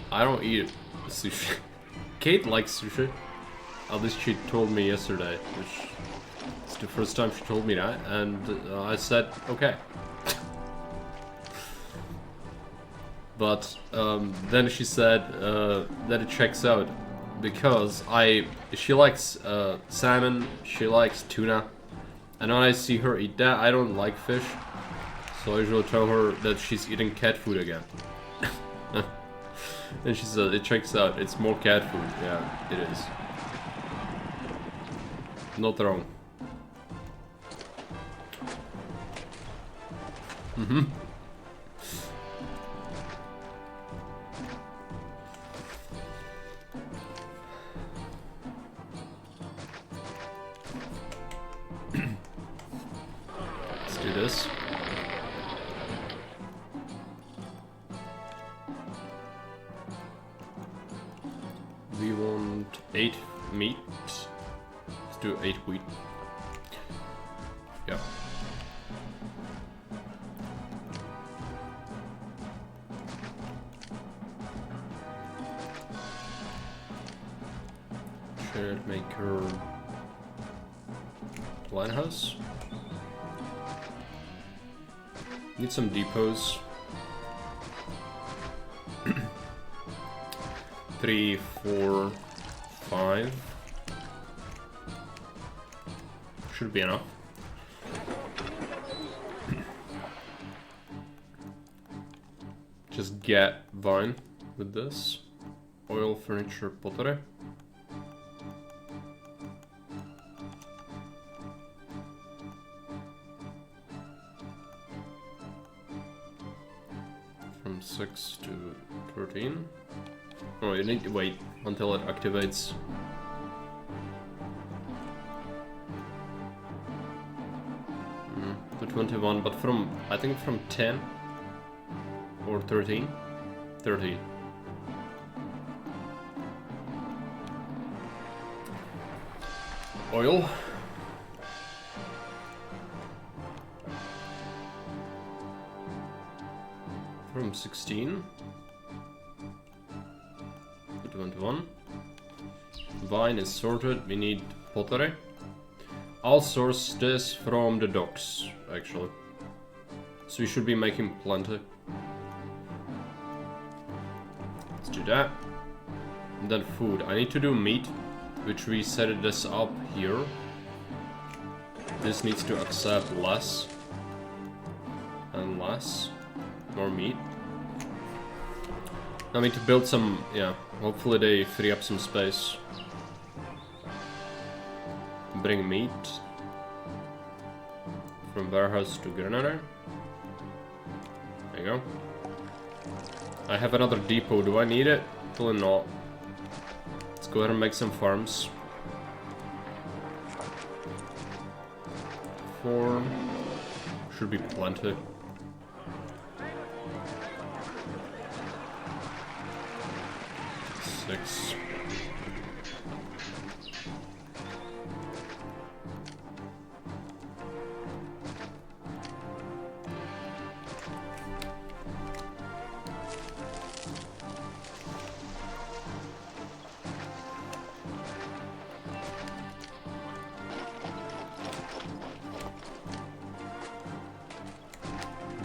I don't eat sushi. Kate likes sushi. At least she told me yesterday, which is the first time she told me that, and I said okay. But then she said that it checks out because she likes salmon, she likes tuna, and when I see her eat that, I don't like fish, so I usually tell her that she's eating cat food again. And she said it checks out, it's more cat food. Yeah, it is. Not wrong. Let's do this. We want 8 meat. Let's do 8 wheat. Yeah. Should make her lighthouse. Need some depots. 3, 4, 5. Should be enough. Just get vine with this. Oil, furniture, pottery. From 6 to 13. Oh, you need to wait until it activates. To 21, but from, I think from 10 or 13? 13. Oil. From 16 to 21. Vine is sorted, we need pottery. I'll source this from the docks, actually. So we should be making plenty. Let's do that. And then food. I need to do meat, which we set this up here. This needs to accept less and less. More meat. I need to build some, yeah, hopefully they free up some space. Bring meat from warehouse to Grenadier. There you go. I have another depot. Do I need it? Probably not. Let's go ahead and make some farms. 4 should be plenty. 6.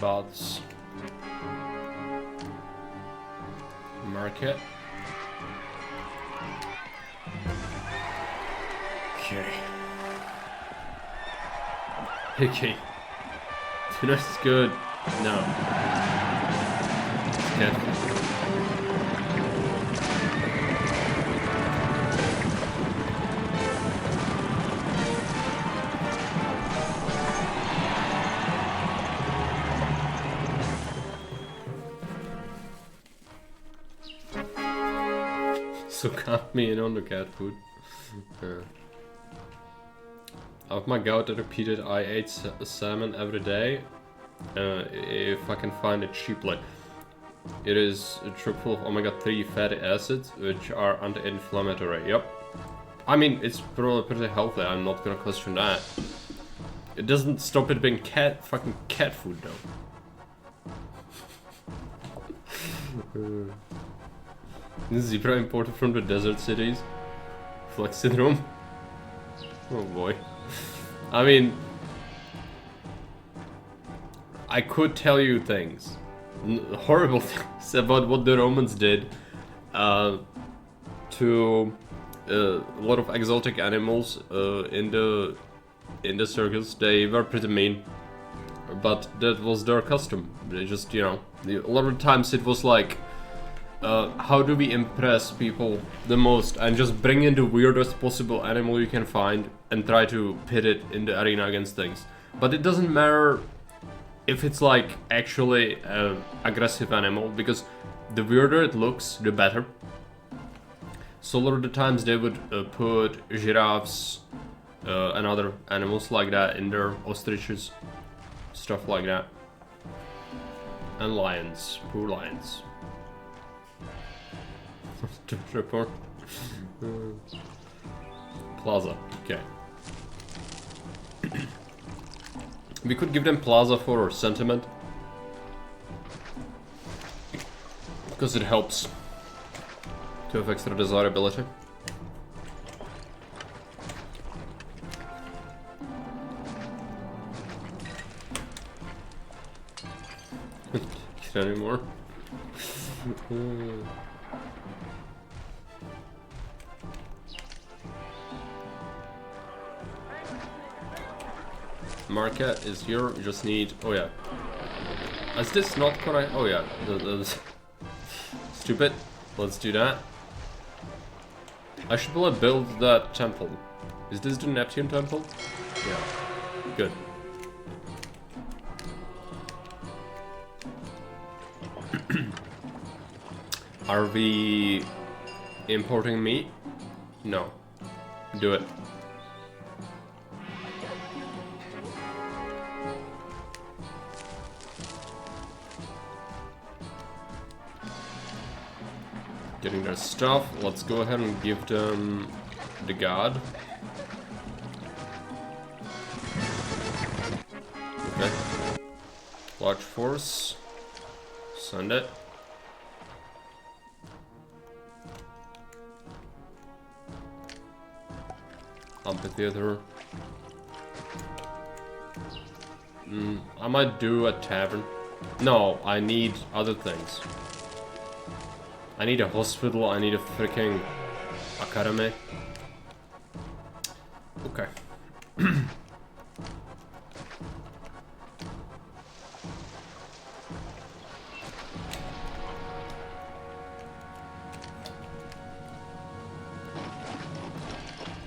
Bots. Market. Okay. Okay. Tuna is good. No. It's cat food. So count me in on the cat food. Out my gout repeated I ate salmon every day if I can find it cheaply. It is chock full of omega-3 fatty acids which are anti-inflammatory. Yep. I mean, it's probably pretty healthy, I'm not gonna question that. It doesn't stop it being fucking cat food though. This zebra imported from the desert cities. Flex syndrome. Oh boy. I mean, I could tell you things, horrible things about what the Romans did to a lot of exotic animals in the circus. They were pretty mean, but that was their custom. They just, you know, a lot of times it was like, how do we impress people the most, and just bring in the weirdest possible animal you can find and try to pit it in the arena against things. But it doesn't matter if it's like actually an aggressive animal, because the weirder it looks, the better. So a lot of the times they would put giraffes and other animals like that in their ostriches, stuff like that. And lions, poor lions. Report. Plaza, okay. We could give them Plaza for sentiment, because it helps to have extra desirability. Get any more? Market is here, you just need, oh yeah. Is this not correct? Oh yeah, stupid. Let's do that. I should probably build that temple. Is this the Neptune temple? Yeah, good. Are we importing meat? No. Do it. Getting their stuff. Let's go ahead and give them the god. Okay. Large force. Send it. Amphitheater. I might do a tavern. No, I need other things. I need a hospital, I need a freaking academy. Okay.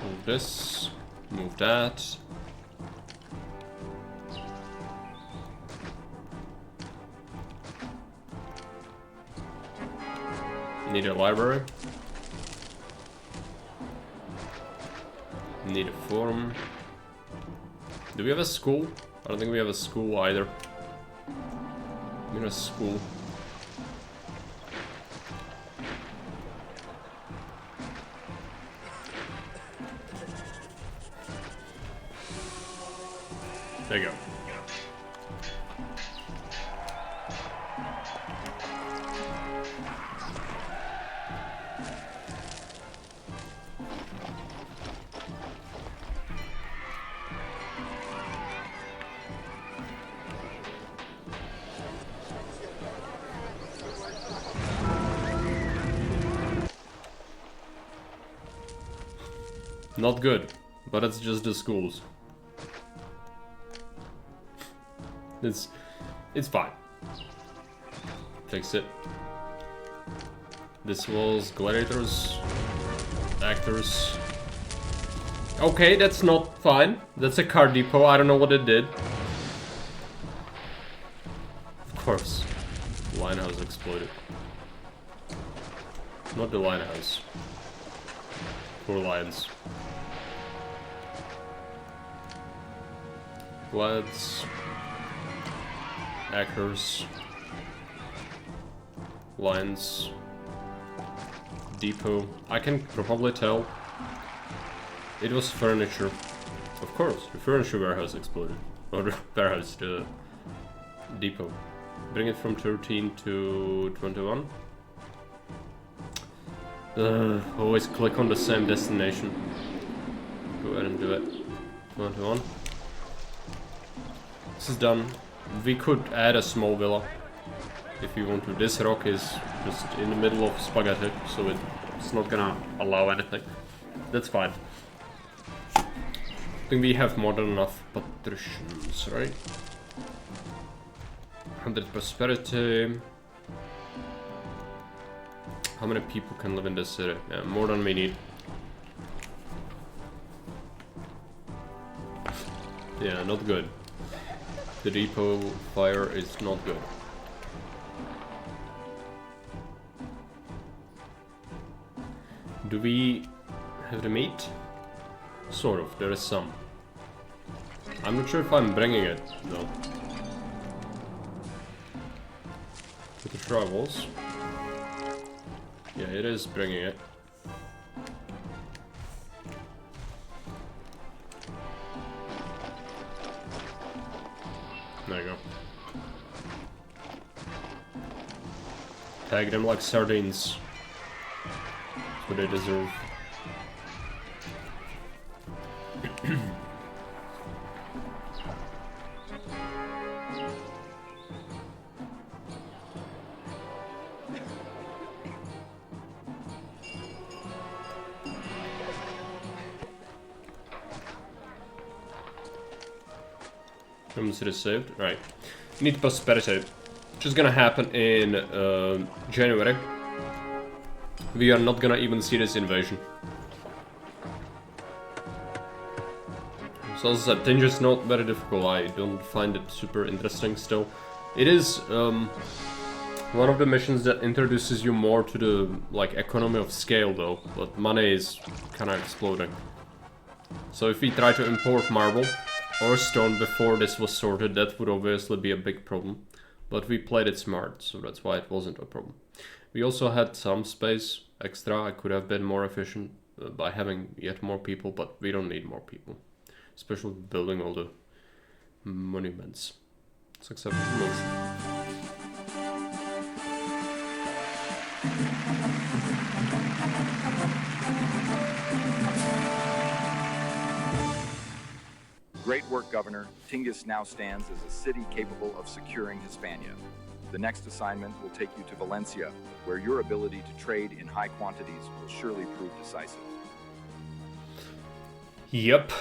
Move this, move that. Need a library. Need a forum. Do we have a school? I don't think we have a school either. We need a school. There you go. Not good, but it's just the schools. It's fine. Fix it. This was gladiators, actors. Okay, that's not fine. That's a car depot. I don't know what it did. Of course, the linehouse exploded. Not the linehouse. Poor lions. Lads, actors, lines, depot. I can probably tell it was furniture. Of course, the furniture warehouse exploded. Or the warehouse, the depot. Bring it from 13 to 21. Always click on the same destination. Go ahead and do it. 21. This is done. We could add a small villa if we want to. This rock is just in the middle of spaghetti, so it's not gonna allow anything. That's fine. I think we have more than enough patricians, right? 100 prosperity. How many people can live in this city? Yeah, more than we need. Yeah, not good. The depot fire is not good. Do we have the meat? Sort of, there is some. I'm not sure if I'm bringing it, though. With the travels. Yeah, it is bringing it. There you go. Tag them like sardines. That's what they deserve. City saved. Right. Need prosperity. Which is gonna happen in January. We are not gonna even see this invasion. So as I said, Tingis is not very difficult. I don't find it super interesting still. It is one of the missions that introduces you more to the like economy of scale though, but money is kinda exploding. So if we try to import marble or stone before this was sorted, that would obviously be a big problem. But we played it smart, so that's why it wasn't a problem. We also had some space extra. I could have been more efficient by having yet more people, but we don't need more people. Especially building all the monuments. Let's accept promotion. Great work, Governor. Tingis now stands as a city capable of securing Hispania. The next assignment will take you to Valencia, where your ability to trade in high quantities will surely prove decisive. Yep.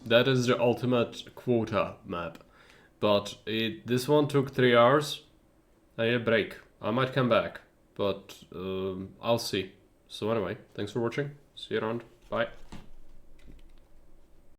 That is the ultimate quota map. But this one took 3 hours. I need a break. I might come back, but I'll see. So anyway, thanks for watching. See you around. Bye.